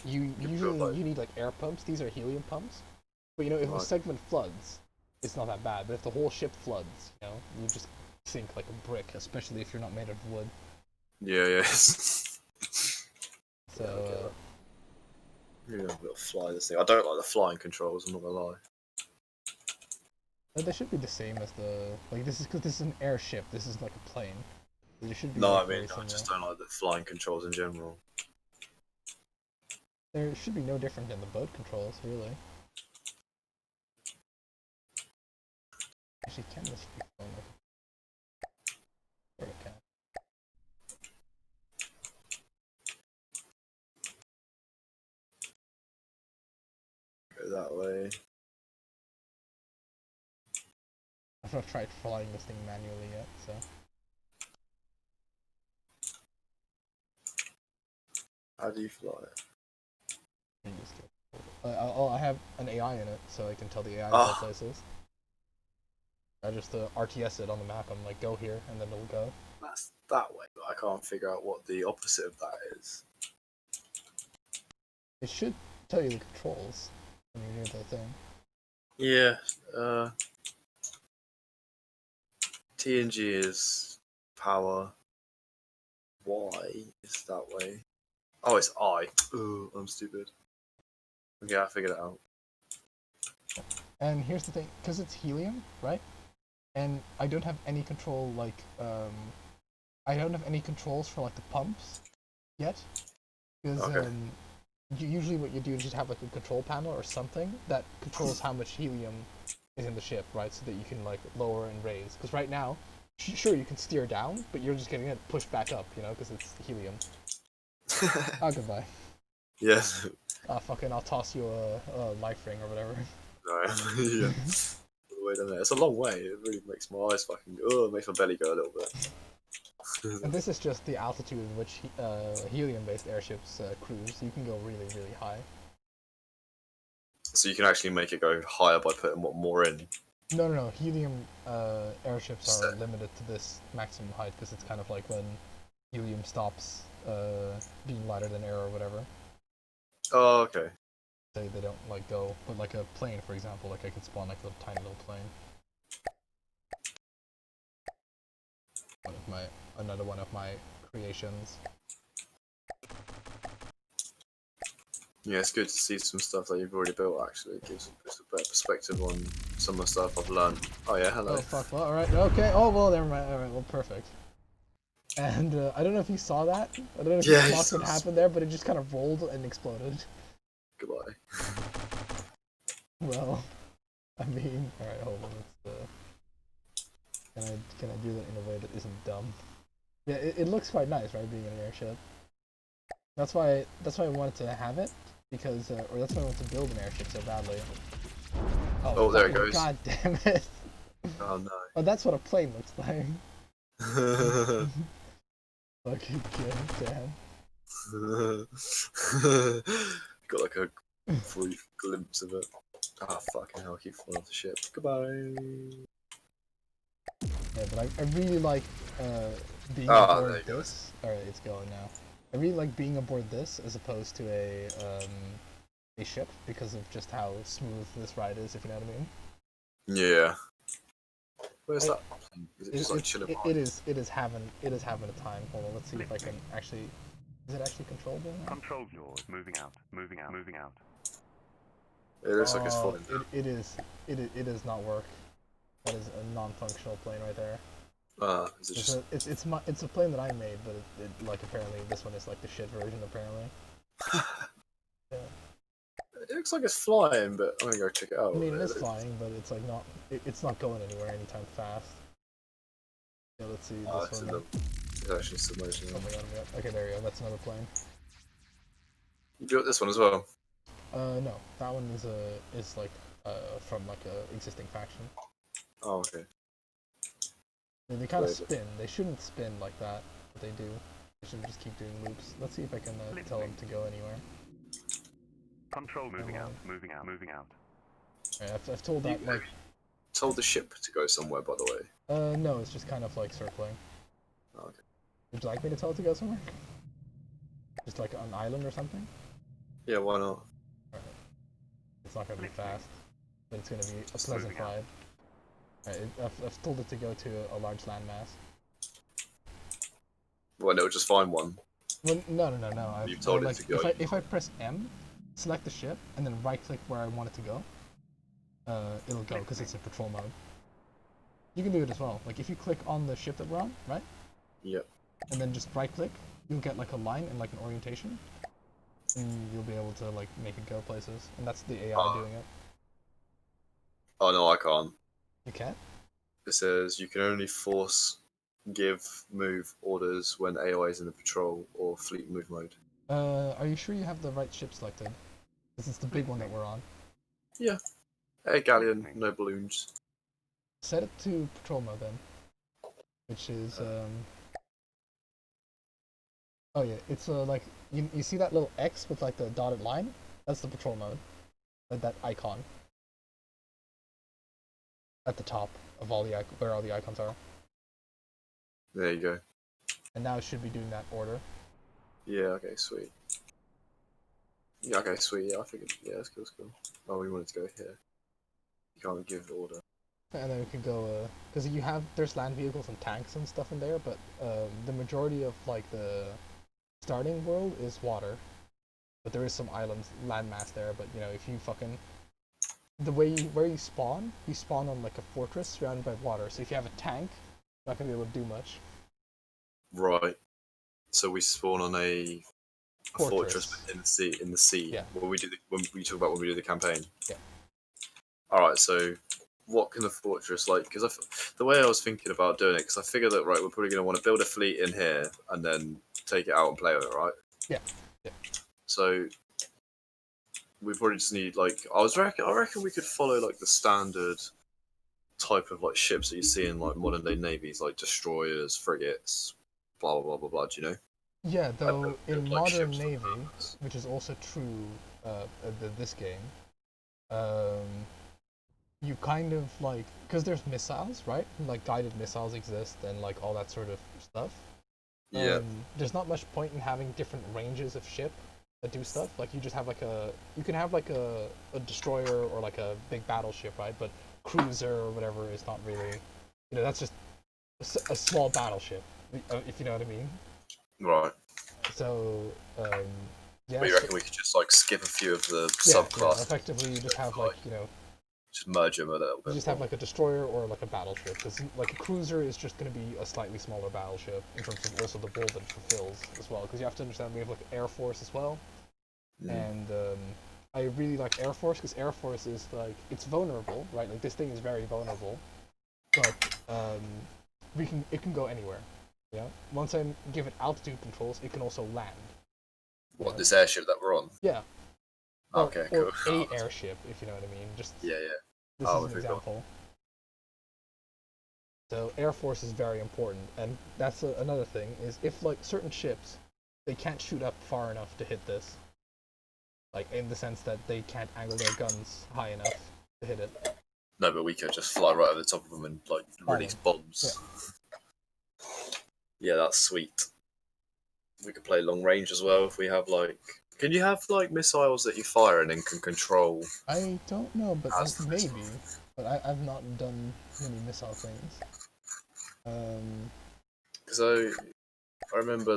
you build, usually like- you need like air pumps. These are helium pumps. But you know, if a Right. segment floods, it's not that bad. But if the whole ship floods, you know, you just sink like a brick, especially if you're not made of wood. Yeah, yeah. So Okay. Maybe I'm gonna fly this thing. I don't like the flying controls. I'm not gonna lie. they should be the same as the like. This is because this is an airship. This is like a plane. They should be. No, like, I mean very I similar. just don't like the flying controls in general. There should be no different than the boat controls, really. Actually, can this be flown like? Or it can. Go that way. I've not tried flying this thing manually yet, so. How do you fly it? Let me just get- I have an AI in it, so I can tell the AI Oh. where places. I just RTS it on the map. I'm like, go here, and then it'll go. That's that way, but I can't figure out what the opposite of that is. It should tell you the controls when you're near the thing. Yeah. TNG is power. Y is that way. Oh, it's I. Ooh, I'm stupid. Okay, I figured it out. And here's the thing, because it's helium, right? And I don't have any control, like, I don't have any controls for, like, the pumps yet. Because, Okay. usually what you do is just have, like, a control panel or something that controls how much helium is in the ship, right? So that you can, like, lower and raise. Because right now, sure, you can steer down, but you're just getting it pushed back up, you know, because it's helium. Ah, goodbye. Yes. Ah, fucking, I'll toss you a life ring or whatever. No. Yeah. All the way down there. It's a long way. It really makes my eyes fucking. Oh, it makes my belly go a little bit. And this is just the altitude in which helium-based airships cruise. You can go really, really high. So you can actually make it go higher by putting more in. No. Helium airships are Set. limited to this maximum height because it's kind of like when helium stops being lighter than air or whatever. Oh, okay. say they don't like go, but like a plane, for example, like I could spawn like a little tiny little plane. Another one of my creations. Yeah, it's good to see some stuff that you've already built. Actually, it gives us a better perspective on some of the stuff I've learned. Oh yeah, hello. Oh fuck! Well, all right, okay. Oh well, never mind. All right, well, perfect. And I don't know if you saw that. I don't know if Yeah, you I clocked saw what s- happened there, but it just kind of rolled and exploded. Goodbye. Well, I mean, all right, hold on. Can I do that in a way that isn't dumb? Yeah, it looks quite nice, right? Being an airship. That's why I wanted to have it because, or that's why I wanted to build an airship so badly. Oh, there it fucking goes. God damn it! Oh no. Oh, that's what a plane looks like. Fucking damn. Got like a brief glimpse of it. Ah, fucking hell, I keep falling off the ship. Goodbye. Yeah, but I really like being Ah, there aboard you go. this. Alright, it's going now. I really like being aboard this as opposed to a ship because of just how smooth this ride is, if you know what I mean. Yeah. Where's I- that? Is it just like chilling behind? It is having a time. Hold on, let's see if I can actually. Is it actually controllable now? Control yours. Moving out. Moving out. Moving out. It looks like it's Oh, falling down. it does not work. That is a non-functional plane right there. Is it just... It's a plane that I made, but it like apparently this one is like the shit version apparently. Yeah. It looks like it's flying, but I'm gonna go check it out. I mean, it is flying, but it's like not. It's not going anywhere anytime fast. Yeah, let's see Oh, this it's, one. it's actually submerging. Oh my god, oh my god. Okay, there we go. That's another plane. You built this one as well? No, that one is like from like a existing faction. Oh, okay. They kind of Wait. spin. They shouldn't spin like that, but they do. They should just keep doing loops. Let's see if I can tell them to go anywhere. Control moving out. Moving out. Moving out. Alright, I've told that like. Told the ship to go somewhere, by the way. No, it's just kind of like circling. Oh, okay. Would you like me to tell it to go somewhere? Just like an island or something? Yeah, why not? It's not gonna be fast, but it's gonna be a Just pleasant moving out. ride. Alright, I've told it to go to a large landmass. Well, no, just find one. Well, no. You've told it like, to go. If I press M, select the ship, and then right-click where I want it to go, it'll go because it's in patrol mode. You can do it as well. Like if you click on the ship that we're on, right, Yep. and then just right-click, you'll get like a line and like an orientation, and you'll be able to like make it go places. And that's the AI Oh. doing it. Oh, no, I can't. You can't. It says you can only force give move orders when AOA is in the patrol or fleet move mode. Are you sure you have the right ship selected? This is the big one that we're on. Hey, Galleon, no balloons. Set it to patrol mode then, which is oh yeah, it's like you see that little X with like the dotted line? That's the patrol mode. Like that icon at the top of all the where all the icons are. There you go. And now it should be doing that order. Yeah, okay, sweet. Yeah, okay, sweet. Yeah, I figured. Yeah, that's cool, that's cool. Oh, we wanted to go here. You can't give order. And then we can go because there's land vehicles and tanks and stuff in there, but the majority of like the starting world is water. But there is some islands, landmass there. But you know, if you fucking where you spawn on like a fortress surrounded by water. So if you have a tank, you're not gonna be able to do much. Right. So we spawn on a fortress Fortress. in the sea. In the sea. Yeah. When we talk about when we do the campaign. Yeah. All right. So, what can the fortress like? Because the way I was thinking about doing it, because I figured that right, we're probably going to want to build a fleet in here and then take it out and play with it, right? Yeah. Yeah. So we probably just need like I reckon we could follow like the standard type of like ships that you see in like modern day navies, like destroyers, frigates, blah blah blah blah blah. Do you know? Yeah, though built, in like, modern ships for navy, purpose. which is also true this game, you kind of like because there's missiles, right? Like guided missiles exist and like all that sort of stuff. Yeah. There's not much point in having different ranges of ship that do stuff. Like you just have like you can have like a destroyer or like a big battleship, right? But cruiser or whatever is not really, that's just a small battleship, if you know what I mean. Right. So, yeah. But you reckon we could just like skip a few of the Yeah, subclasses? effectively you just have like, Just merge them a little bit. you just have like a destroyer or like a battleship. Because like a cruiser is just going to be a slightly smaller battleship in terms of also the role that it fulfills as well. Because you have to understand we have like Air Force as well. And I really like Air Force because Air Force is like, it's vulnerable, right? Like this thing is very vulnerable, but it can go anywhere. Yeah. Once I give it altitude controls, it can also land. What, this airship that we're on? Yeah. Okay, or cool. a airship, if you know what I mean. Just Yeah. this Oh, is an very cool. example. So Air Force is very important, and that's another thing is if like certain ships, they can't shoot up far enough to hit this. Like in the sense that they can't angle their guns high enough to hit it. No, but we could just fly right over the top of them and like release bombs. Yeah, that's sweet. We could play long range as well if we have like. Can you have like missiles that you fire and then can control? I don't know, but As maybe. But I've not done many missile things. Because I remember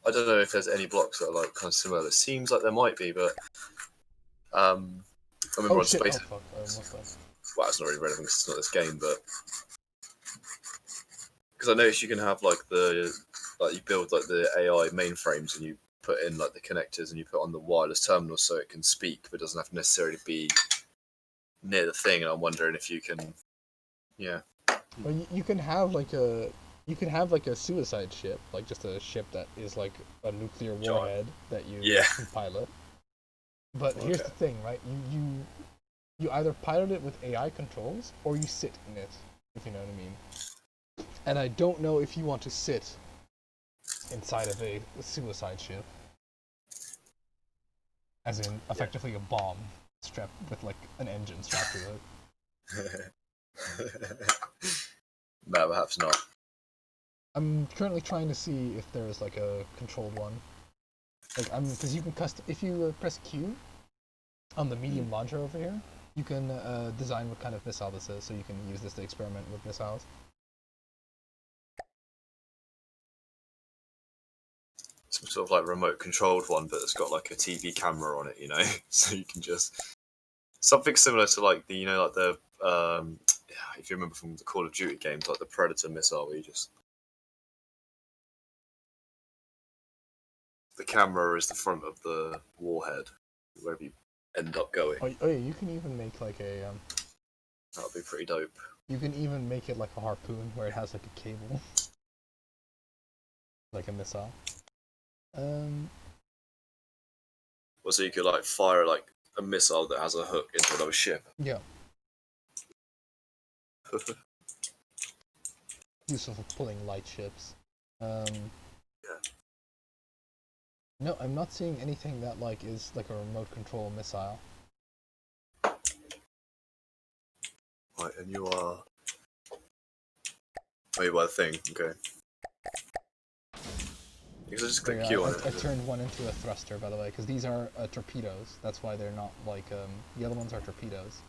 I don't know if there's any blocks that are like kind of similar. It seems like there might be, but I remember on shit! Space. Oh fuck! What's that? Well, it's not really relevant because it's not this game, but because I noticed you can have like you build like the AI mainframes and you put in like the connectors and you put on the wireless terminal so it can speak, but doesn't have to necessarily be near the thing. And I'm wondering if you can, yeah. Well, you can have like a suicide ship, like just a ship that is like a nuclear warhead that you can pilot. But here's the thing, right? You either pilot it with AI controls or you sit in it, if you know what I mean. And I don't know if you want to sit inside of a suicide ship, as in effectively a bomb strapped with like an engine strapped to it. No, perhaps not. I'm currently trying to see if there is like a controlled one. Like because you can if you press Q on the medium launcher over here, you can design what kind of missile this is, so you can use this to experiment with missiles. Some sort of like remote controlled one, but it's got like a TV camera on it, so you can just something similar to like the like the if you remember from the Call of Duty games, like the Predator missile, where you just the camera is the front of the warhead, wherever you end up going. Oh yeah, you can even make like a That would be pretty dope. You can even make it like a harpoon where it has like a cable, like a missile. Well, so you could like fire like a missile that has a hook into another ship. Yeah. Useful for pulling light ships. Yeah. No, I'm not seeing anything that like is like a remote control missile. Right, and you are. Oh, you are the thing. Okay. You can just click Q on it. I turned one into a thruster, by the way, because these are torpedoes. That's why they're not like the other ones are torpedoes.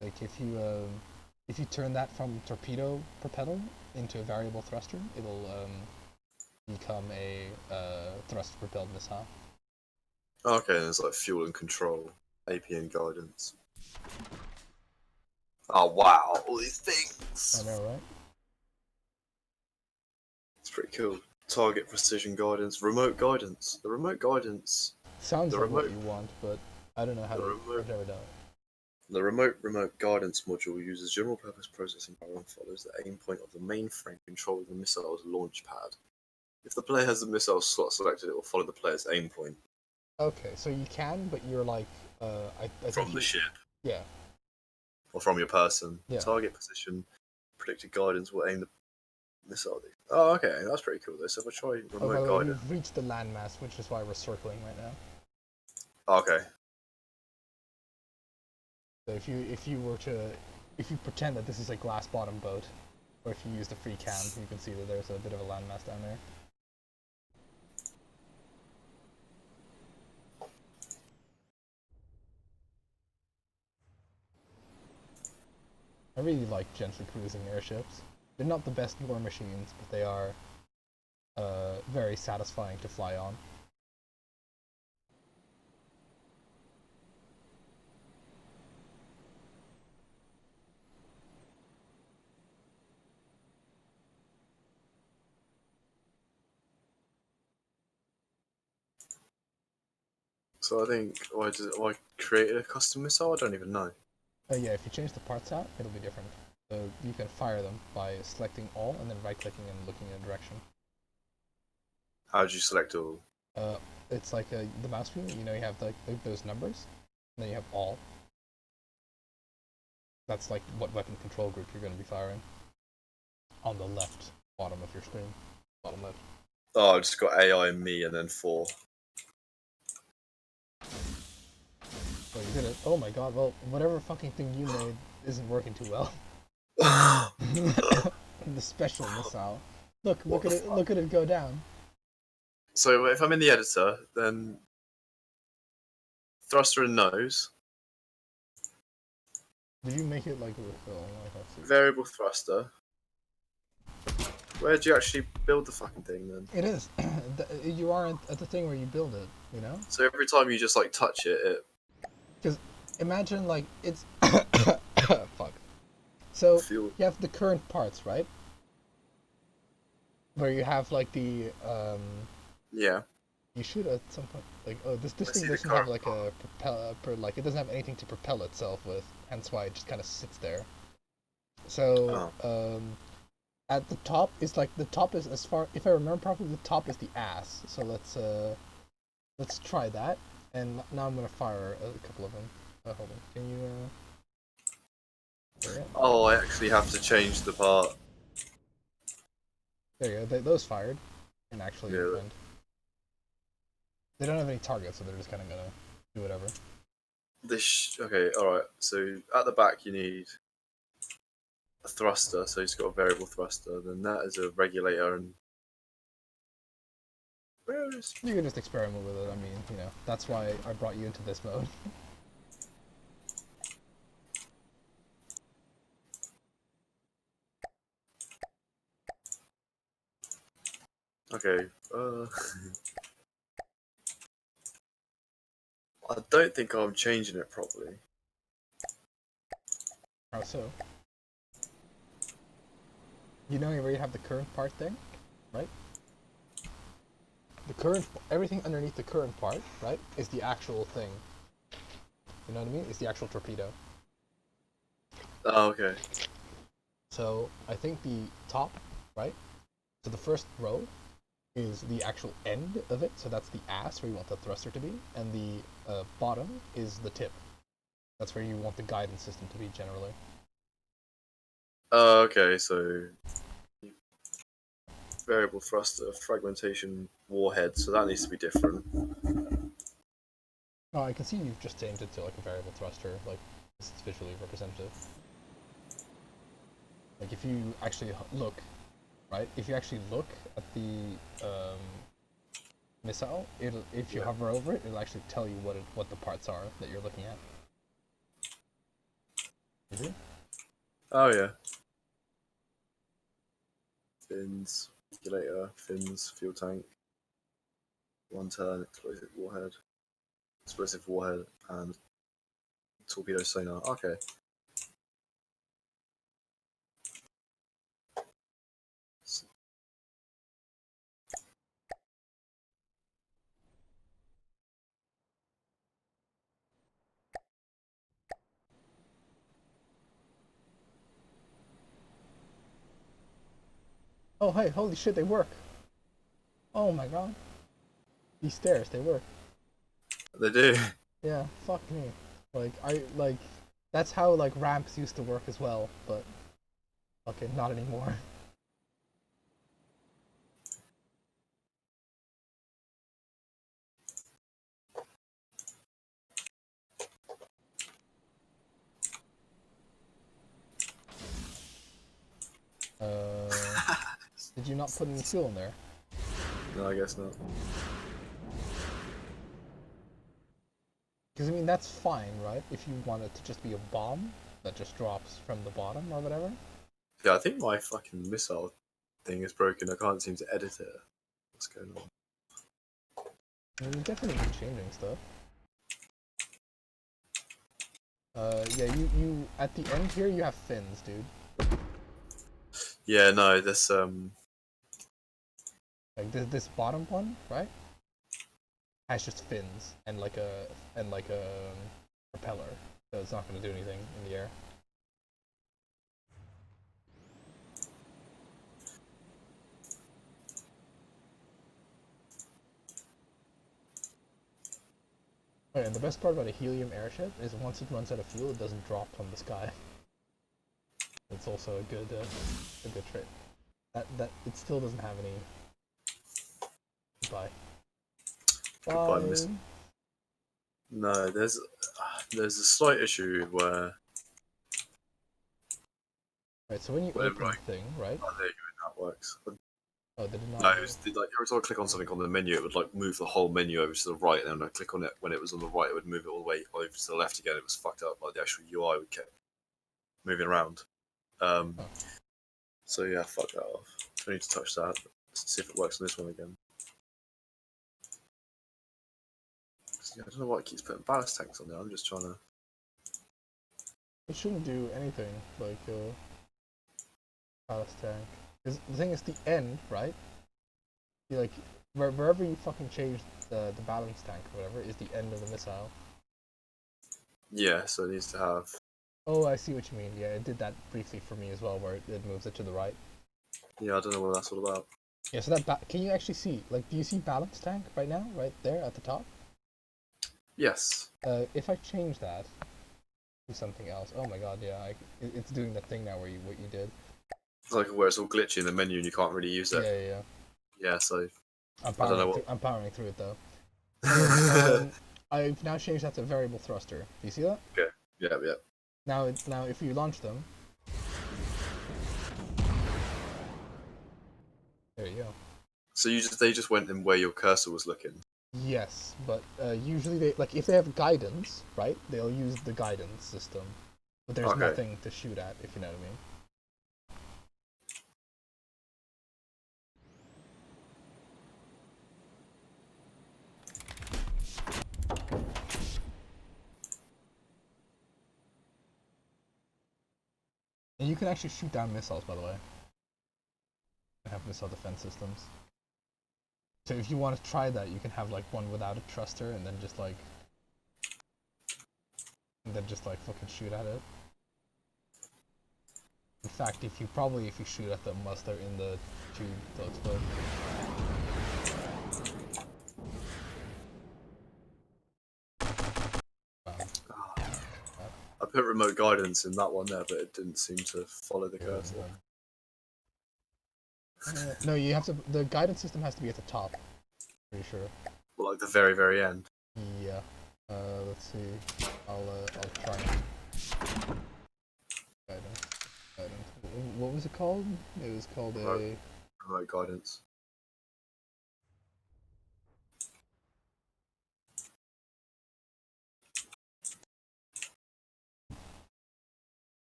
Like if you turn that from torpedo propeller into a variable thruster, it'll become a thrust propelled missile. Okay, there's like fuel and control, APN guidance. Oh wow, all these things! I know, right? It's pretty cool. Target precision guidance, remote guidance. The remote guidance. Sounds like what you want, but I don't know how to. I've never done it. The remote guidance module uses general purpose processing power and follows the aim point of the mainframe controlling the missile's launch pad. If the player has the missile slot selected, it will follow the player's aim point. Okay, so you can, but you're like, I from the ship. Yeah. Or from your person. Yeah. Target position, predicted guidance will aim the missile. Oh, okay, that's pretty cool though. So if I try remote guidance. We've reached the landmass, which is why we're circling right now. Okay. So if you pretend that this is a glass bottom boat, or if you use the free cam, you can see that there's a bit of a landmass down there. I really like gently cruising airships. They're not the best war machines, but they are very satisfying to fly on. So I think I created a custom missile. I don't even know. Yeah, if you change the parts out, it'll be different. So you can fire them by selecting all and then right-clicking and looking in a direction. How do you select all? It's like the mouse wheel. You know, you have like those numbers, and then you have all. That's like what weapon control group you're going to be firing. On the left bottom of your screen, bottom left. Oh, I've just got AI and me, and then 4. Oh, you did it. Oh my god, well, whatever fucking thing you made isn't working too well. The special missile. Look at it go down. So if I'm in the editor, then thruster and nose, Did you make it like with I see. variable thruster. Where do you actually build the fucking thing then? It is. You are at the thing where you build it, you know? So every time you just like touch it, Imagine like it's fuck. So feels. you have the current parts, right? Where you have like the Yeah. you should at some point like this I thing see the doesn't have current like a propeller like it doesn't have anything to propel itself with, hence why it just kind of sits there. So at the top is like the top is as far if I remember properly the top is the ass. So let's try that. And now I'm gonna fire a couple of them. Hold on. Can you there you go. Oh, I actually have to change the part. There you go. Those fired. And actually Yeah. defend. They don't have any targets, so they're just kind of gonna do whatever. Okay, alright. So at the back you need a thruster, so it's got a variable thruster. Then that is a regulator, and where is? You can just experiment with it. I mean, you know, that's why I brought you into this mode. Okay. I don't think I'm changing it properly. How so? You know where you have the current part thing, right? The current, everything underneath the current part, right, is the actual thing. You know what I mean? It's the actual torpedo. Oh, okay. So I think the top, right? So the first row is the actual end of it. So that's the ass where you want the thruster to be, and the bottom is the tip. That's where you want the guidance system to be generally. Oh, okay. So variable thruster, fragmentation, warhead. So that needs to be different. Oh, I can see you've just changed it to like a variable thruster, like it's visually representative. Like if you actually look, right? If you actually look at the missile, if you hover over it, it'll actually tell you what the parts are that you're looking at. Is it? Oh yeah. Fins, regulator, fins, fuel tank, one turn, explosive warhead, and torpedo sonar. Okay. Oh hey, holy shit, they work! Oh my god. These stairs, they work. They do. Yeah, fuck me. Like that's how like ramps used to work as well, but okay, not anymore. Did you not put any fuel in there? No, I guess not. Because I mean that's fine, right? If you want it to just be a bomb, that just drops from the bottom or whatever. Yeah, I think my fucking missile thing is broken. I can't seem to edit it. What's going on? I mean, you definitely been changing stuff. Yeah, you at the end here you have fins, dude. Yeah, no, this Like this bottom one, right? Has just fins and like a propeller, so it's not going to do anything in the air. Oh, yeah, and the best part about a helium airship is once it runs out of fuel, it doesn't drop from the sky. It's also a good trait. That it still doesn't have any. Goodbye. Goodbye, Bye. miss. No, there's a slight issue where Right, so when you Where, open right. the thing, right? oh, there you go, that works. Oh, did it not? No, it was like every time I click on something on the menu, it would like move the whole menu over to the right, and then when I click on it when it was on the right, it would move it all the way over to the left again. It was fucked up. Like the actual UI would keep moving around. Oh. So yeah, fuck that off. I need to touch that. Let's see if it works on this one again. Yeah, I don't know why it keeps putting ballast tanks on there. I'm just trying to. It shouldn't do anything like ballast tank. Because the thing is, the end, right? You like wherever you fucking change the balance tank or whatever is the end of the missile. Yeah, so it needs to have. Oh, I see what you mean. Yeah, it did that briefly for me as well, where it moves it to the right. Yeah, I don't know what that's all about. Yeah, so that can you actually see? Like, do you see balance tank right now, right there at the top? Yes. If I change that to something else, oh my god, yeah, it's doing that thing now where what you did. It's like where it's all glitchy in the menu and you can't really use it. Yeah. Yeah, so I'm I don't know powering, what. I'm powering through it though. I've now changed that to variable thruster. Do you see that? Yeah. Now if you launch them, there you go. So they just went in where your cursor was looking. Yes, but usually they like if they have guidance, right? They'll use the guidance system, but there's Okay. nothing to shoot at, if you know what I mean. And you can actually shoot down missiles, by the way. You have missile defense systems. So if you want to try that, you can have like one without a thruster, and then just like fucking shoot at it. In fact, if you shoot at them whilst they're in the tube, they'll explode. Wow. I put remote guidance in that one there, but it didn't seem to follow the cursor. No, you have to. The guidance system has to be at the top. Pretty sure. Well, like the very, very end. Yeah. Let's see. I'll try. Guidance. What was it called? It was called a. Remote guidance.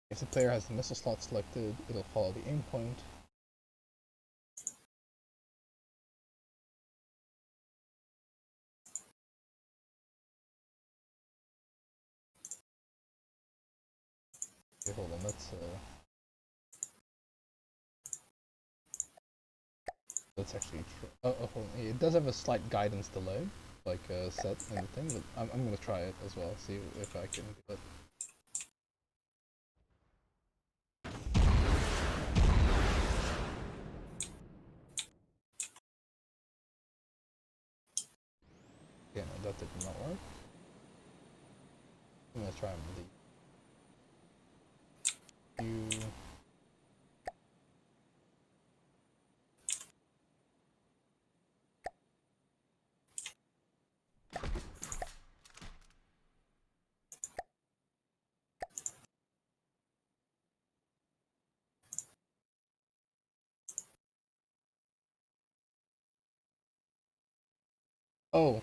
If the player has the missile slot selected, it'll follow the aim point. Okay, hold on, let's actually try. Oh, hold on. It does have a slight guidance delay, like set and the thing, but I'm gonna try it as well, see if I can do it. Yeah, no, that did not work. I'm gonna try with the Oh.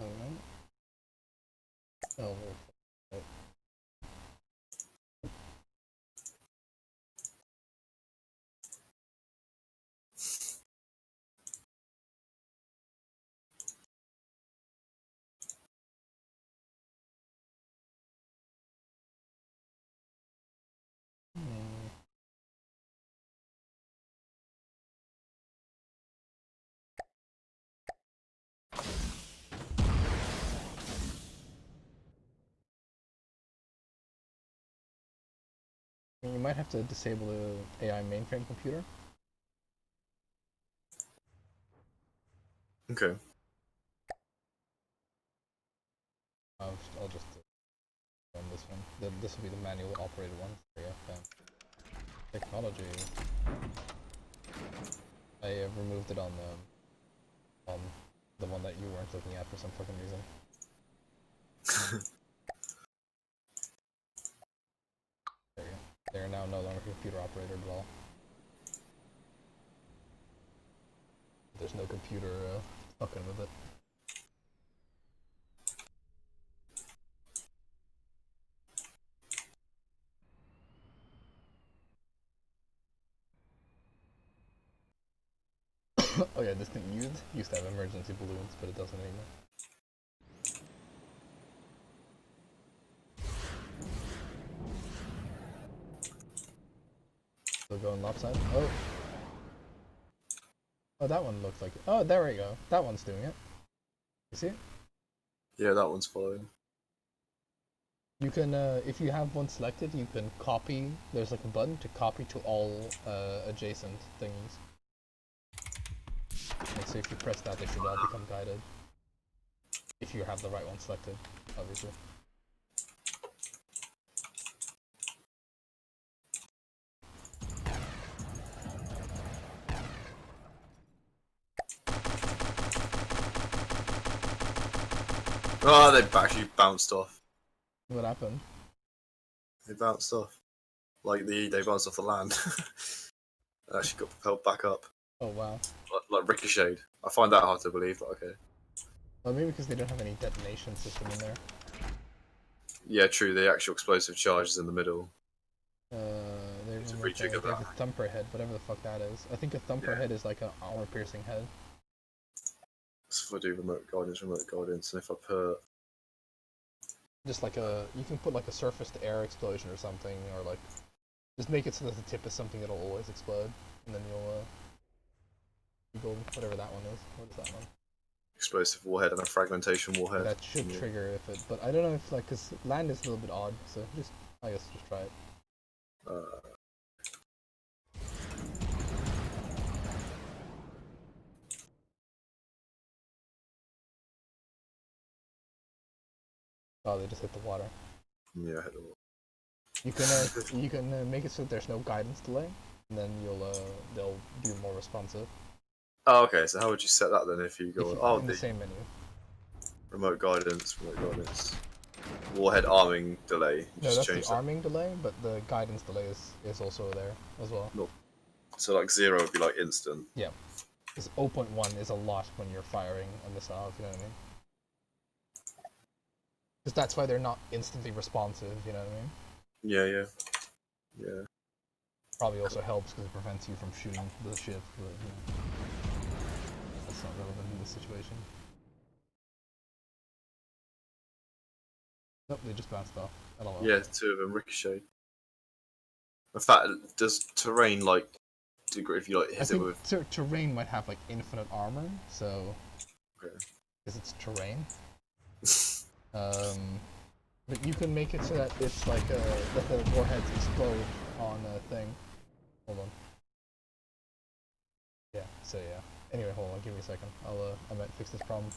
Alright. Oh, right. Hmm. You might have to disable the AI mainframe computer. Okay. I'll just run this one. This will be the manual operated one. There you go. Technology. I removed it on the one that you weren't looking at for some fucking reason. There you go. They're now no longer computer operated at all. There's no computer fucking with it. Oh yeah, this thing used to have emergency balloons, but it doesn't anymore. Still going lopsided? Oh. Oh, that one looks like it. Oh, there we go. That one's doing it. You see it? Yeah, that one's following. You can, if you have one selected, you can copy. There's like a button to copy to all adjacent things. And so if you press that, they should all become guided. If you have the right one selected, obviously. Oh, they actually bounced off. What happened? They bounced off. They bounced off the land. They actually got propelled back up. Oh wow. Like ricocheted. I find that hard to believe, but okay. Well, maybe because they don't have any detonation system in there. Yeah, true, the actual explosive charge is in the middle. They It's a have rejig of they have that. a thumper head, whatever the fuck that is. I think a thumper Yeah. head is like an armor-piercing head. So if I do remote guidance, and if I put... Just like you can put like a surface-to-air explosion or something, or like, just make it so that the tip is something that'll always explode, and then you go whatever that one is. What is that one? explosive warhead and a fragmentation warhead. That should Yeah. trigger if it, but I don't know if like, cause land is a little bit odd, so I guess just try it. Oh, they just hit the water. Yeah, I hit the wall. You can make it so that there's no guidance delay, and then they'll be more responsive. Oh, okay, so how would you set that then if you go... In the same menu. remote guidance, warhead arming delay. You No, just that's change the arming delay, but the guidance delay is also there as well. that. So like 0 would be like instant. Yeah, because 0.1 is a lot when you're firing a missile, if you know what I mean. Because that's why they're not instantly responsive, you know what I mean? Yeah. Probably also helps because it prevents you from shooting the ship, but you know, that's not relevant in this situation. Nope, they just bounced off. LOL. Yeah, 2 of them ricocheted. In fact, does terrain like if you like I hit it think with... terrain might have like infinite armor, so Okay. because it's terrain. But you can make it so that it's like that the warheads explode on a thing. Hold on. Yeah. So yeah. Anyway, hold on. Give me a second. I might fix this problem.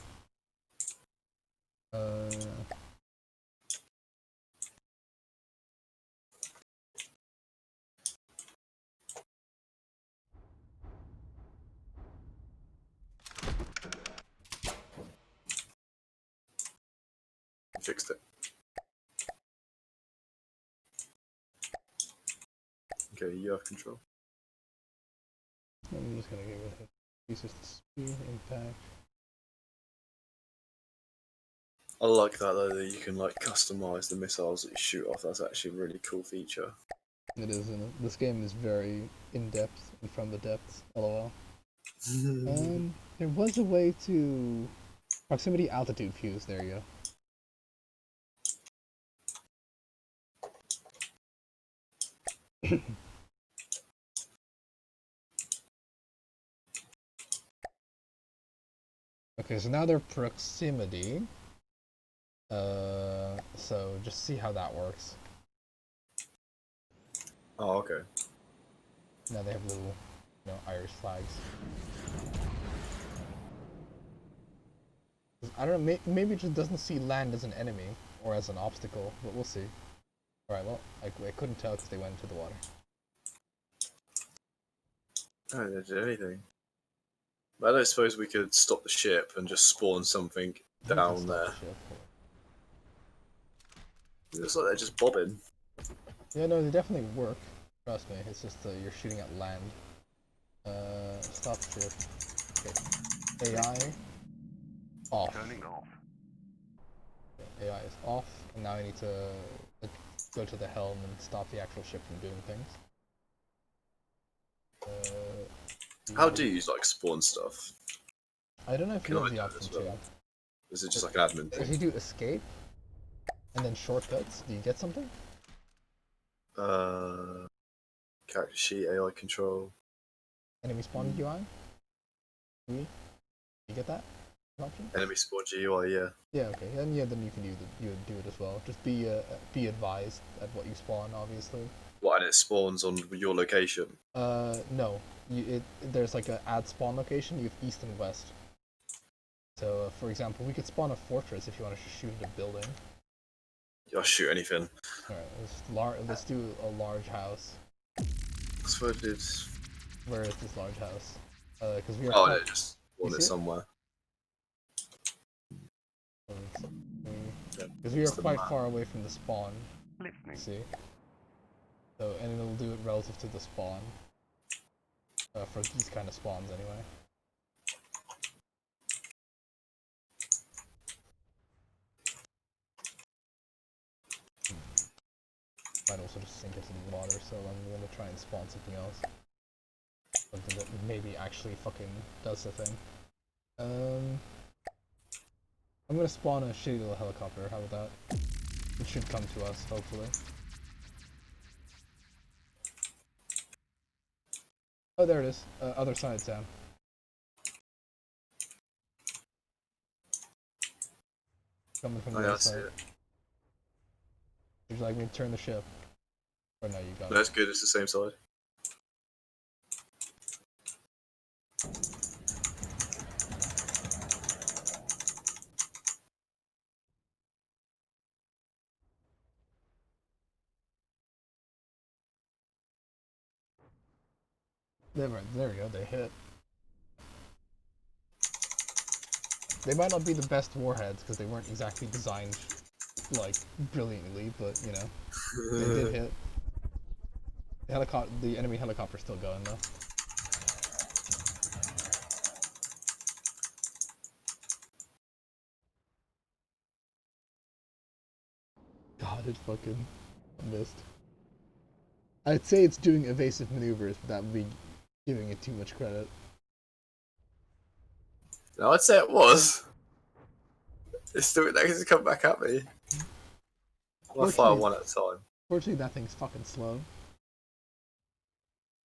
Fixed it. Okay, you have control. I'm just gonna give it a hit. Increases the speed, impact. I like that though, that you can like customize the missiles that you shoot off. That's actually a really cool feature. It is, isn't it? This game is very in-depth and from the depths, lol. There was a way to... Proximity altitude fuse, there you go. Okay, so now they're proximity. So just see how that works. Oh, okay. Now they have little, Irish flags. I don't know, maybe it just doesn't see land as an enemy or as an obstacle, but we'll see. Alright, well, I couldn't tell because they went into the water. I don't do anything. But I don't suppose we could stop the ship and just spawn something You can down stop there. the ship. It looks like they're just bobbing. Yeah, no, they definitely work. Trust me, it's just you're shooting at land. Stop ship. Okay. AI off. Turning off. Okay, AI is off, and now I need to go to the helm and stop the actual ship from doing things. How do you like spawn stuff? I don't know if Can you I have the do option this to. well? Is it just like an admin If thing? you do escape and then shortcuts, do you get something? Character sheet, AI control. Enemy spawn UI? You get that option? Enemy spawn GUI, yeah. Yeah, okay. And yeah, then you can do it as well. Just be advised at what you spawn, obviously. What, and it spawns on your location? No. There's like a add spawn location. You have east and west. So, for example, we could spawn a fortress if you want to shoot at a building. I'll shoot anything. Alright, let's do a large house. That's what it is. Where is this large house? Because we are. Oh, no, just spawn You it see it? somewhere. Because we are It's the quite map. far away from the spawn. Listening. See? So, and it'll do it relative to the spawn. For these kind of spawns, anyway. Might also just sink into the water, so I'm gonna try and spawn something else. Something that maybe actually fucking does the thing. I'm gonna spawn a shitty little helicopter, how about that? It should come to us, hopefully. Oh, there it is. Other side, Sam. Coming from Oh, the yeah, I other see side. it. Would you like me to turn the ship? Or no, you got No, it. it's good, it's the same side. There we go, they hit. They might not be the best warheads because they weren't exactly designed like brilliantly, but you know, they did hit. The enemy helicopter's still going though. God, it fucking missed. I'd say it's doing evasive maneuvers, but that would be giving it too much credit. No, I'd say it was. It's still next to come back at me. I'll fire Fortunately- one at a time. Fortunately, that thing's fucking slow.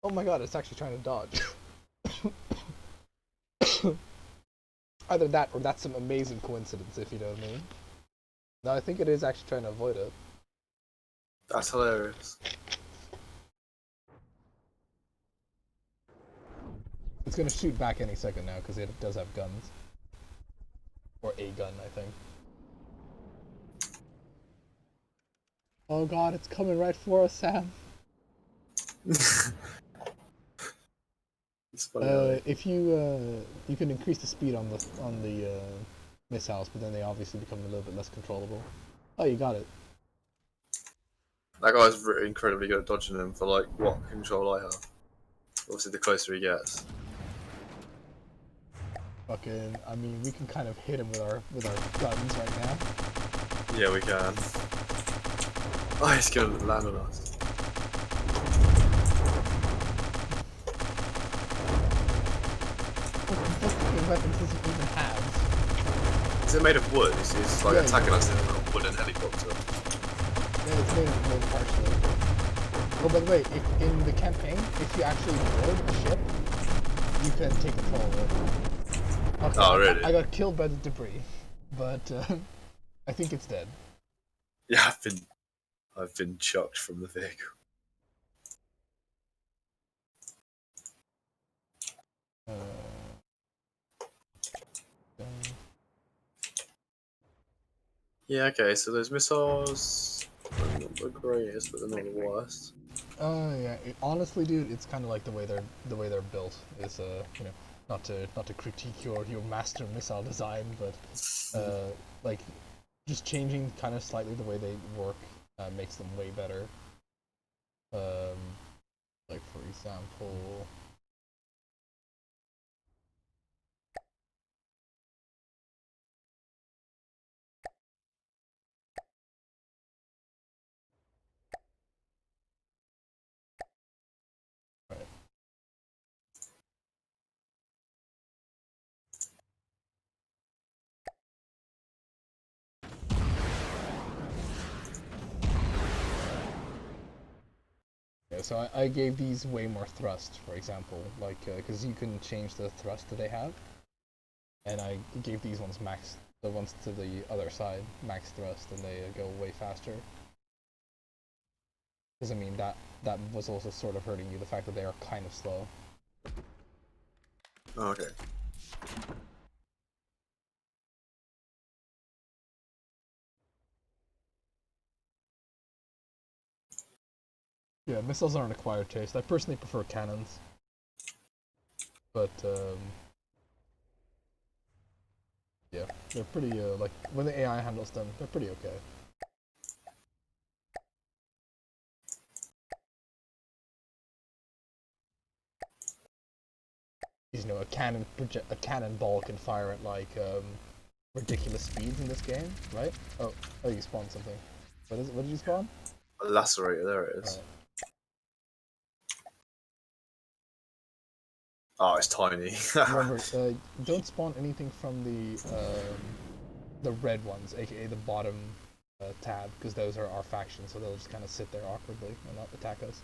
Oh my god, it's actually trying to dodge. Either that or that's some amazing coincidence, if you know what I mean. No, I think it is actually trying to avoid it. That's hilarious. It's gonna shoot back any second now because it does have guns. Or a gun, I think. Oh god, it's coming right for us, Sam. It's funny. how they- If you you can increase the speed on the missiles, but then they obviously become a little bit less controllable. Oh, you got it. That guy's incredibly good at dodging them for like what control I have. Obviously, the closer he gets. Fucking, I mean, we can kind of hit him with our guns right now. Yeah, we can. Oh, he's gonna land on us. What fucking weapons does he even have? Is it made of wood? He's like Yeah, attacking yeah. us in a wooden helicopter. Yeah, it's made of wood partially. Oh, by the way, if in the campaign, if you actually board a ship, you can take control of it. Okay, Oh, really? I got killed by the debris, but I think it's dead. Yeah, I've been chucked from the vehicle. Uh, Yeah, okay, so those missiles are not the greatest, but they're not the worst. yeah. Honestly, dude, it's kind of like the way they're built. Is you know, not to critique your master missile design, but like just changing kind of slightly the way they work makes them way better. Like for example. Right. Yeah, so I gave these way more thrust, for example, like because you can change the thrust that they have, and I gave these ones max, the ones to the other side, max thrust, and they go way faster. Because I mean that was also sort of hurting you, the fact that they are kind of slow. Oh, okay. Yeah, missiles are an acquired taste. I personally prefer cannons, but yeah, they're pretty like when the AI handles them, they're pretty okay. You know, a cannonball can fire at like ridiculous speeds in this game, right? Oh, you spawned something. What is it? What did you spawn? A lacerator, there it is. Alright. Oh, it's tiny. Remember, don't spawn anything from the red ones, aka the bottom tab, because those are our faction, so they'll just kind of sit there awkwardly and not attack us.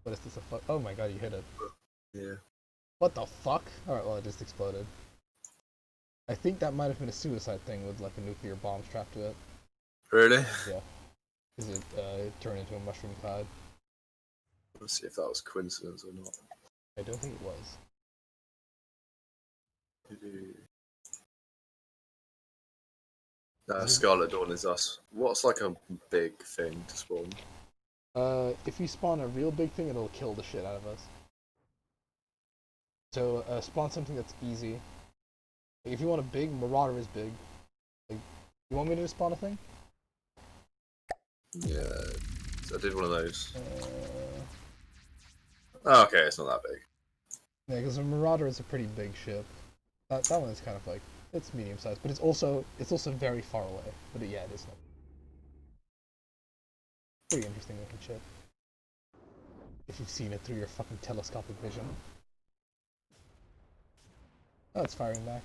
What is this? A fuck? Oh my god, you hit it. Yeah. What the fuck? Alright, well, it just exploded. I think that might have been a suicide thing with like a nuclear bomb strapped to it. Really? Yeah. Because it turned into a mushroom cloud. Let's see if that was coincidence or not. I don't think it was. Scarlet Dawn is us. What's like a big thing to spawn? If you spawn a real big thing, it'll kill the shit out of us. So, spawn something that's easy. Like, if you want a big, Marauder is big. Like, you want me to just spawn a thing? Yeah, so I did one of those. Uh, Oh, okay, it's not that big. yeah, because a Marauder is a pretty big ship. That one is kind of like, it's medium sized, but it's also very far away. But yeah, it is not. Pretty interesting looking ship. If you've seen it through your fucking telescopic vision. Oh, it's firing back.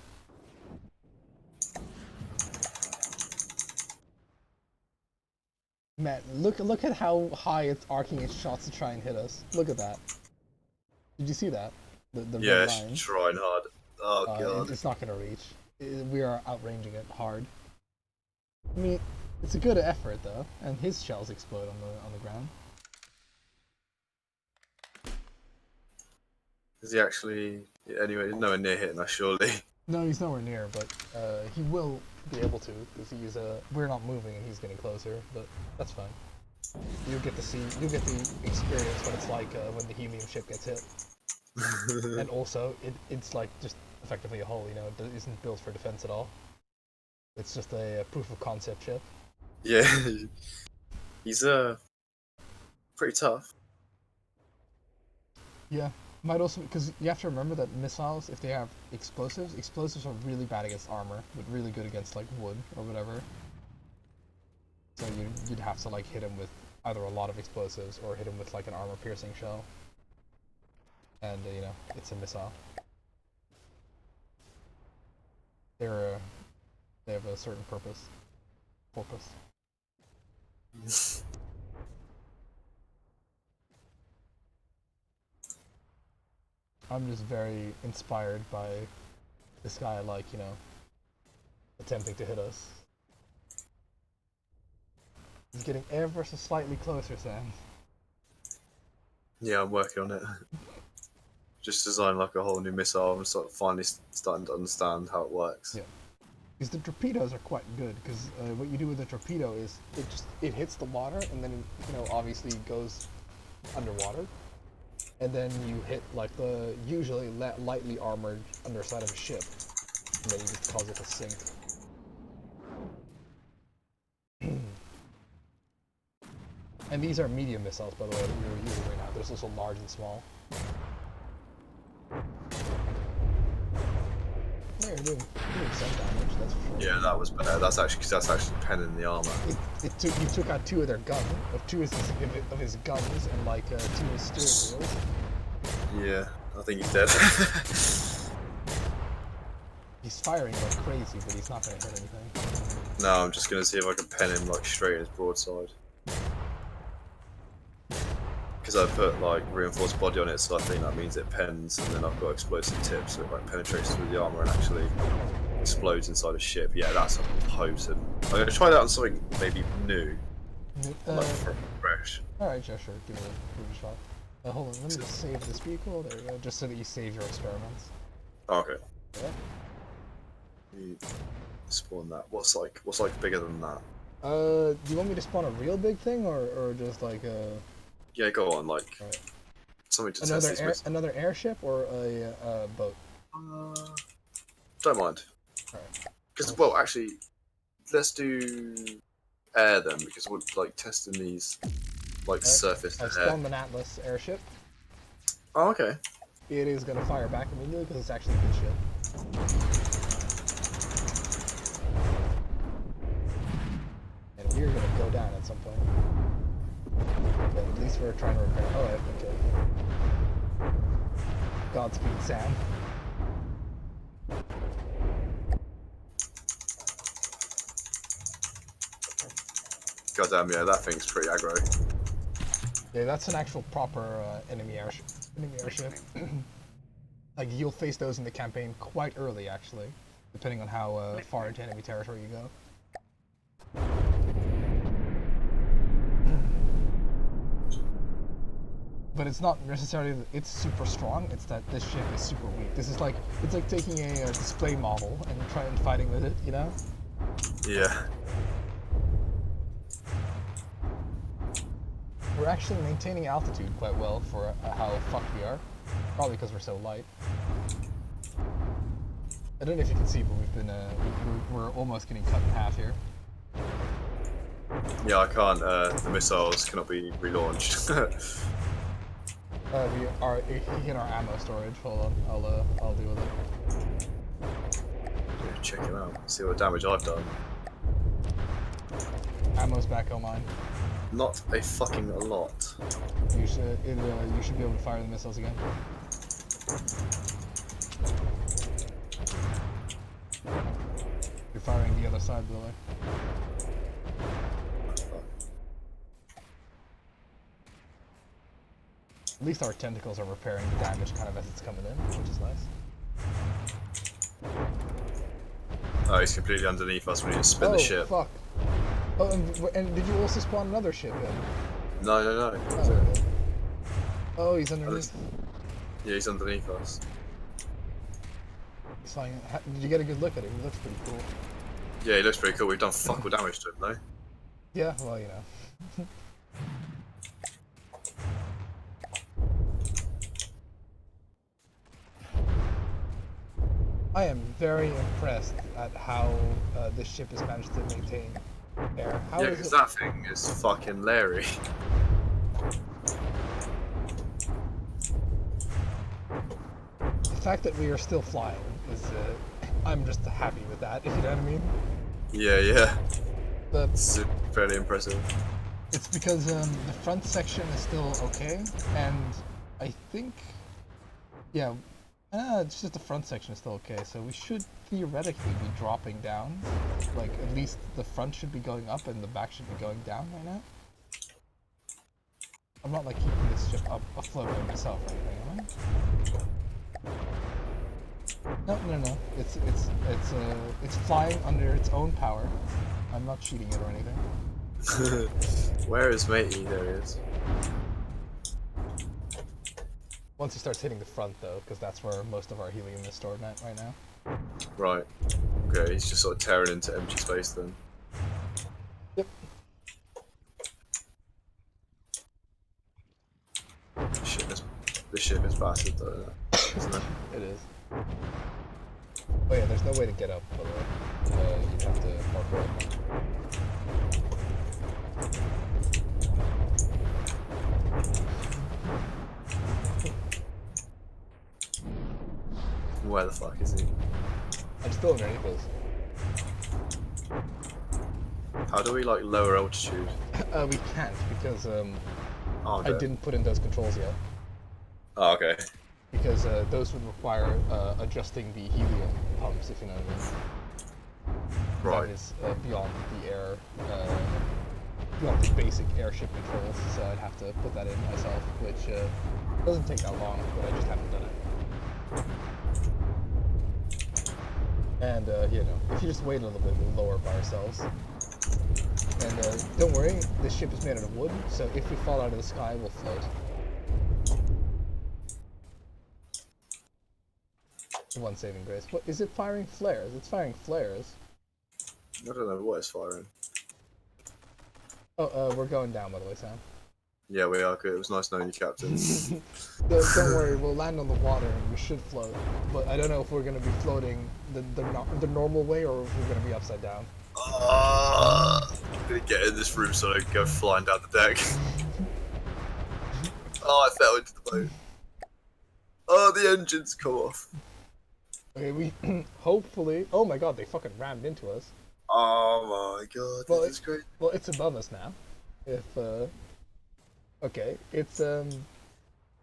Man, look at how high it's arcing its shots to try and hit us. Look at that. Did you see that? The Yeah, red line. trying hard. Oh god. It's not gonna reach. We are outranging it hard. I mean, it's a good effort though, and his shells explode on the ground. Is he actually? Yeah, anyway, he's nowhere near hitting us, surely. No, he's nowhere near, but he will be able to because we're not moving and he's getting closer. But that's fine. You'll get the experience what it's like when the helium ship gets hit. And also, it's like just effectively a hull, you know, it isn't built for defense at all. It's just a proof of concept ship. Yeah, he's pretty tough. Yeah, might also because you have to remember that missiles, if they have explosives, explosives are really bad against armor, but really good against like wood or whatever. So you'd have to like hit him with either a lot of explosives or hit him with like an armor-piercing shell. And you know, it's a missile. They have a certain purpose. I'm just very inspired by this guy, like, you know, attempting to hit us. He's getting ever so slightly closer, Sam. Yeah, I'm working on it. Just design like a whole new missile and sort of finally starting to understand how it works. Yeah. Because the torpedoes are quite good, because what you do with the torpedo is it hits the water and then, you know, obviously goes underwater. And then you hit like the usually lightly armored underside of a ship, and then you just cause it to sink. And these are medium missiles, by the way, that we're using right now. There's also large and small. Yeah, you're doing some damage, that's for sure. Yeah, that was better. That's actually penning the armor. You took out 2 of their guns, two of his guns, and like 2 of his steering wheels. Yeah, I think he's dead. He's firing like crazy, but he's not gonna hit anything. No, I'm just gonna see if I can pen him like straight in his broadside. Because I put like reinforced body on it, so I think that means it pens, and then I've got explosive tips, so it like penetrates through the armor and actually explodes inside a ship. Yeah, that's potent. I'm gonna try that on something maybe new, like fresh. Alright, yeah, sure, give it a shot. Hold on, let me just save this vehicle, there you go, just so that you save your experiments. Okay. Yeah. You spawn that. What's like bigger than that? Do you want me to spawn a real big thing, or just like a... Yeah, go on, like Alright. something to test these missiles. Another airship or a boat? Don't mind. Alright. Because well, actually, let's do air then, because we're like testing these like surface I've air. spawned an Atlas airship. Oh, okay. It is gonna fire back immediately because it's actually good shit. And we're gonna go down at some point. But at least we're trying to repair. Oh, I've been killed. Godspeed, Sam. Goddamn, yeah, that thing's pretty aggro. Yeah, that's an actual proper enemy airship. Like, you'll face those in the campaign quite early, actually, depending on how far into enemy territory you go. But it's not necessarily that it's super strong, it's that this ship is super weak. This is like, it's like taking a display model and trying fighting with it, you know? Yeah. We're actually maintaining altitude quite well for how fucked we are. Probably because we're so light. I don't know if you can see, but we've been, we're almost getting cut in half here. Yeah, I can't. The missiles cannot be relaunched. We are in our ammo storage. Hold on, I'll deal with it. Yeah, check it out. See what damage I've done. Ammo's back on mine. Not a fucking lot. You should be able to fire the missiles again. You're firing the other side, by the way. At least our tentacles are repairing the damage kind of as it's coming in, which is nice. Oh, he's completely underneath us. We need to spin the ship. Fuck. Oh, and did you also spawn another ship in? No. Oh, oh, he's underneath. Yeah, he's underneath us. He's flying. Did you get a good look at him? He looks pretty cool. Yeah, he looks pretty cool. We've done fuck all damage to him, though. Yeah, well, you know. I am very impressed at how this ship has managed to maintain air. How Yeah, is because it? that thing is fucking Larry. fact that we are still flying is, I'm just happy with that, if you know what I mean. Yeah. But It's fairly impressive. it's because the front section is still okay, and I think, yeah, it's just the front section is still okay, so we should theoretically be dropping down. Like, at least the front should be going up and the back should be going down right now. I'm not, like, keeping this ship up afloat by myself or anything, am I? No. It's flying under its own power. I'm not cheating it or anything. Where is matey? There he is. Once he starts hitting the front, though, because that's where most of our helium is stored at right now. Right. Okay, he's just sort of tearing into empty space then. Yep. This ship is battered though, isn't it? It is. Oh yeah, there's no way to get up, by the way. You'd have to parkour up. Where the fuck is he? I'm still underneath us. How do we like lower altitude? We can't because Oh, I no. didn't put in those controls yet. Oh, okay. Because those would require adjusting the helium pumps, if you know what I mean. Right. That is beyond the air, beyond the basic airship controls, so I'd have to put that in myself, which doesn't take that long, but I just haven't done it. And, you know, if you just wait a little bit, we'll lower by ourselves. And don't worry, this ship is made out of wood, so if we fall out of the sky, we'll float. One saving grace. What is it firing flares? It's firing flares. I don't know what it's firing. Oh, we're going down, by the way, Sam. Yeah, we are good. It was nice knowing you, Captain. Don't worry, we'll land on the water and we should float. But I don't know if we're going to be floating the normal way or if we're going to be upside down. I'm gonna get in this room so I can go flying down the deck. Oh, I fell into the boat. Oh, the engines come off. Okay, we hopefully. Oh my god, they fucking rammed into us. Oh my god, Well, this is great. Well, it's above us now. If okay, it's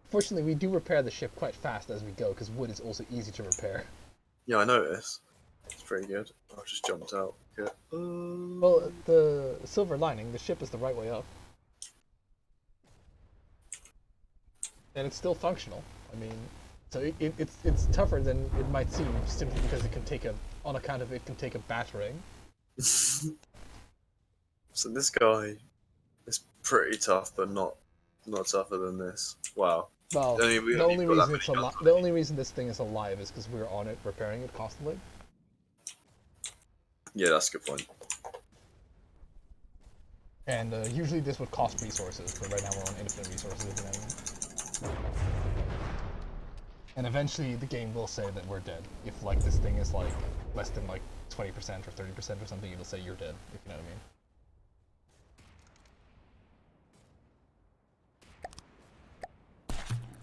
Fortunately, we do repair the ship quite fast as we go because wood is also easy to repair. Yeah, I noticed. It's pretty good. I just jumped out. Yeah. Well, the silver lining, the ship is the right way up. And it's still functional. I mean, so it's tougher than it might seem simply because it can take on account of it can take a battering. So this guy is pretty tough, but not tougher than this. Wow. Well, I mean, we the don't only need to put that reason it's many alive, guns on the it. only reason this thing is alive is because we're on it, repairing it constantly. Yeah, that's a good point. And usually this would cost resources, but right now we're on infinite resources. You know what I mean? And eventually the game will say that we're dead. If like this thing is like less than like 20% or 30% or something, it'll say you're dead. If you know what I mean.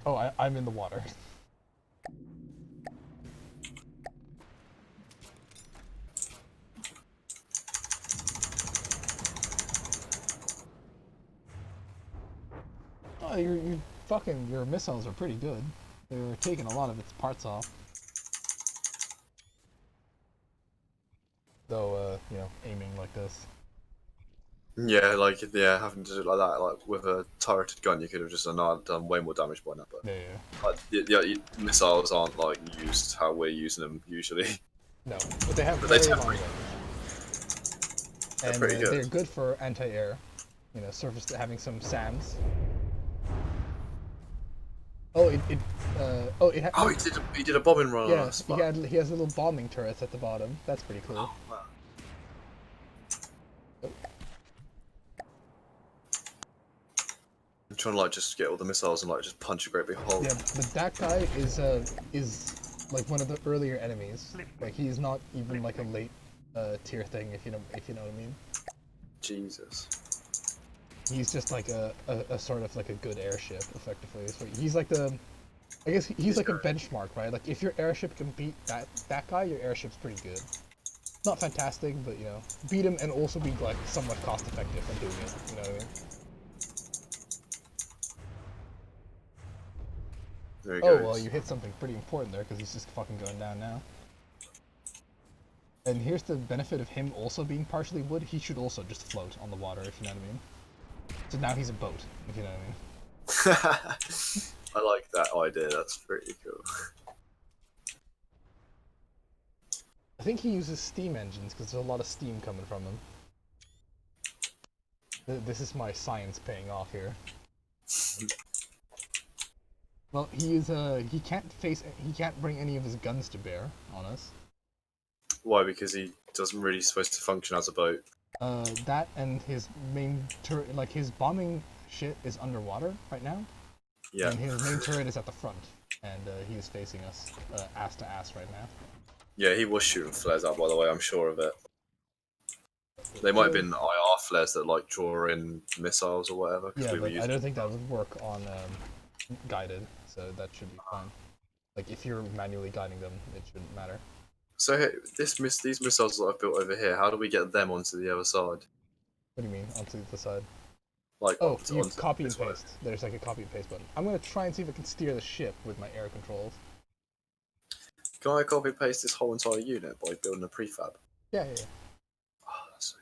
Oh, I'm in the water. Oh, your missiles are pretty good. They're taking a lot of its parts off. Though, you know, aiming like this. Yeah, like having to do it like that, like with a turreted gun, you could have just done way more damage by now. But Yeah. like, missiles aren't like used how we're using them usually. No, but they have But they very tend long to- range. They're And pretty good. they're good for anti-air. You know, surface having some SAMs. Oh, Oh, he did a bombing run on yeah, us. he has little bombing turrets at the bottom. That's pretty cool. Oh, wow. I'm trying to like just get all the missiles and like just punch a great big hole. Yeah, but that guy is like one of the earlier enemies. Like he's not even like a late tier thing, if you know what I mean. Jesus. He's just like a sort of like a good airship, effectively. So he's like the I guess he's like a benchmark, right? Like if your airship can beat that guy, your airship's pretty good. Not fantastic, but you know, beat him and also be like somewhat cost effective in doing it. You know what I mean? There he Oh goes. well, you hit something pretty important there because he's just fucking going down now. And here's the benefit of him also being partially wood. He should also just float on the water, if you know what I mean. So now he's a boat, if you know what I mean. I like that idea. That's pretty cool. I think he uses steam engines because there's a lot of steam coming from him. This is my science paying off here. Well, he can't bring any of his guns to bear on us. Why? Because he doesn't really supposed to function as a boat. That and his main turret, like his bombing shit is underwater right now. Yeah. And his main turret is at the front, and he is facing us ass to ass right now. Yeah, he was shooting flares out, by the way, I'm sure of it. They might have been IR flares that like draw in missiles or whatever. 'Cause Yeah, we were but I using... don't think that would work on guided, so that should be fine. Like if you're manually guiding them, it shouldn't matter. So hey, these missiles that I've built over here, how do we get them onto the other side? What do you mean onto the side? Like Oh, onto, you onto copy and this way? paste. There's like a copy and paste button. I'm gonna try and see if I can steer the ship with my air controls. Can I copy and paste this whole entire unit by building a prefab? Yeah, yeah, yeah. Oh, that's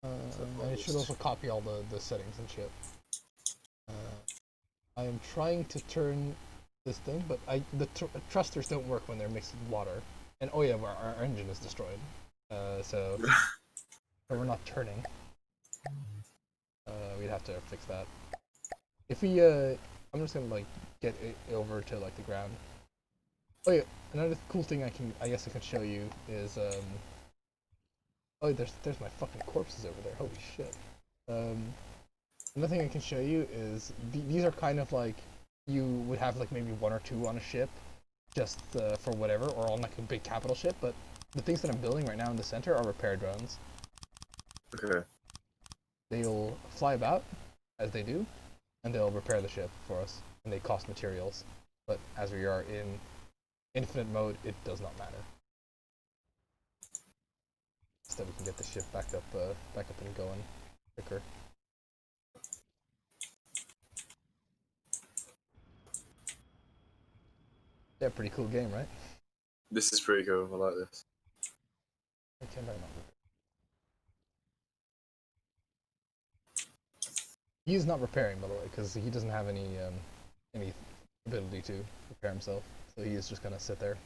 And it should also copy all the settings and shit. I am trying to turn this thing, but the thrusters don't work when they're mixed with water. And oh yeah, our engine is destroyed. So we're not turning. We'd have to fix that. If we I'm just gonna like get it over to like the ground. Oh yeah, another cool thing I guess I can show you is oh, there's my fucking corpses over there. Holy shit. Another thing I can show you is these are kind of like you would have like maybe one or two on a ship, just for whatever, or on like a big capital ship. But the things that I'm building right now in the center are repair drones. okay. They'll fly about as they do, and they'll repair the ship for us, and they cost materials. But as we are in infinite mode, it does not matter. So that we can get the ship back up and going quicker. Yeah, pretty cool game, right? This is pretty cool. I like this. I can not. He's not repairing, by the way, because he doesn't have any ability to repair himself. So he is just gonna sit there.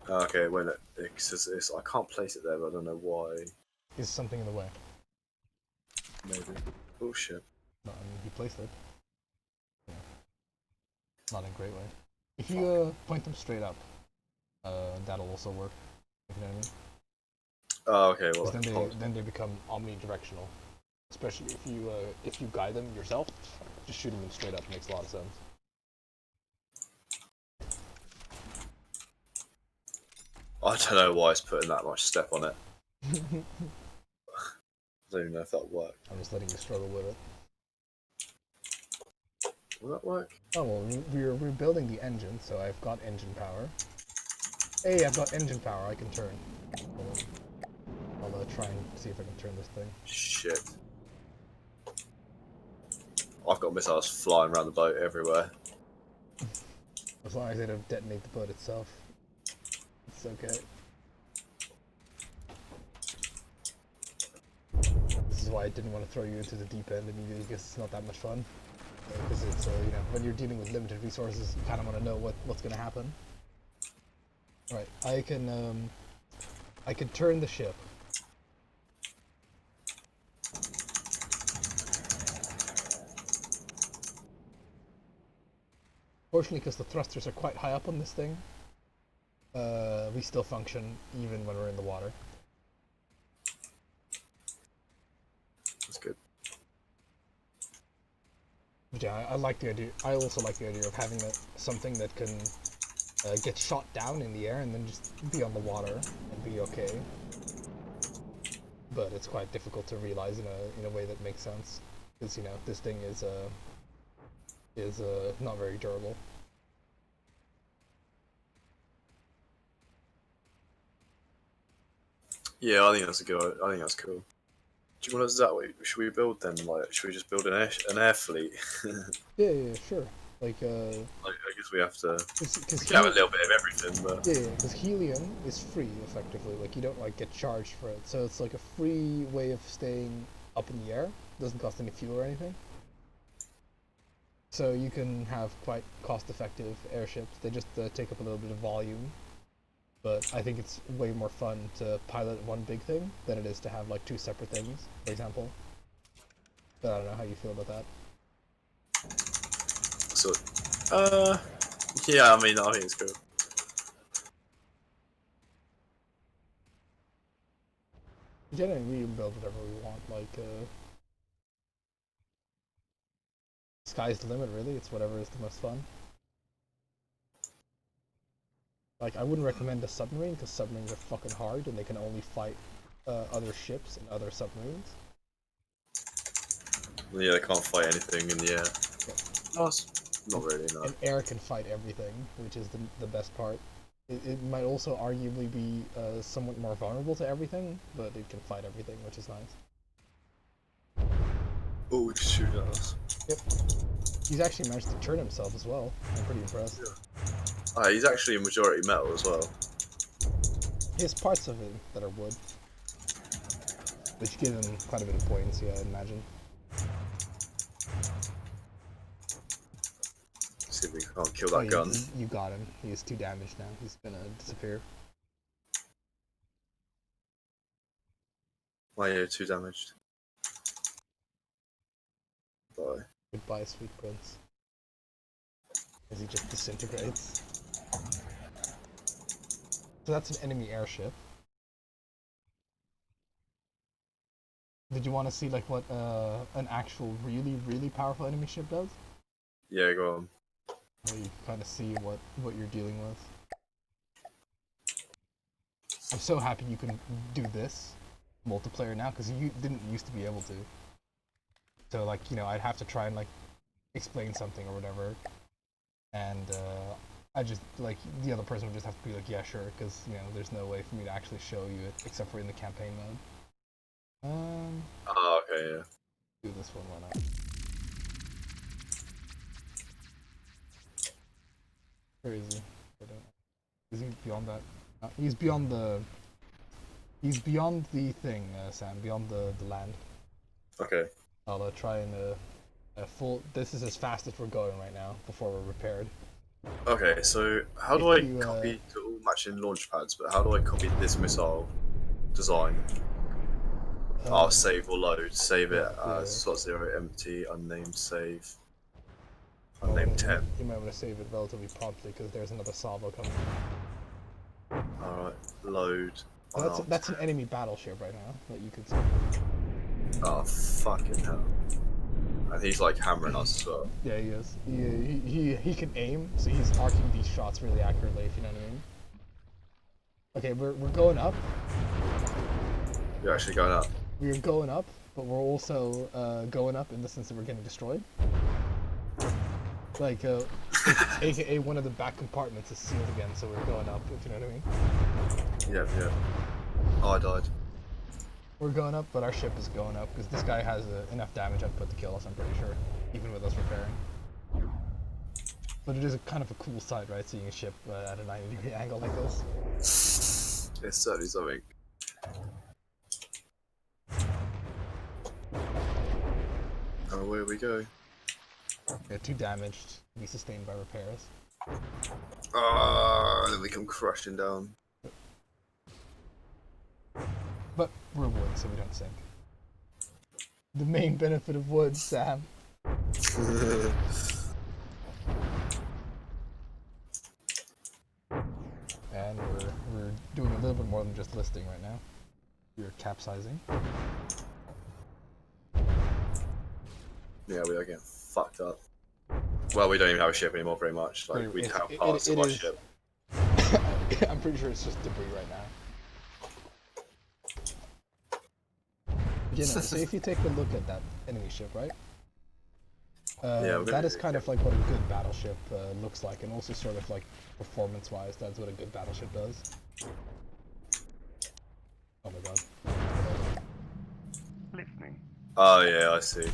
Okay, wait, it says this. I can't place it there, but I don't know why. Is something in the way? Maybe. Oh shit. No, I mean he placed it. Yeah. Not in a great way. If you point them straight up, that'll also work. You know what I mean? Oh, okay. Well, 'Cause then they become omnidirectional. Especially if you guide them yourself, just shooting them straight up makes a lot of sense. I don't know why it's putting that much step on it. I don't even know if that'll work. I'm just letting you struggle with it. Will that work? Oh well, we're building the engine, so I've got engine power. Hey, I've got engine power. I can turn. I'll try and see if I can turn this thing. Shit. I've got missiles flying around the boat everywhere. As long as they don't detonate the boat itself, it's okay. This is why I didn't want to throw you into the deep end immediately, because it's not that much fun. Because it's you know, when you're dealing with limited resources, you kind of want to know what's going to happen. Right, I can turn the ship. Fortunately, because the thrusters are quite high up on this thing, we still function even when we're in the water. That's good. But yeah, I like the idea. I also like the idea of having something that can get shot down in the air and then just be on the water and be okay. but it's quite difficult to realize in a way that makes sense, because this thing is not very durable. Yeah, I think that's a good. I think that's cool. Do you want us that way? Should we build then? Like, should we just build an air fleet? Yeah, sure. Like, Like, I guess we have to. because We can have a little bit of everything, but yeah, because helium is free effectively. Like you don't like get charged for it, so it's like a free way of staying up in the air. Doesn't cost any fuel or anything. So you can have quite cost-effective airships. They just take up a little bit of volume, but I think it's way more fun to pilot one big thing than it is to have like two separate things, for example. But I don't know how you feel about that. so. Yeah, I mean, I think it's cool. Generally, we can build whatever we want. Like, sky's the limit, really. It's whatever is the most fun. Like, I wouldn't recommend a submarine because submarines are fucking hard and they can only fight other ships and other submarines. Yeah, they can't fight anything in the air. Oh, it's not really, no. And air can fight everything, which is the best part. It might also arguably be somewhat more vulnerable to everything, but it can fight everything, which is nice. Oh, he's shooting at us. Yep. He's actually managed to turn himself as well. I'm pretty impressed. Ah, he's actually a majority metal as well. He has parts of it that are wood, which give him quite a bit of buoyancy, I imagine. See if we can't kill Oh, that gun. you got him. He is 2 damaged now. He's gonna disappear. Why are you 2 damaged? Bye. Goodbye, sweet prince. As he just disintegrates. So that's an enemy airship. Did you want to see like what an actual really powerful enemy ship does? Yeah, go on. Where you can kind of see what you're dealing with. I'm so happy you can do this multiplayer now, because you didn't used to be able to. So like, I'd have to try and like explain something or whatever, and I just like the other person would just have to be like, yeah, sure, because there's no way for me to actually show you it except for in the campaign mode. Oh, okay, yeah. Do this one, why not? Where is he? Is he beyond that? He's beyond the. He's beyond the thing, Sam. Beyond the land. Okay. I'll try and full. This is as fast as we're going right now before we're repaired. Okay, so how do I If you, copy to all matching launch pads, but how do I copy this missile design? Save or load. Save it as slot 0 empty, unnamed save. Unnamed 10. You might want to save it relatively promptly because there's another salvo coming. Alright, load. That's an enemy battleship right now that you could see. Oh, fucking hell. And he's like hammering us as well. Yeah, he is. He can aim, so he's arcing these shots really accurately, if you know what I mean. Okay, we're going up. You're actually going up. We're going up, but we're also going up in the sense that we're getting destroyed. Like, AKA one of the back compartments is sealed again, so we're going up, if you know what I mean. Yeah. Oh, I died. We're going up, but our ship is going up, because this guy has enough damage output to kill us, I'm pretty sure. Even with us repairing. But it is kind of a cool sight, right? Seeing a ship at a 90-degree angle like this. It's certainly something. Oh, where we go? Yeah, 2 damaged, be sustained by repairs. And then we come crashing down. But we're wood, so we don't sink. The main benefit of wood, Sam. And we're doing a little bit more than just listing right now. We're capsizing. Yeah, we are getting fucked up. Well, we don't even have a ship anymore, pretty much. Like, we have parts of our ship. I'm pretty sure it's just debris right now. You know, so if you take a look at that enemy ship, right? Yeah, we're that gonna- is kind of like what a good battleship looks like, and also sort of like performance-wise, that's what a good battleship does. Oh my god. Listening. Oh yeah, I see.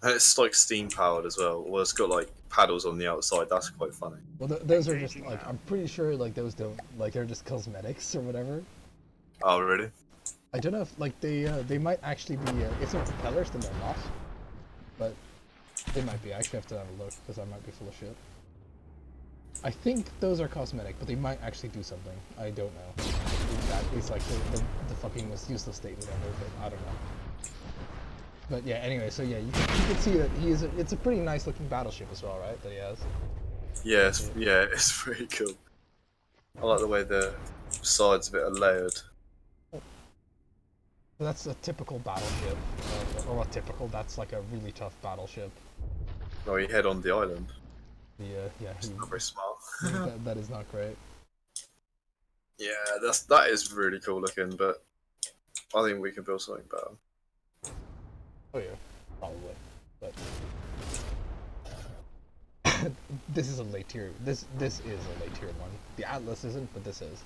And it's like steam powered as well. Well, it's got like paddles on the outside. That's quite funny. Well, those are just Engaging like, now. I'm pretty sure like those don't, like they're just cosmetics or whatever. Oh really? I don't know if like they might actually be, if they're propellers then they're not. But they might be. I actually have to have a look because I might be full of shit. I think those are cosmetic, but they might actually do something. I don't know. That is like the fucking most useless statement ever, but I don't know. But yeah, anyway, so yeah, you can see that it's a pretty nice looking battleship as well, right? That he has. Yeah, it's pretty cool. I like the way the sides of it are layered. So that's a typical battleship. Or not typical, that's like a really tough battleship. Oh, you head on the island. Yeah, It's not very smart. that is not great. Yeah, that is really cool looking, but I think we can build something better. Oh yeah, probably. But this is a late tier. This is a late tier one. The Atlas isn't, but this is.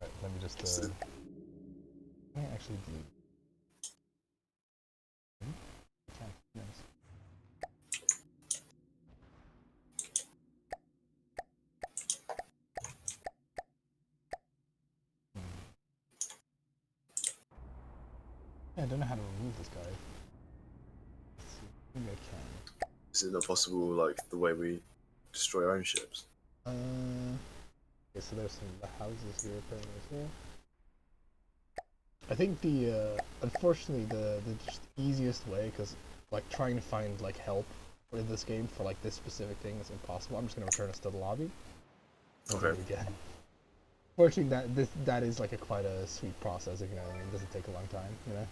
Right, let me just. Can I actually do? I can't. Nice. Yeah, I don't know how to remove this guy. Let's see. Maybe I can. Is it not possible, like the way we destroy our own ships? Okay, so there's some houses here apparently as well. I think unfortunately the just easiest way, because like trying to find like help in this game for like this specific thing is impossible. I'm just gonna return us to the lobby. And do Okay. it again. Fortunately, that is like quite a sweet process, if you know what I mean. It doesn't take a long time, you know.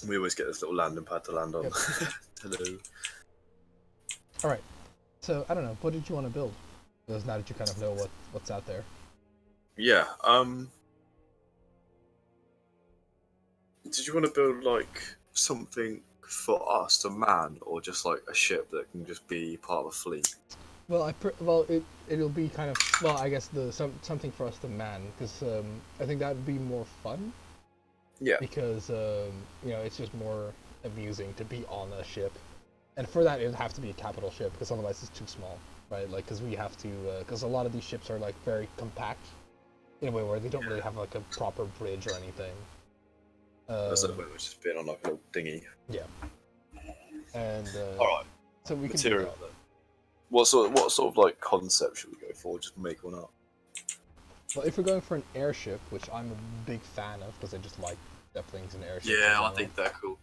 We always get this little landing pad to land on. Yep. Hello. All right. So I don't know. What did you want to build? Because now that you kind of know what's out there. Yeah. Did you want to build like something for us to man, or just like a ship that can just be part of a fleet? Well, it'll be kind of, well, I guess something for us to man, because I think that'd be more fun, Yeah. because you know, it's just more amusing to be on a ship, and for that it'd have to be a capital ship, because otherwise it's too small, right? Like, because we have to, because a lot of these ships are like very compact, in a way where they don't really have like a proper bridge or anything. That's like when we're just being on like a little dinghy. Yeah. And All right. so we can do Material that. then. What sort of like concept should we go for? Just make one up. Well, if we're going for an airship, which I'm a big fan of because I just like zeppelins and airships. in Yeah, I general. think they're cool.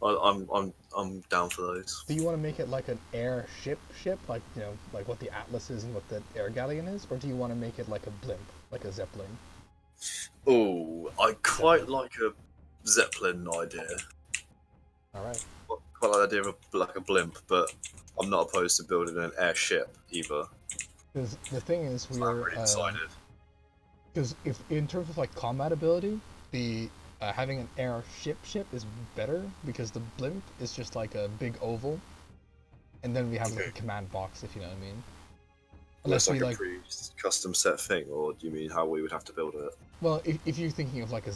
I'm down for those. Do you want to make it like an airship ship, like, you know, like what the Atlas is and what the Air Galleon is, or do you want to make it like a blimp, like a zeppelin? Oh, I quite like a Zeppelin idea. All right. Quite like the idea of like a blimp, but I'm not opposed to building an airship either. Because the thing is, I'm we're really excited. because if in terms of like combat ability, the having an airship ship is better because the blimp is just like a big oval, and then we have like a Okay. command box, if you know what I mean. Unless Unless we like a like, pre-custom set thing, or do you mean how we would have to build it? well, if you're thinking of like a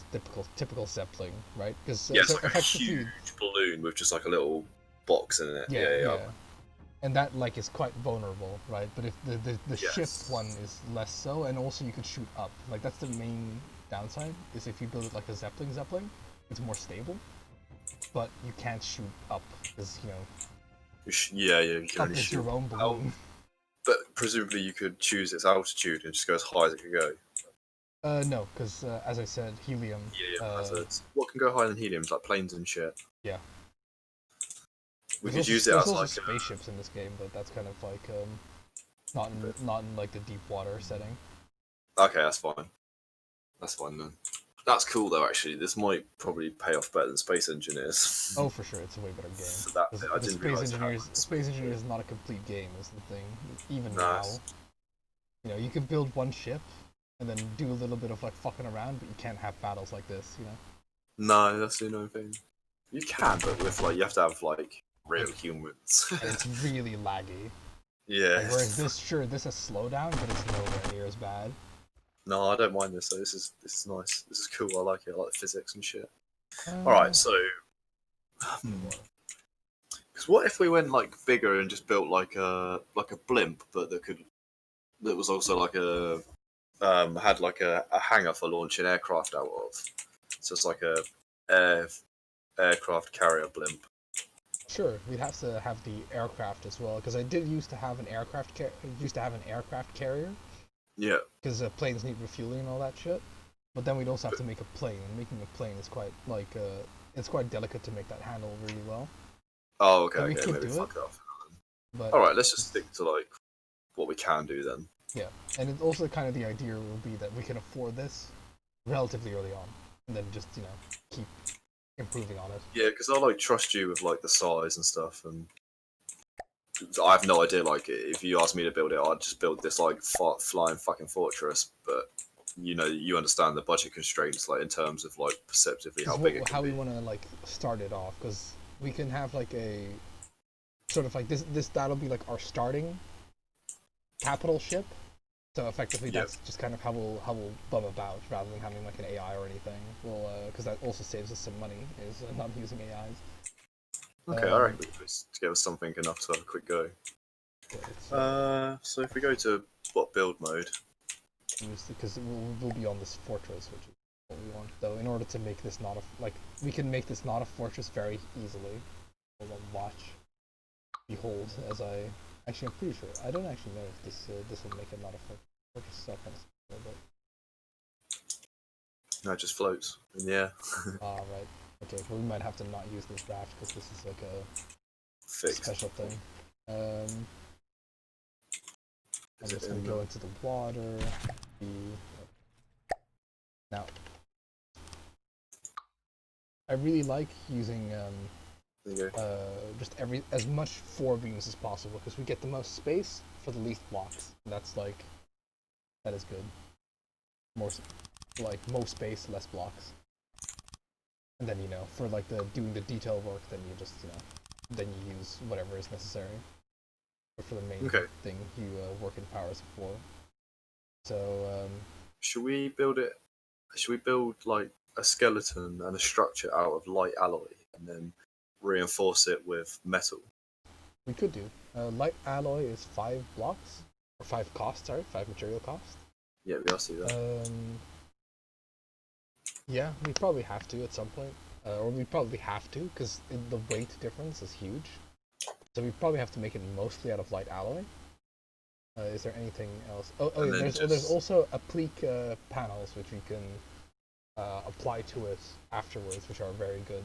typical zeppelin, right? Because Yeah, it's like a huge balloon with just like a little box in it. Yeah. And that like is quite vulnerable, right? But if the Yes. shift one is less so, and also you could shoot up. Like that's the main downside, is if you build it like a zeppelin, it's more stable, but you can't shoot up because, you know, Yeah, you can up only is shoot. your own balloon. But presumably you could choose its altitude and just go as high as it could go. No, because as I said, helium. Hazards. What can go higher than helium? Like planes and shit. Yeah. We There's could use it there's as also like spaceships in this game, but that's kind of like not in like the deep water setting. Okay, that's fine. That's fine then. That's cool though. Actually, this might probably pay off better than Space Engineers. Oh, for sure, it's a way better game. So that 'Cause bit, I the didn't Space realise how Engineers, much Space Engineers is not a complete game, is the thing. Even No, now, it's- you know, you can build one ship, and then do a little bit of like fucking around, but you can't have battles like this, you know? No, that's the annoying thing. You can, but with like you have to have like real humans. And it's really laggy. Yeah. Like, whereas this, sure, this is slowdown, but it's nowhere near as bad. No, I don't mind this. So this is nice. This is cool. I like it. I like the physics and shit. Uh, All right, so because what if we went like bigger and just built like a blimp, but that was also like a had like a hangar for launching aircraft out of. So it's like a aircraft carrier blimp. Sure, we'd have to have the aircraft as well, because I did used to have an aircraft carrier, Yeah. because planes need refueling and all that shit. But then we'd also have to make a plane, and making a plane is quite like it's quite delicate to make that handle really well. Oh, okay. But we Okay. could Maybe do fuck it. off. But All right, let's just stick to like what we can do then. yeah, and it also kind of the idea will be that we can afford this relatively early on, and then just keep improving on it. Yeah, because I like trust you with like the size and stuff, and I have no idea. Like, if you asked me to build it, I'd just build this like flying fucking fortress. But you understand the budget constraints, like in terms of like perceptively how big it can How be. we want to like start it off, because we can have like a sort of like this that'll be like our starting capital ship. So effectively, Yep. that's just kind of how we'll bum about, rather than having like an AI or anything. Well, because that also saves us some money, is not using AIs. Okay, I reckon we could put together something enough to have a quick go. So if we go to build mode, Because we'll be on this fortress, which is what we want. Though, in order to make this not we can make this not a fortress very easily. Hold on, watch, behold, as I. Actually, I'm pretty sure. I don't actually know if this will make it not a fortress stuff. But no, it just floats in the air. right. Okay, well, we might have to not use this raft because this is like a Fixed. special thing. I'm Is just it gonna in go the- into the water. Now, I really like using There you go. just as much 4 beams as possible, because we get the most space for the least blocks. And that is good. More space, less blocks. And then for like doing the detail work, then you just then you use whatever is necessary. But for the main Okay. thing, you work in powers 4. So Should we build it? Should we build like a skeleton and a structure out of light alloy, and then reinforce it with metal? we could do light alloy is 5 blocks or 5 cost. Sorry, 5 material cost. Yeah, we also do that. Yeah, we probably have to at some point, or we probably have to because the weight difference is huge. So we probably have to make it mostly out of light alloy. Is there anything else? Oh, And yeah, then there's just- also applique panels which we can apply to it afterwards, which are very good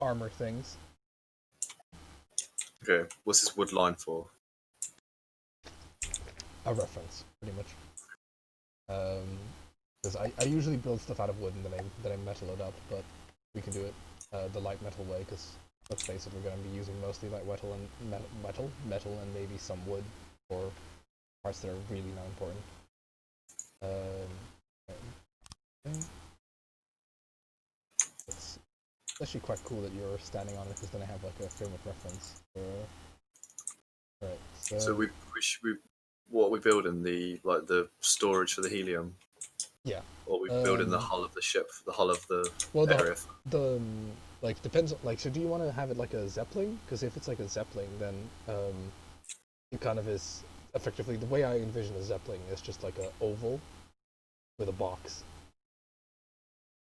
armor things. Okay, what's this wood line for? A reference, pretty much. Because I usually build stuff out of wood and then I metal it up, but we can do it the light metal way, because let's face it, we're going to be using mostly light metal and maybe some wood for parts that are really not important. It's actually quite cool that you're standing on it, because then I have like a frame of reference. Right. So what are we building? The storage for the helium? Yeah. Or we building the hull of the ship, the hull of the Well, area? the like depends. Like, so do you want to have it like a zeppelin? Because if it's like a zeppelin, then it kind of is effectively the way I envision a zeppelin is just like a oval with a box.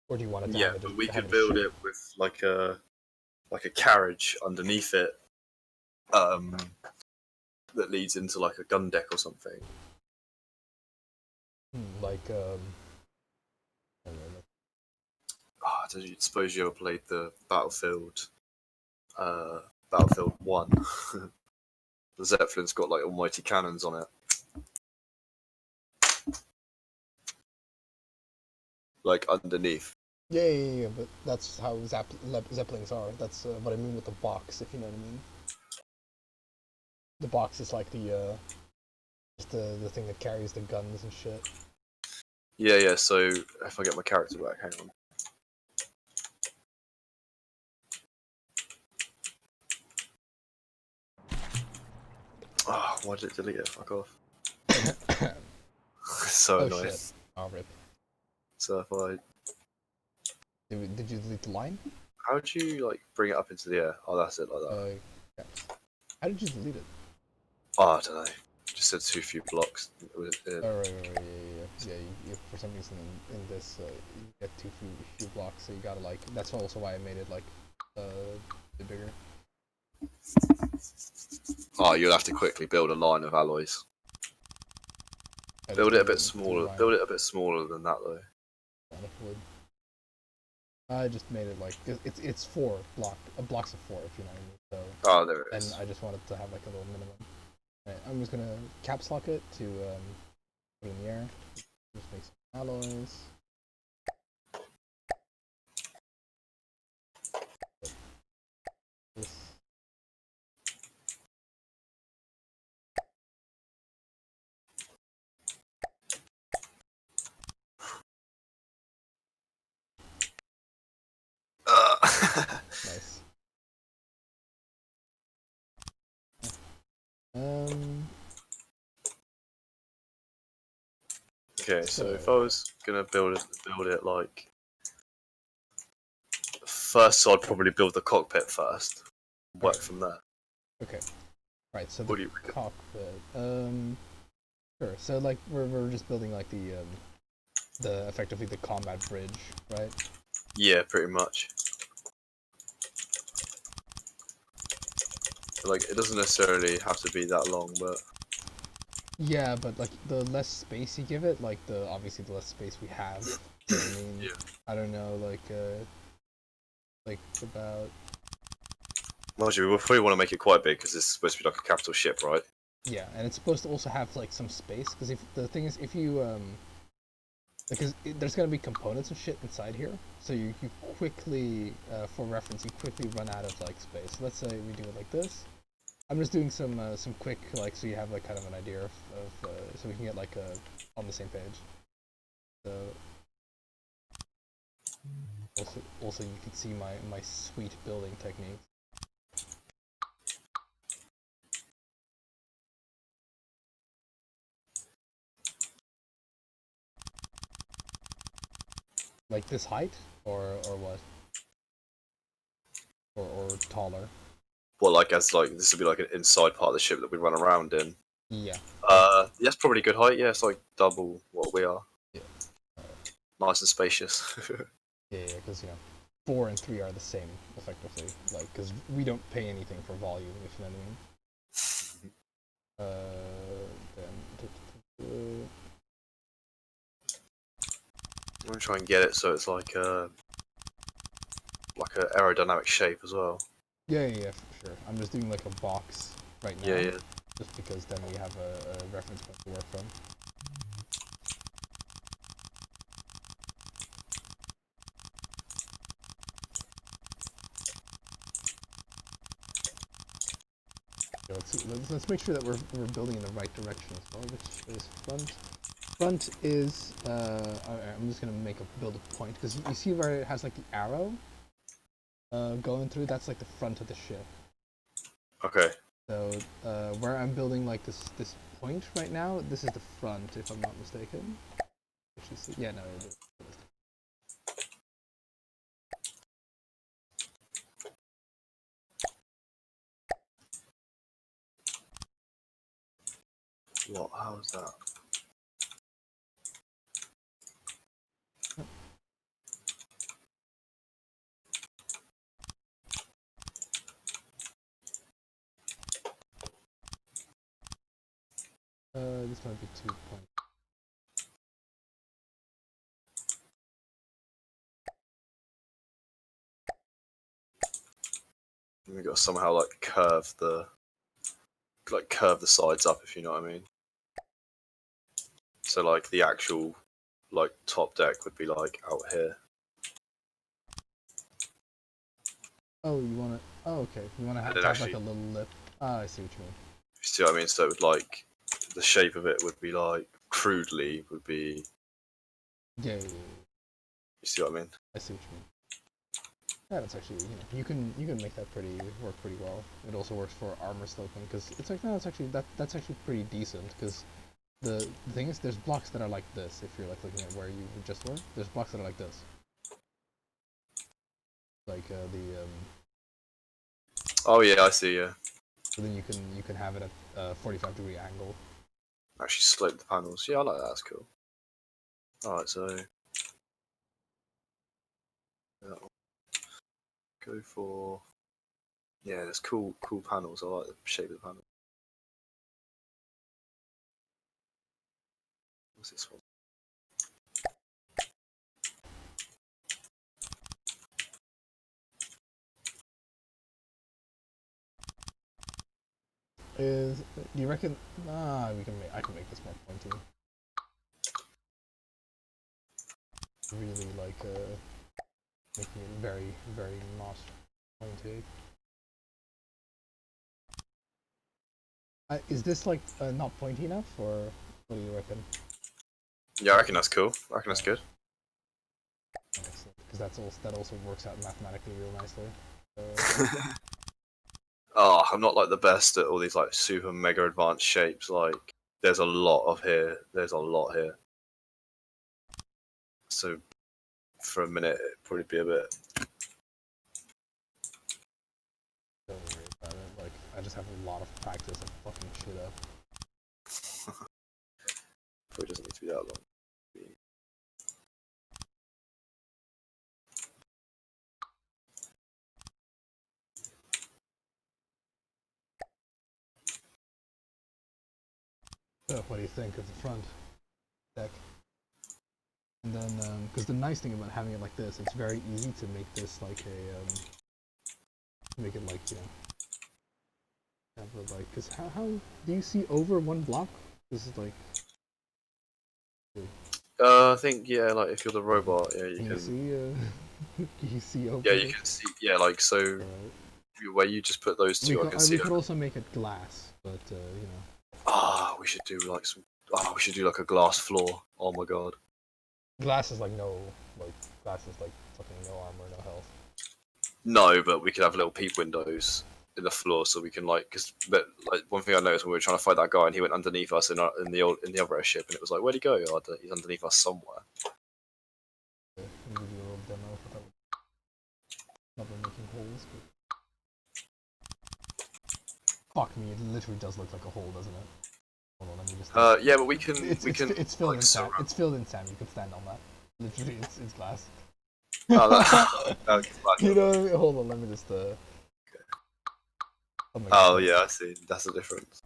Or do you want it to Yeah, have but we have could a build shape? it with like a carriage underneath it, that leads into like a gun deck or something. Like I don't know, Do you suppose you ever played the Battlefield 1? The Zeppelin's got like almighty cannons on it. Like underneath. yeah, but that's how zeppelins are. That's what I mean with the box, if you know what I mean. The box is like the Just the thing that carries the guns and shit. Yeah. So if I get my character back, hang on. Oh, why did it delete it? Fuck off. So Oh annoying. shit. Oh rip. So if I, Did you delete the line? how do you like bring it up into the air? Oh, that's it, like that. Yeah. How did you delete it? Oh, I don't know. Just said too few blocks. Oh right, yeah. You, for some reason in this you get too few blocks, so you gotta like. That's also why I made it like a bit bigger. Oh, you'll have to quickly build a line of alloys. I Build just it a made bit smaller. line Build it a bit smaller than that though. out of wood. I just made it like it's blocks of 4 if you know what I mean. So Oh, there it and is. I just wanted to have like a little minimum. Right, I'm just gonna caps lock it to put it in the air. Just make some alloys. This. Nice. Okay, so if I was gonna build it like first, I'd probably build the cockpit first. Work from there. Okay. Right. So What the do you reckon? cockpit. Sure. So like we're just building like the effectively the combat bridge, right? Yeah, pretty much. Like, it doesn't necessarily have to be that long, but Yeah, but like the less space you give it, like obviously the less space we have. You know what I mean? Yeah. I don't know, like about mind you, we'll probably want to make it quite big because it's supposed to be like a capital ship, right? yeah, and it's supposed to also have like some space because if the thing is if you because there's gonna be components and shit inside here, so you quickly for reference you quickly run out of like space. So let's say we do it like this. I'm just doing some quick like so you have like kind of an idea of so we can get like on the same page. So also you can see my sweet building technique. Like this height or what? Or taller. Well, like as like this would be like an inside part of the ship that we run around in. Yeah. That's probably good height. Yeah, it's like double what we are. Yeah. Nice and spacious. Yeah, because you know, 4 and 3 are the same effectively. Like, because we don't pay anything for volume, if you know what I mean. Then I'm gonna try and get it so it's like a aerodynamic shape as well. yeah, for sure. I'm just doing like a box right now. Yeah. Just because then we have a reference point to work from. Okay, let's make sure that we're building in the right direction as well. Which is front. Front is I'm just gonna build a point because you see where it has like the arrow going through. That's like the front of the ship. Okay. So where I'm building like this point right now, this is the front, if I'm not mistaken. Yeah, no, it is. What? How is that? This might be 2 point. We got to somehow like curve the sides up, if you know what I mean. So like the actual like top deck would be like out here. Oh, you wanna? Oh, okay. You wanna have then like actually- a little lip. Ah, I see what you mean. You see what I mean? So it would like the shape of it would be like crudely would be. Yeah, You see what I mean? I see what you mean. Yeah, that's actually, you can make that work pretty well. It also works for armor sloping because it's like, no, that's actually pretty decent because the thing is there's blocks that are like this. If you're like looking at where you just were, there's blocks that are like this. Like Oh yeah, I see. Yeah, so then you can have it at a 45-degree angle. actually slope the panels. Yeah, I like that. That's cool. All right, so that one. Go for. Yeah, there's cool panels. I like the shape of the panel. What's this one? Do you reckon? I can make this more pointy. Really like making it very not pointy. Is this like not pointy enough, or what do you reckon? Yeah, I reckon that's cool. I reckon that's good. Because that also works out mathematically real nicely. Oh, I'm not like the best at all these like super mega advanced shapes. Like, there's a lot of here. There's a lot here. So, for a minute, it'd probably be a bit. Don't worry about it. Like, I just have a lot of practice and fucking shit up. Probably doesn't need to be that long. So, what do you think of the front deck? And then, because the nice thing about having it like this, it's very easy to make this like a, make it like, have it like, because how do you see over one block? This is like, I think yeah, like if you're the robot, yeah, you can can. you see, can you see over Yeah, it? you can see. Yeah, like so, Alright. where you just put those two, I can see. We could also make it glass, but, Ah, we should do like some. Oh, we should do like a glass floor. Oh my god. Glass is like glass is like fucking no armor, no health. No, but we could have little peep windows in the floor so we can like, but like one thing I noticed when we were trying to fight that guy and he went underneath us in the other ship and it was like, where'd he go? Oh, he's underneath us somewhere. Give you a little demo for that. Not really making holes, but fuck me, it literally does look like a hole, doesn't it? Hold on, let me just. Yeah, but we can. It's filled like, in sand. It's filled in sand. You can stand on that. Literally, it's glass. Oh, that You know what I mean? Hold on, let me just. Oh, my oh God. yeah, I see. That's the difference.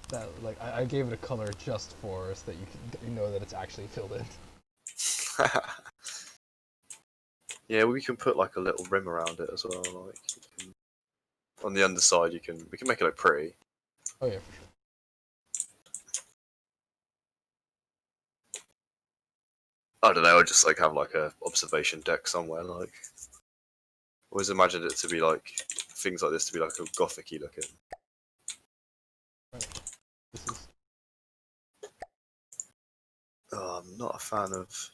That like I gave it a color just for so that you know that it's actually filled in. Yeah, we can put like a little rim around it as well. Like on the underside, we can make it look pretty. Oh yeah, for sure. I don't know. I just like have like a observation deck somewhere. Like, always imagined it to be like things like this to be like a gothic-y looking. Right. This is. Oh, I'm not a fan of.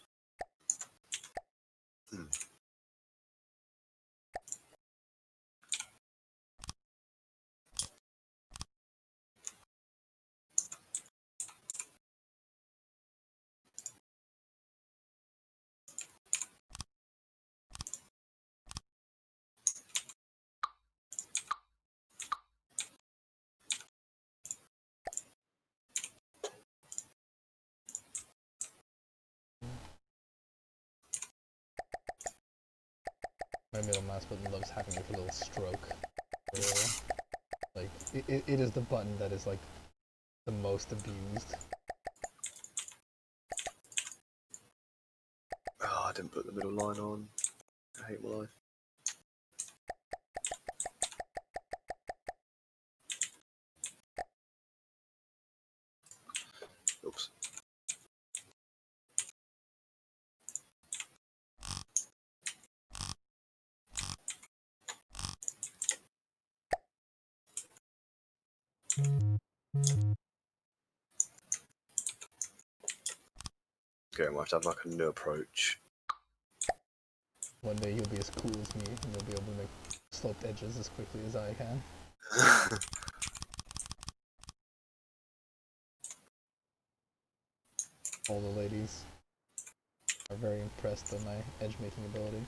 My middle mouse button loves having like a little stroke. Like it is the button that is like the most abused. Oh, I didn't put the middle line on. I hate my life. Oops. Okay, I might have to have like a new approach. One day you'll be as cool as me, and you'll be able to make sloped edges as quickly as I can. All the ladies are very impressed by my edge making ability.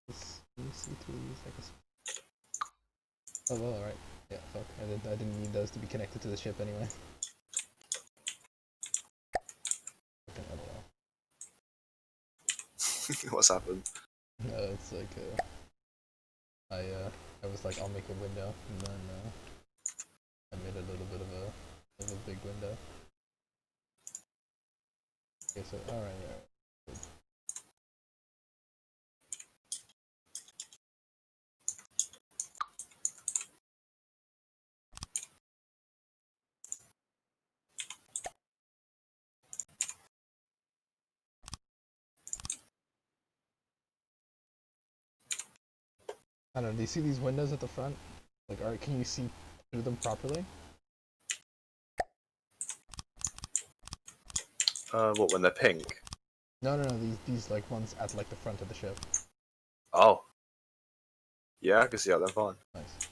Can you see through these? I guess. Oh well, alright. Yeah, fuck. I didn't need those to be connected to the ship anyway. Okay, I don't know. What's happened? It's like I was like, I'll make a window, and then I made a little bit of a big window. Okay, so alright. I don't know. Do you see these windows at the front? Like, alright, can you see through them properly? What, when they're pink? No. These like ones at like the front of the ship. Oh. Yeah, I can see how they're fine. Nice.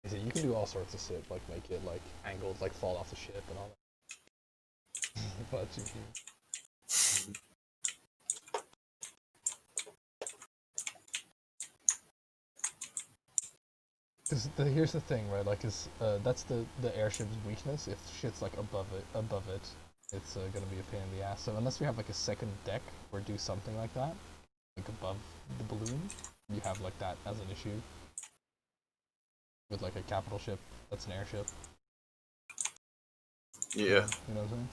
You see, you can do all sorts of shit, like make it like angled, like fall off the ship and all that. But you can. Here's the thing, right? Like, that's the airship's weakness. If shit's like above it, it's gonna be a pain in the ass. So unless we have like a second deck or do something like that, like above the balloon, you have like that as an issue with like a capital ship that's an airship. Yeah. You know what I'm saying?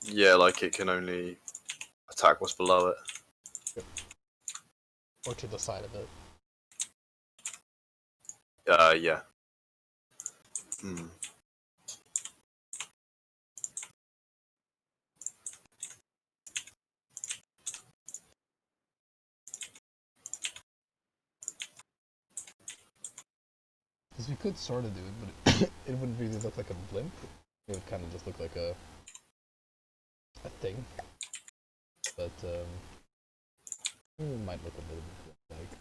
Yeah, like it can only attack what's below it. Or to the side of it. Yeah. Hmm. Because we could sort of do it, but it wouldn't really look like a blimp. It would kind of just look like a thing. But it might look a little bit like.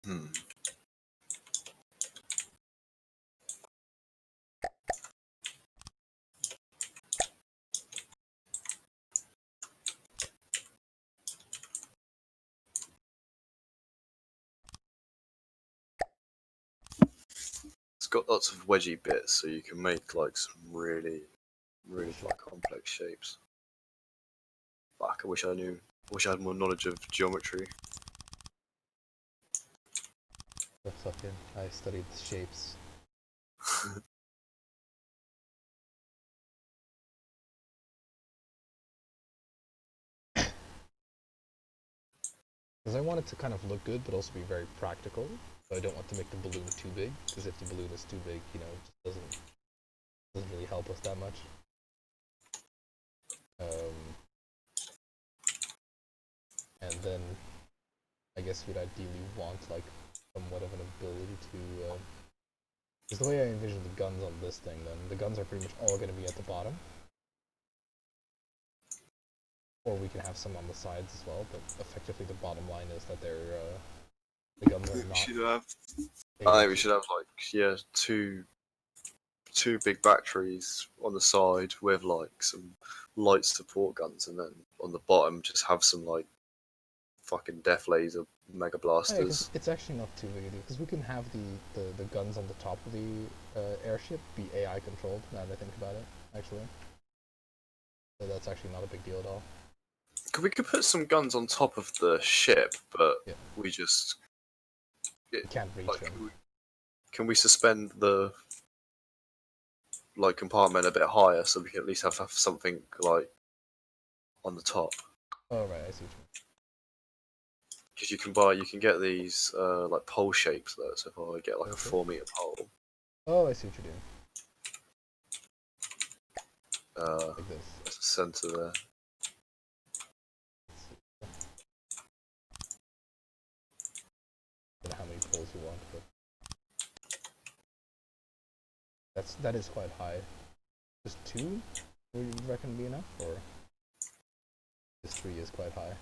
Hmm. It's got lots of wedgy bits, so you can make like some really like complex shapes. Fuck, I wish I had more knowledge of geometry. The fucking. I studied shapes. Because I want it to kind of look good, but also be very practical. So I don't want to make the balloon too big, because if the balloon is too big, you know, it just doesn't really help us that much. And then I guess we'd ideally want like somewhat of an ability to. Because the way I envision the guns on this thing, then the guns are pretty much all going to be at the bottom. Or we can have some on the sides as well, but effectively the bottom line is that they're the guns are We not. should have. I think we should have like two big batteries on the side with like some light support guns, and then on the bottom just have some like fucking death laser mega blasters. It's actually not too big a deal, because we can have the guns on the top of the airship be AI controlled, now that I think about it, actually. So that's actually not a big deal at all. We could put some guns on top of the ship, but Yeah. we just You can't reach like, them. can we suspend the like compartment a bit higher so we can at least have something like on the top. Oh right, I see what you mean. Because you can get these like pole shapes though. So if I get like a Okay. 4 meter pole, Oh, I see what you're doing. Like this. there's a center there. Let's see. I don't know how many poles you want, but that is quite high. Just 2? Would you reckon be enough, or this 3 is quite high?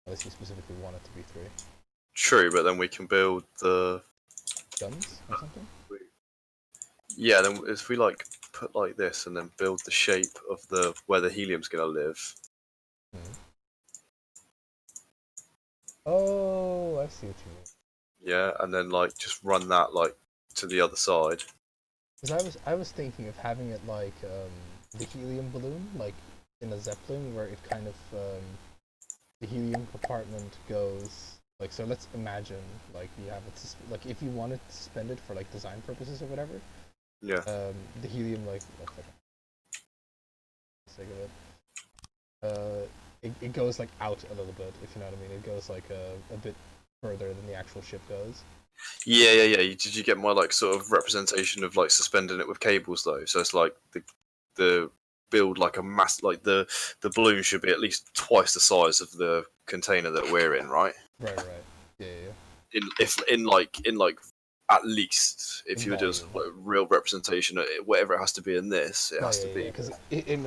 Unless you specifically want it to be 3. True, but then we can build the Guns or something? yeah. Then if we like put like this and then build the shape of the where the helium's gonna live. Hmm. Oh, I see what you mean. Yeah, and then like just run that like to the other side. Because I was thinking of having it like the helium balloon, like in a Zeppelin, where it kind of the helium compartment goes like, so. Let's imagine like you have it like if you wanted to suspend it for like design purposes or whatever. Yeah. The helium like sake of it. It goes like out a little bit, if you know what I mean. It goes like a bit further than the actual ship goes. Yeah. Did you get my like sort of representation of like suspending it with cables though? So it's like the build like a mass like the balloon should be at least twice the size of the container that we're in, right? Right. Yeah. In like at least if In you were doing volume. like, real representation, whatever it has to be in this, it Oh, has to yeah, be. because in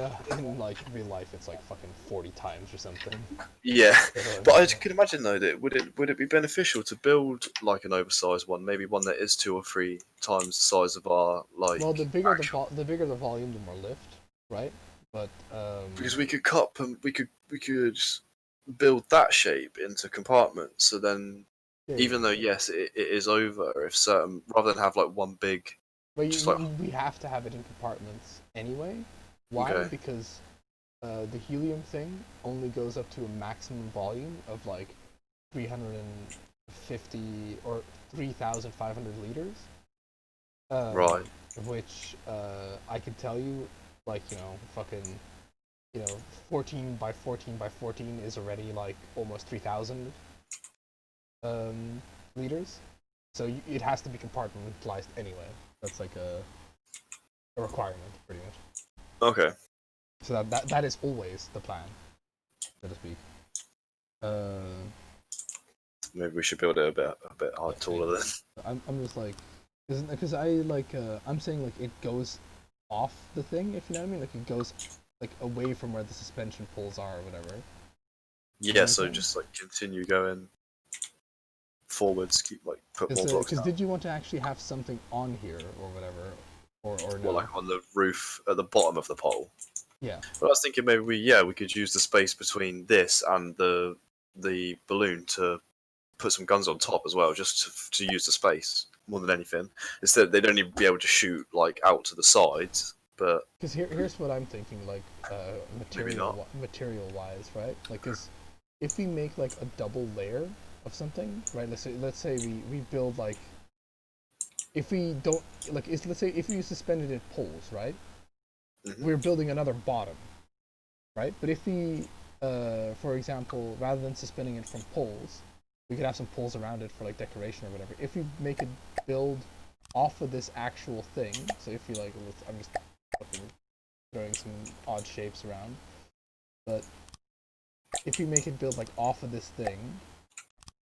like real life, it's like fucking 40 times or something. Yeah, So, but I could imagine though that would it be beneficial to build like an oversized one, maybe one that is 2 or 3 times the size of our like. well, the bigger actual- the bigger the volume, the more lift, right? But because we could cut and we could build that shape into compartments. So then, yeah, even though yes, it is over if certain rather than have like one big. but just like we have to have it in compartments anyway. Why? Okay. Because the helium thing only goes up to a maximum volume of like 350 or 3,500 liters. Right. Which I can tell you, like, fucking, 14 by 14 by 14 is already like almost 3,000 liters. So it has to be compartmentalized anyway. That's like a requirement, pretty much. Okay. So that is always the plan, so to speak. Maybe we should build it a bit hard taller then. I'm just like, because I like I'm saying like it goes off the thing, if you know what I mean. Like it goes like away from where the suspension poles are or whatever. Yeah, so Okay. just like continue going forwards, keep like put more blocks Because down. did you want to actually have something on here or whatever, or no? Well, like on the roof at the bottom of the pole. Yeah. But I was thinking maybe we could use the space between this and the balloon to put some guns on top as well, just to use the space more than anything. Instead, they'd only be able to shoot like out to the sides, but Because here's what I'm thinking, like not. material wise, right? Like, cause if we make like a double layer of something, right? Let's say we build like, if we don't like, let's say if we suspended it poles, right? Mhm. We're building another bottom, right? But if we, for example, rather than suspending it from poles, we could have some poles around it for like decoration or whatever. If we make it build off of this actual thing, so if we like, I'm just fucking throwing some odd shapes around, but if you make it build like off of this thing,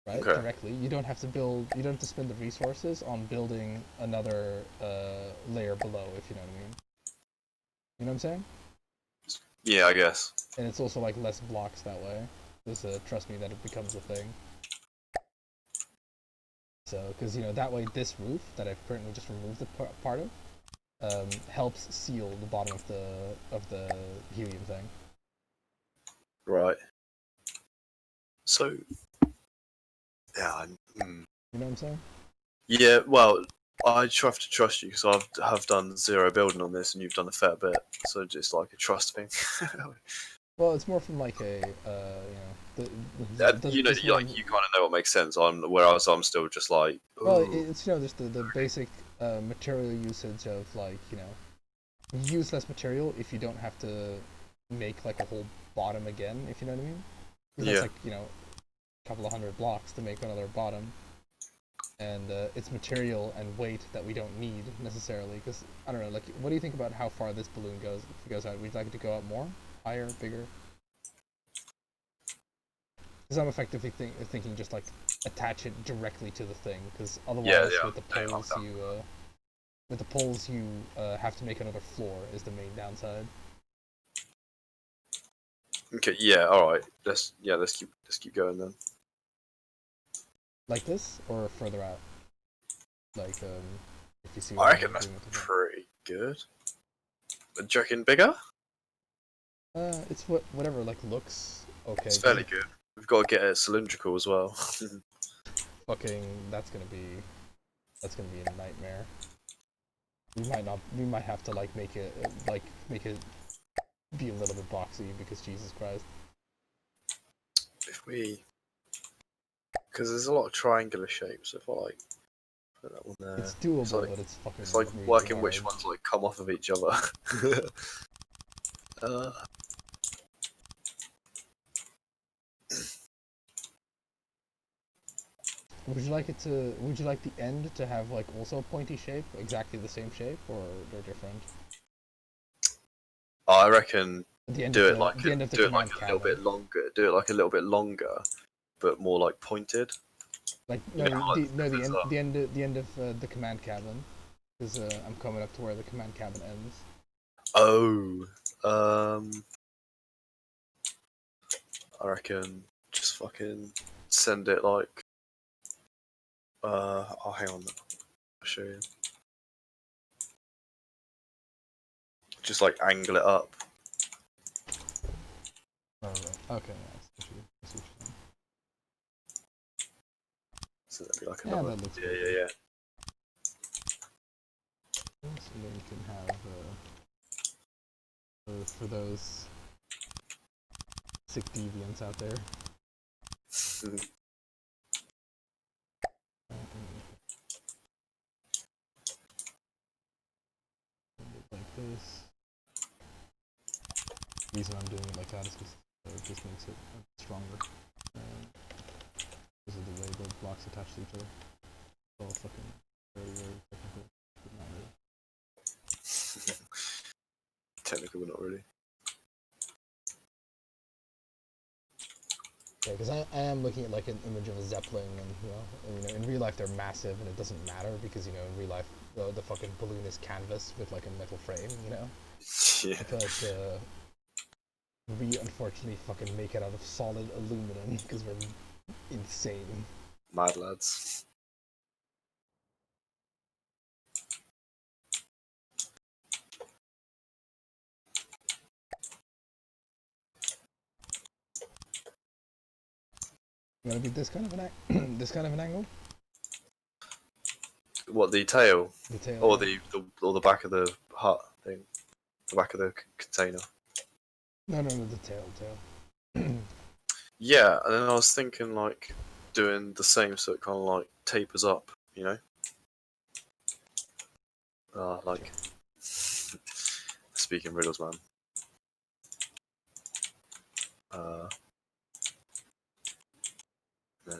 right, Okay. directly, you don't have to spend the resources on building another layer below, if you know what I mean. You know what I'm saying? yeah, I guess. And it's also like less blocks that way. Just trust me that it becomes a thing. So, because that way this roof that I've currently just removed the part of helps seal the bottom of the helium thing. Right. So, yeah, You know what I'm saying? yeah. Well, I have to trust you because I have done zero building on this, and you've done a fair bit. So just like a trust thing. Well, it's more from like a You know, just like you kind of know what makes sense. Whereas I'm still just like. well, "Ooh." it's just the basic material usage of like use less material if you don't have to make like a whole bottom again, if you know what I mean. 'Cause Yeah. that's like, you know, a couple of hundred blocks to make another bottom. And it's material and weight that we don't need necessarily. Because, I don't know, like, what do you think about how far this balloon goes? If it goes out, would you like it to go out more? Higher? Bigger? Because I'm effectively thinking just like attach it directly to the thing. Because otherwise, yeah, with the yeah, poles, you have to make another floor. Is the main downside. Okay, yeah, all right. Let's keep going then. Like this, or further out? Like, if you see I what reckon I'm that's doing with the thing. pretty good. Do you reckon bigger? It's whatever like looks okay. It's 'Cause fairly good. We've got to get it cylindrical as well. Fucking, that's gonna be a nightmare. We might have to like make it be a little bit boxy because Jesus Christ. If we, because there's a lot of triangular shapes. If I like put that one there, It's doable, like, but it's fucking. it's like really working hard. which ones like come off of each other. uh, Would you like it to? Would you like the end to have like also a pointy shape, exactly the same shape, or they're different? I reckon The end do of it the, like the end of the do it command like a little cabin. bit longer. Do it like a little bit longer, but more like pointed. Like You no, know how the, it no, splits up? the end of the command cabin, because I'm coming up to where the command cabin ends. Oh, I reckon just fucking send it like. Oh, hang on. I'll show you. Just like angle it up. Oh, right. Okay, yeah, I see what you're saying. So that'd be like Yeah, another. that looks Yeah, good. yeah, yeah. So then you can have for those sick deviants out there. Like this. The reason I'm doing it like that is because it just makes it stronger. Because of the way the blocks attach to each other. It's all fucking very, very technical. But not really. Technical, but not really. Yeah, because I am looking at like an image of a Zeppelin, and in real life they're massive, and it doesn't matter because in real life the fucking balloon is canvas with like a metal frame, Yeah. But we unfortunately fucking make it out of solid aluminum because we're insane. Mad lads. You wanna be this kind of an this kind of an angle? What, the tail The tail. or yeah. the back of the hut thing, the back of the container? No, the tail. Yeah, and then I was thinking like doing the same, so it kind of like tapers up, you know. Like speaking riddles, man. Then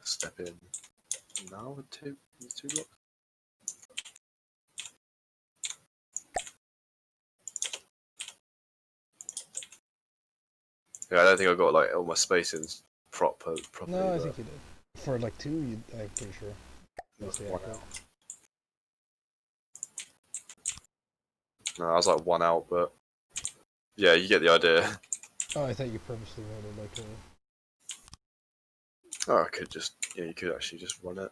step in now with two blocks. Yeah, I don't think I got like all my spacings properly. No, I but think you did. For like two, I'm pretty sure. That's the one accurate. out. No, I was like one out, but yeah, you get the idea. Oh, I thought you purposely made it like a. Oh, I could just, yeah, you could actually just run it.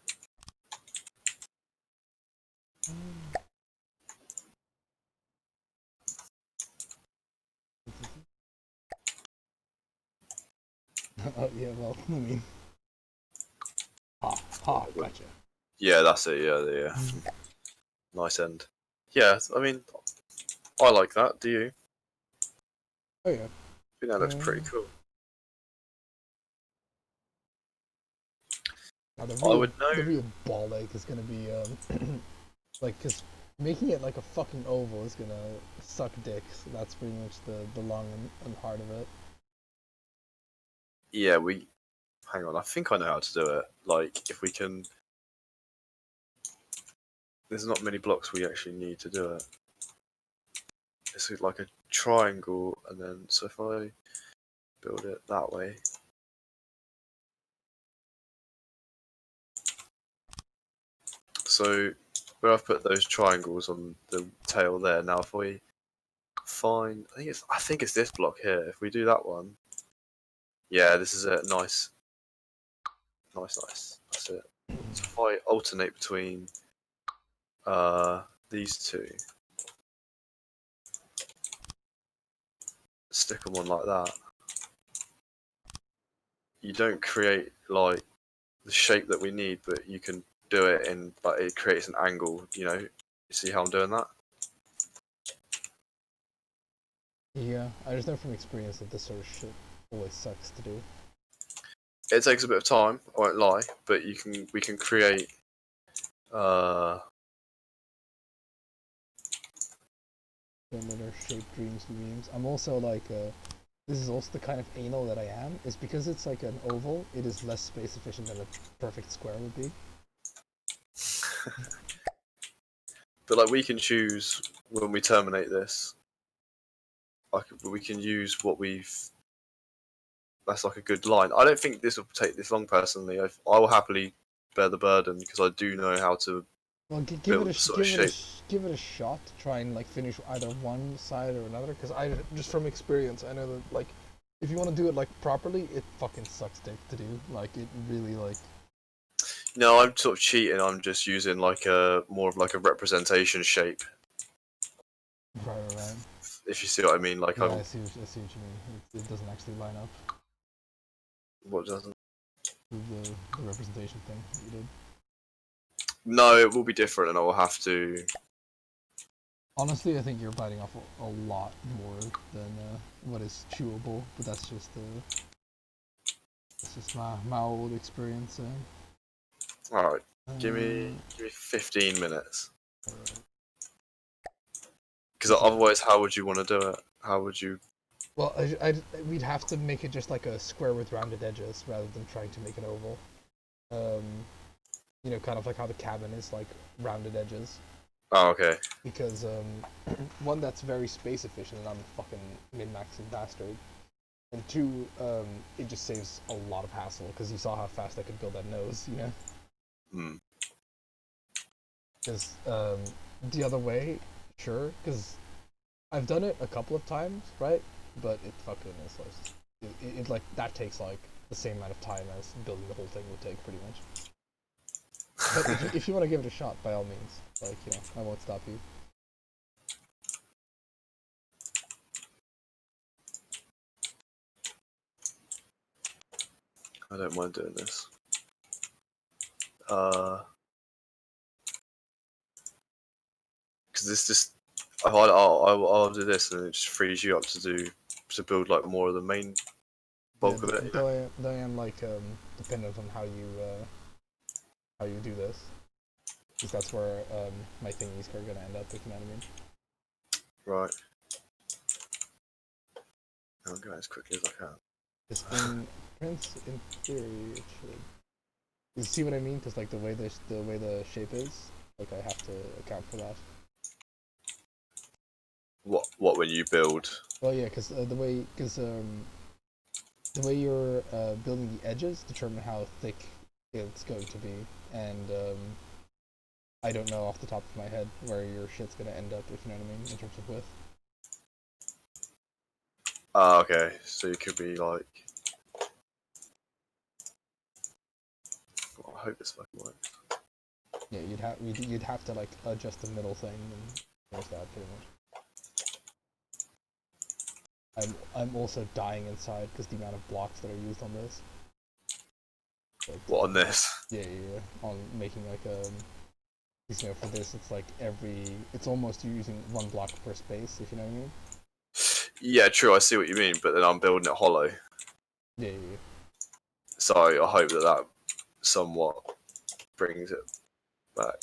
Oh yeah, well, I mean. Gotcha. Yeah, that's it. Yeah. Nice end. Yeah, I mean, I like that. Do you? Oh yeah. I think that looks pretty cool. Now I would know. the real ball ache is gonna be like, cause Making it like a fucking oval is gonna suck dicks. That's pretty much the long and hard of it. Yeah, we. Hang on, I think I know how to do it. Like, if we can. There's not many blocks we actually need to do it. It's like a triangle, and then so if I build it that way. So where I've put those triangles on the tail there. Now, if we find, I think it's this block here. If we do that one, yeah, this is it. Nice. That's it. So if I alternate between these two, stick them on like that. You don't create like the shape that we need, but you can do it in like it creates an angle. You see how I'm doing that? Yeah, I just know from experience that this sort of shit always sucks to do. It takes a bit of time, I won't lie, but we can create Similar shaped dreams to dreams. I'm also like this is also the kind of anal that I am. Is because it's like an oval, it is less space efficient than a perfect square would be. but like we can choose when we terminate this. We can use what we've. That's like a good line. I don't think this will take this long personally. I will happily bear the burden because I do know how to. Well, give Build it a sort of shape. give it a shot to try and like finish either one side or another. Because I just from experience, I know that like if you want to do it like properly, it fucking sucks dick to do. Like it really like. No, I'm sort of cheating. I'm just using like a more of like a representation shape. Right. If you see what I mean, like Yeah, I'm. I see what you mean. It doesn't actually line up What doesn't? with the representation thing that you did. No, it will be different, and I will have to. Honestly, I think you're biting off a lot more than what is chewable, but that's just my old experience. All right, give me 15 minutes. Alright. Because otherwise, how would you want to do it? How would you? Well, we'd have to make it just like a square with rounded edges rather than trying to make an oval. Kind of like how the cabin is like rounded edges. Oh, okay. Because one, that's very space efficient, and I'm a fucking min-maxing bastard. And two, it just saves a lot of hassle because you saw how fast I could build that nose, you know. Hmm. Because the other way, sure, because I've done it a couple of times, right? But it fucking is like it like that takes like the same amount of time as building the whole thing would take, pretty much. But if you want to give it a shot, by all means, like I won't stop you. I don't mind doing this. Because this just I'll do this and it just frees you up to build like more of the main bulk of it. Though I am like dependent on how you do this, because that's where my thingies are gonna end up. If you know what I mean. Right. I'm going as quickly as I can. Because in Prince, in theory, it should. You see what I mean? Because like the way the shape is, like I have to account for that. What when you build? Well, yeah, because the way you're building the edges determine how thick it's going to be, and I don't know off the top of my head where your shit's gonna end up, if you know what I mean, in terms of width. Okay. So you could be like. Well, I hope this fucking works. Yeah, you'd have to like adjust the middle thing and finish that pretty much. I'm also dying inside because the amount of blocks that are used on this. Like, What on this? Yeah. On making like for this, it's like it's almost using one block per space, if you know what I mean. Yeah, true. I see what you mean, but then I'm building it hollow. Yeah. So I hope that somewhat brings it back.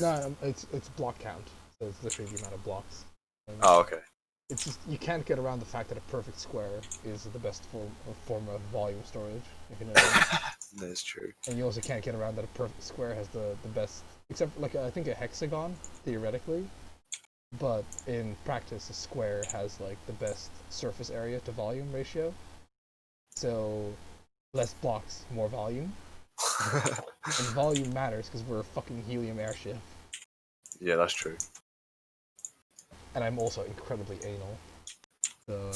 No, it's block count. So it's literally the amount of blocks. And Oh, okay. it's just you can't get around the fact that a perfect square is the best form of volume storage. If you know what I mean. That's true. And you also can't get around that a perfect square has the best, except for, like, I think a hexagon theoretically, but in practice a square has like the best surface area to volume ratio. So less blocks, more volume, and volume matters because we're a fucking helium airship. Yeah, that's true. And I'm also incredibly anal. So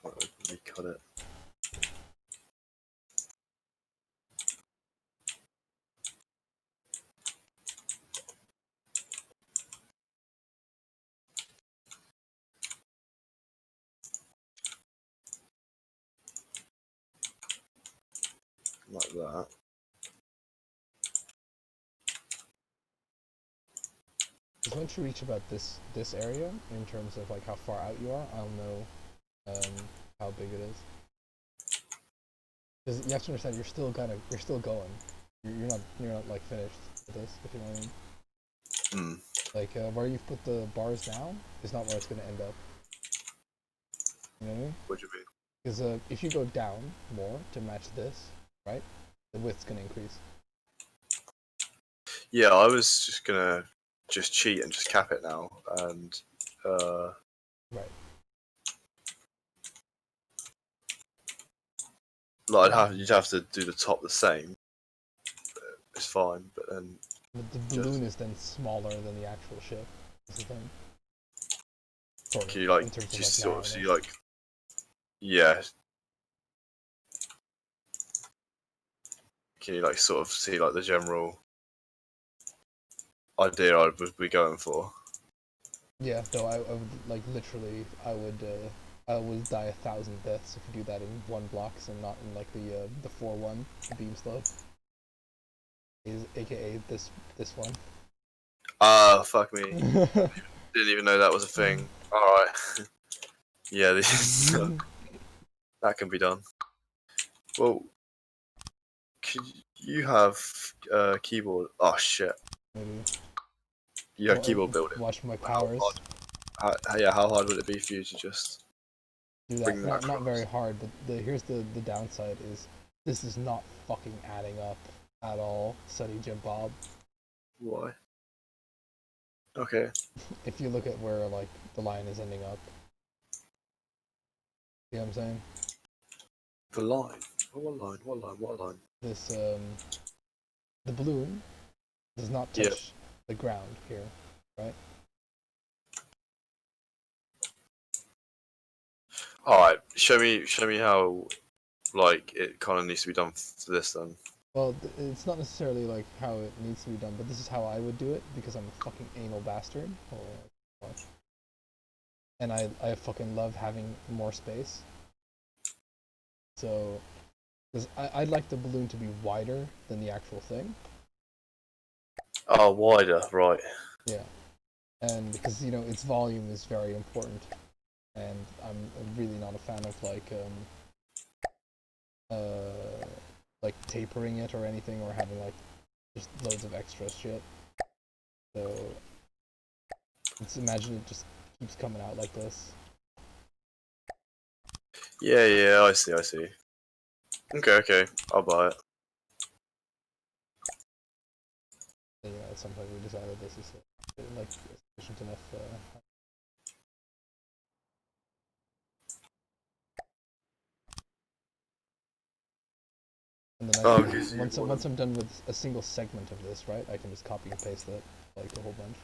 Let me cut it. Like that. because once you reach about this area in terms of like how far out you are, I'll know how big it is. Because you have to understand, you're still going. You're not like finished with this, if you know what I mean. Hmm. Like where you've put the bars down is not where it's going to end up. You know what I mean? What do you mean? Because if you go down more to match this, right, the width's going to increase. Yeah, I was just gonna cheat and just cap it now, and Right. like you'd have to do the top the same. It's fine, but then But the balloon is then smaller than the actual ship. Is the thing. Sort can of, you like in terms of just like sort of see narrowness. like yeah. Can you like sort of see like the general idea I would be going for? Yeah, though I would like literally I would die 1,000 deaths if you do that in one blocks and not in like the 4-1 beam slope. Is AKA this one. Ah, fuck me. Didn't even know that was a thing. Alright. Yeah, this that can be done. Well, could you have keyboard? Oh shit. Maybe. You have keyboard building. Watch my How powers. hard? Yeah, how hard would it be for you to just Do that. bring that Not across? very hard, but here's the downside is this is not fucking adding up at all, Sonny Jim Bob. Why? Okay. If you look at where like the line is ending up. You know what I'm saying? The line. What line? What line? What line? This the balloon does not Yeah. touch the ground here, right? Alright, show me how like it kind of needs to be done for this then. Well, it's not necessarily like how it needs to be done, but this is how I would do it because I'm a fucking anal bastard. Oh, and I fucking love having more space. So, because I'd like the balloon to be wider than the actual thing. Oh, wider, right. Yeah. And because, you know, its volume is very important. And I'm really not a fan of like tapering it or anything, or having like just loads of extra shit. So let's imagine it just keeps coming out like this. Yeah, yeah, I see, I see. Okay, I'll buy it. And, you know, at some point we decided this is like sufficient enough. And then Oh, okay, so you once wanna- once I'm done with a single segment of this, right, I can just copy and paste it like a whole bunch,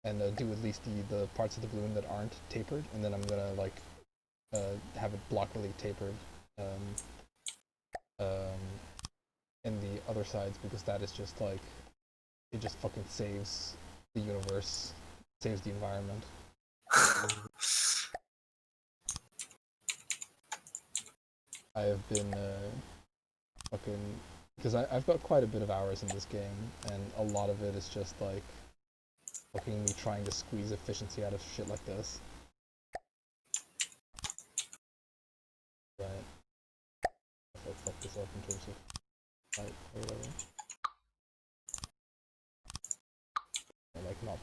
and do at least the parts of the balloon that aren't tapered, and then I'm gonna like have it blockily tapered in the other sides, because that is just like it just fucking saves the universe, saves the environment. I have been fucking because I've got quite a bit of hours in this game, and a lot of it is just like fucking me trying to squeeze efficiency out of shit like this. Right. If I fuck this up in terms of height or whatever. Or like not.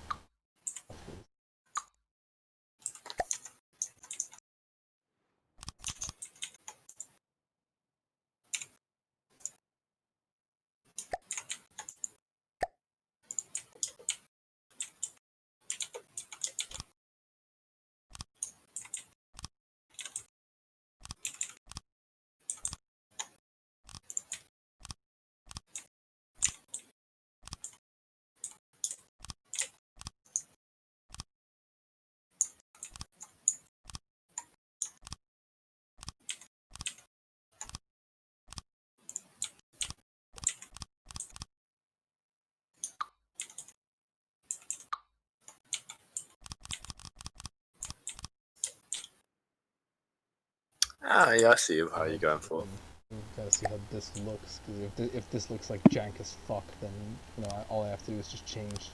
Ah, yeah, I see how you're going for. You gotta see how this looks, because if this looks like jank as fuck, then you know all I have to do is just change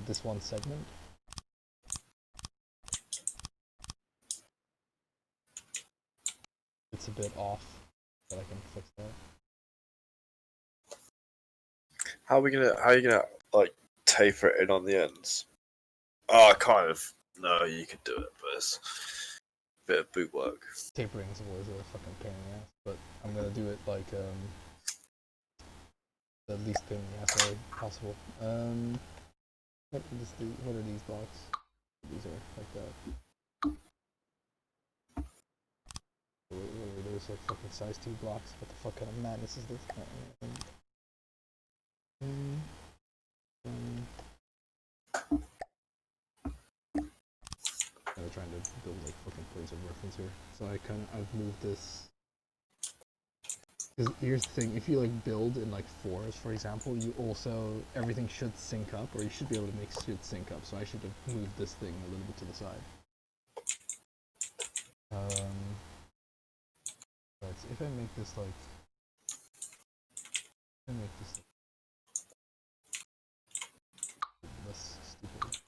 this one segment. It's a bit off, but I can fix that. How are you gonna like taper it in on the ends? Oh, kind of. No, you could do it, but it's a bit of boot work. Tapering is always a fucking pain in the ass, but I'm gonna do it like the least pain in the ass way possible. What are these blocks? These are like that. There's like fucking size 2 blocks. What the fuck kind of madness is this? I'm trying to build like fucking points of reference here. So I've moved this. Because here's the thing, if you like build in like 4s, for example, you also, everything should sync up, or you should be able to make shit sync up. So I should have moved this thing a little bit to the side. But if I make this like, less stupid.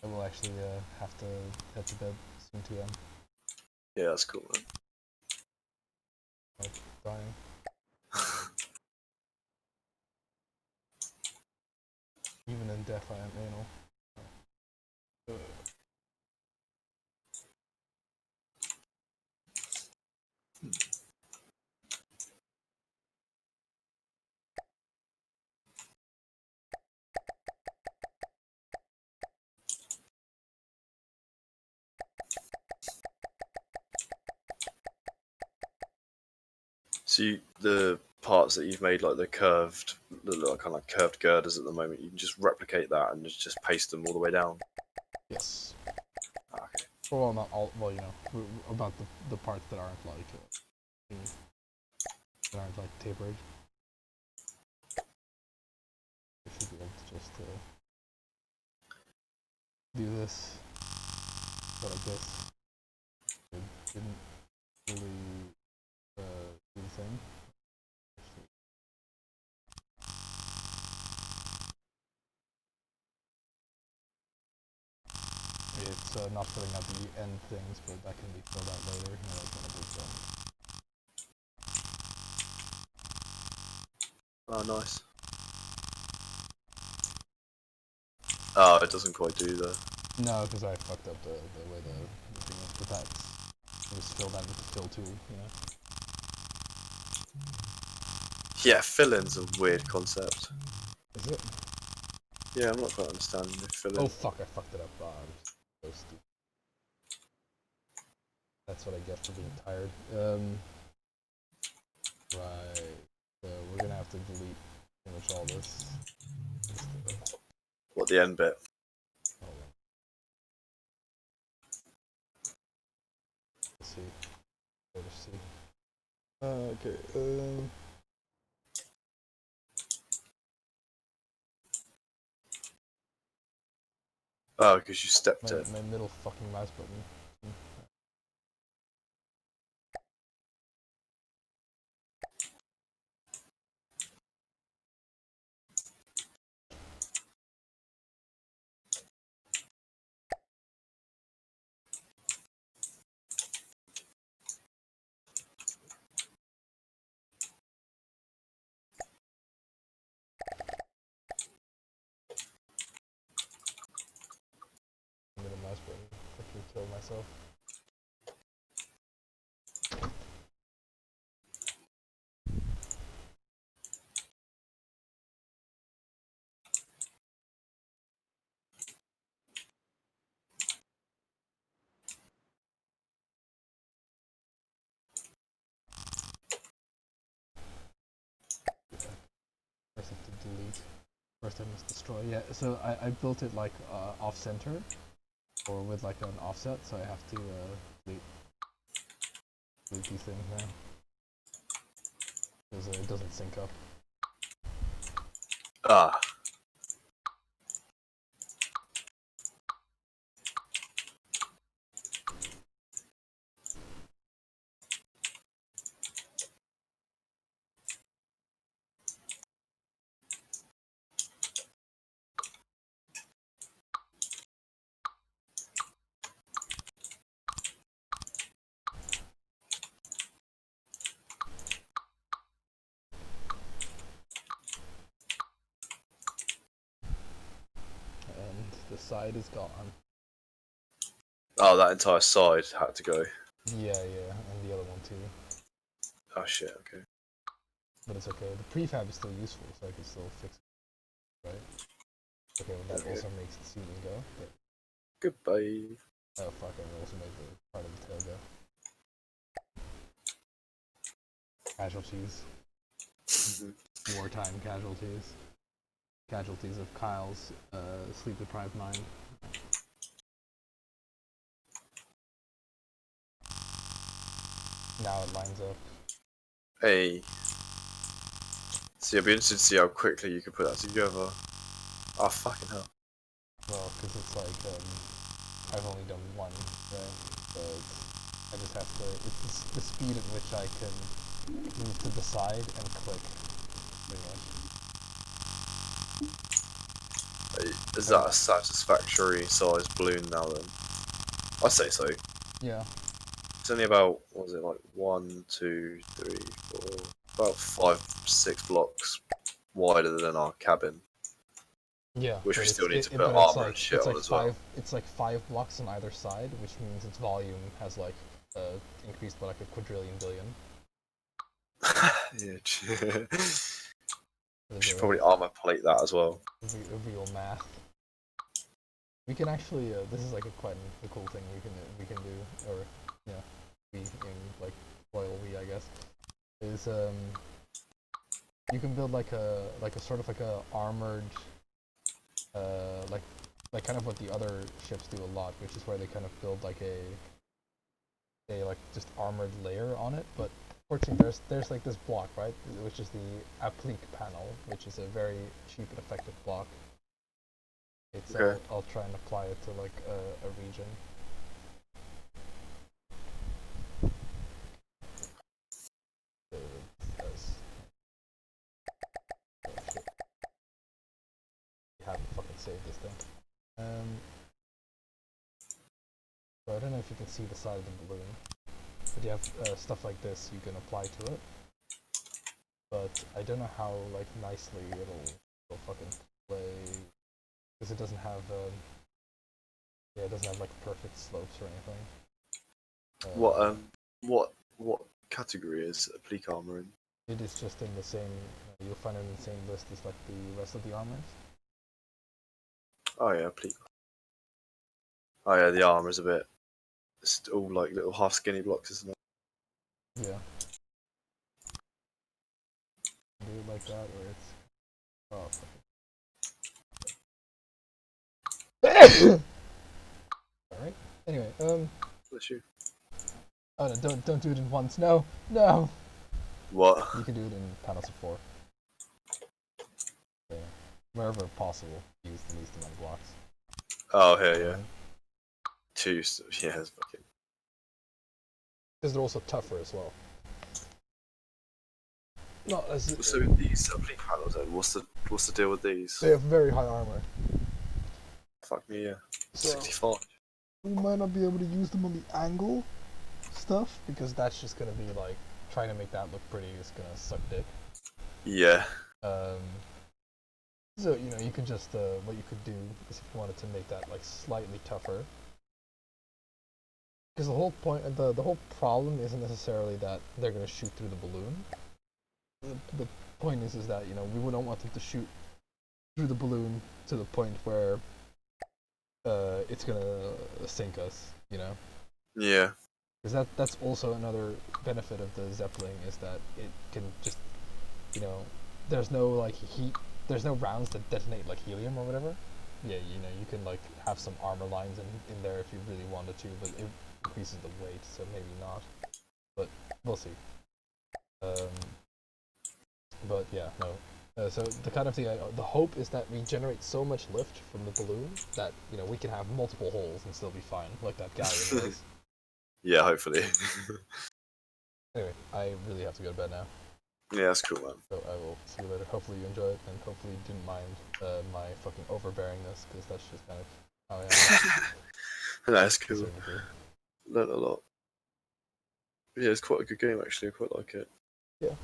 I will actually have to head to bed soon too. Yeah, that's cool, man. Like dying. Even in death, I am anal. So the parts that you've made, like the curved, the kind of like curved girders at the moment, you can just replicate that and just paste them all the way down. Yes. Okay. Well, not all. Well, you know, about the parts that aren't like that aren't like tapered. I should be able to just do this, go like this. It didn't really do the thing. It's not filling out the end things, but that can be filled out later, you know, like when it is done. Oh, nice. Oh, it doesn't quite do the. No, because I fucked up the way the thing is, but that's just fill that with the fill tool, you know. Yeah, fill-in's a weird concept. Is it? Yeah, I'm not quite understanding the fill-in. Oh fuck! I fucked it up. I'm so stupid. That's what I get for being tired. Right. So we're gonna have to delete pretty much all this. What, the end bit? Hold on. Let's see. Let's see. Okay. Oh, because you stepped it. My middle fucking mouse button. Middle mouse button. Quickly kill myself. First I have to delete. First I must destroy. Yeah, so I built it like off center, or with like an offset, so I have to delete these things now. Because it doesn't sync up. Ah. And the side is gone. Oh, that entire side had to go. Yeah, and the other one too. Oh shit, okay. But it's okay. The prefab is still useful, so I can still fix it. Right? Okay, well that Okay. also makes the ceiling go, but Goodbye. oh fuck, I also made the part of the tail go. Casualties. Wartime casualties. Casualties of Kyle's sleep-deprived mind. Now it lines up. Hey. See, I'd be interested to see how quickly you could put that together. Oh, fucking hell. Well, because it's like, I've only done one, right? So I just have to, it's the speed at which I can move to the side and click, pretty much. Is that a satisfactory size balloon now then? I say so. Yeah. It's only about, what was it, like 1, 2, 3, 4, about 5, 6 blocks wider than our cabin. Yeah. Which but we still need to put but armor and shit on as well. It's like 5 blocks on either side, which means its volume has like increased by like a quadrillion billion. Yeah. We There's should a probably armor plate that as well. real math. We can actually, this is like a cool thing we can do, or yeah, we in like Royal We, I guess, is you can build like a sort of like a armored, like kind of what the other ships do a lot, which is where they kind of build like a like just armored layer on it. But fortunately, there's like this block, right, which is the applique panel, which is a very cheap and effective block. It's Okay. I'll try and apply it to like a region. Haven't fucking saved this thing. So I don't know if you can see the side of the balloon, but you have stuff like this you can apply to it. But I don't know how like nicely it'll fucking play, because it doesn't have yeah, it doesn't have like perfect slopes or anything. What category is applique armor in? It is just in the same. You'll find it in the same list as like the rest of the armors. Oh yeah, applique. Oh yeah, the armor's a bit. It's all like little half skinny blocks, isn't it? Yeah. Do it like that, or it's. Oh, fuck it. Alright. Anyway, Bless you. oh no, don't do it in once. No, no. What? You can do it in panels of 4. Yeah. Wherever possible, use the least amount of blocks. Oh, yeah. Two. Yeah, it's fucking. Because they're also tougher as well. Not as So with these oblique panels, then what's the deal with these? they have very high armor. Fuck me, yeah. So 65. we might not be able to use them on the angle stuff because that's just gonna be like trying to make that look pretty is gonna suck dick. Yeah. So you know you can just what you could do is if you wanted to make that like slightly tougher. Because the whole point, the whole problem isn't necessarily that they're gonna shoot through the balloon. The point is that you know we wouldn't want them to shoot through the balloon to the point where it's gonna sink us, you know. Yeah. Because that's also another benefit of the Zeppelin is that it can just, you know, there's no like heat, there's no rounds that detonate like helium or whatever. Yeah, you know, you can like have some armor lines in there if you really wanted to, but it increases the weight, so maybe not. But we'll see. But yeah, no. So the kind of thing, the hope is that we generate so much lift from the balloon that you know we can have multiple holes and still be fine, like that galleon does. Yeah, hopefully. Anyway, I really have to go to bed now, Yeah, that's cool, man. so I will see you later. Hopefully you enjoyed, and hopefully you didn't mind my fucking overbearingness, because that's just kind of how I am. That's to a cool. certain degree. Learned a lot. Yeah, it's quite a good game actually. I quite like it. Yeah.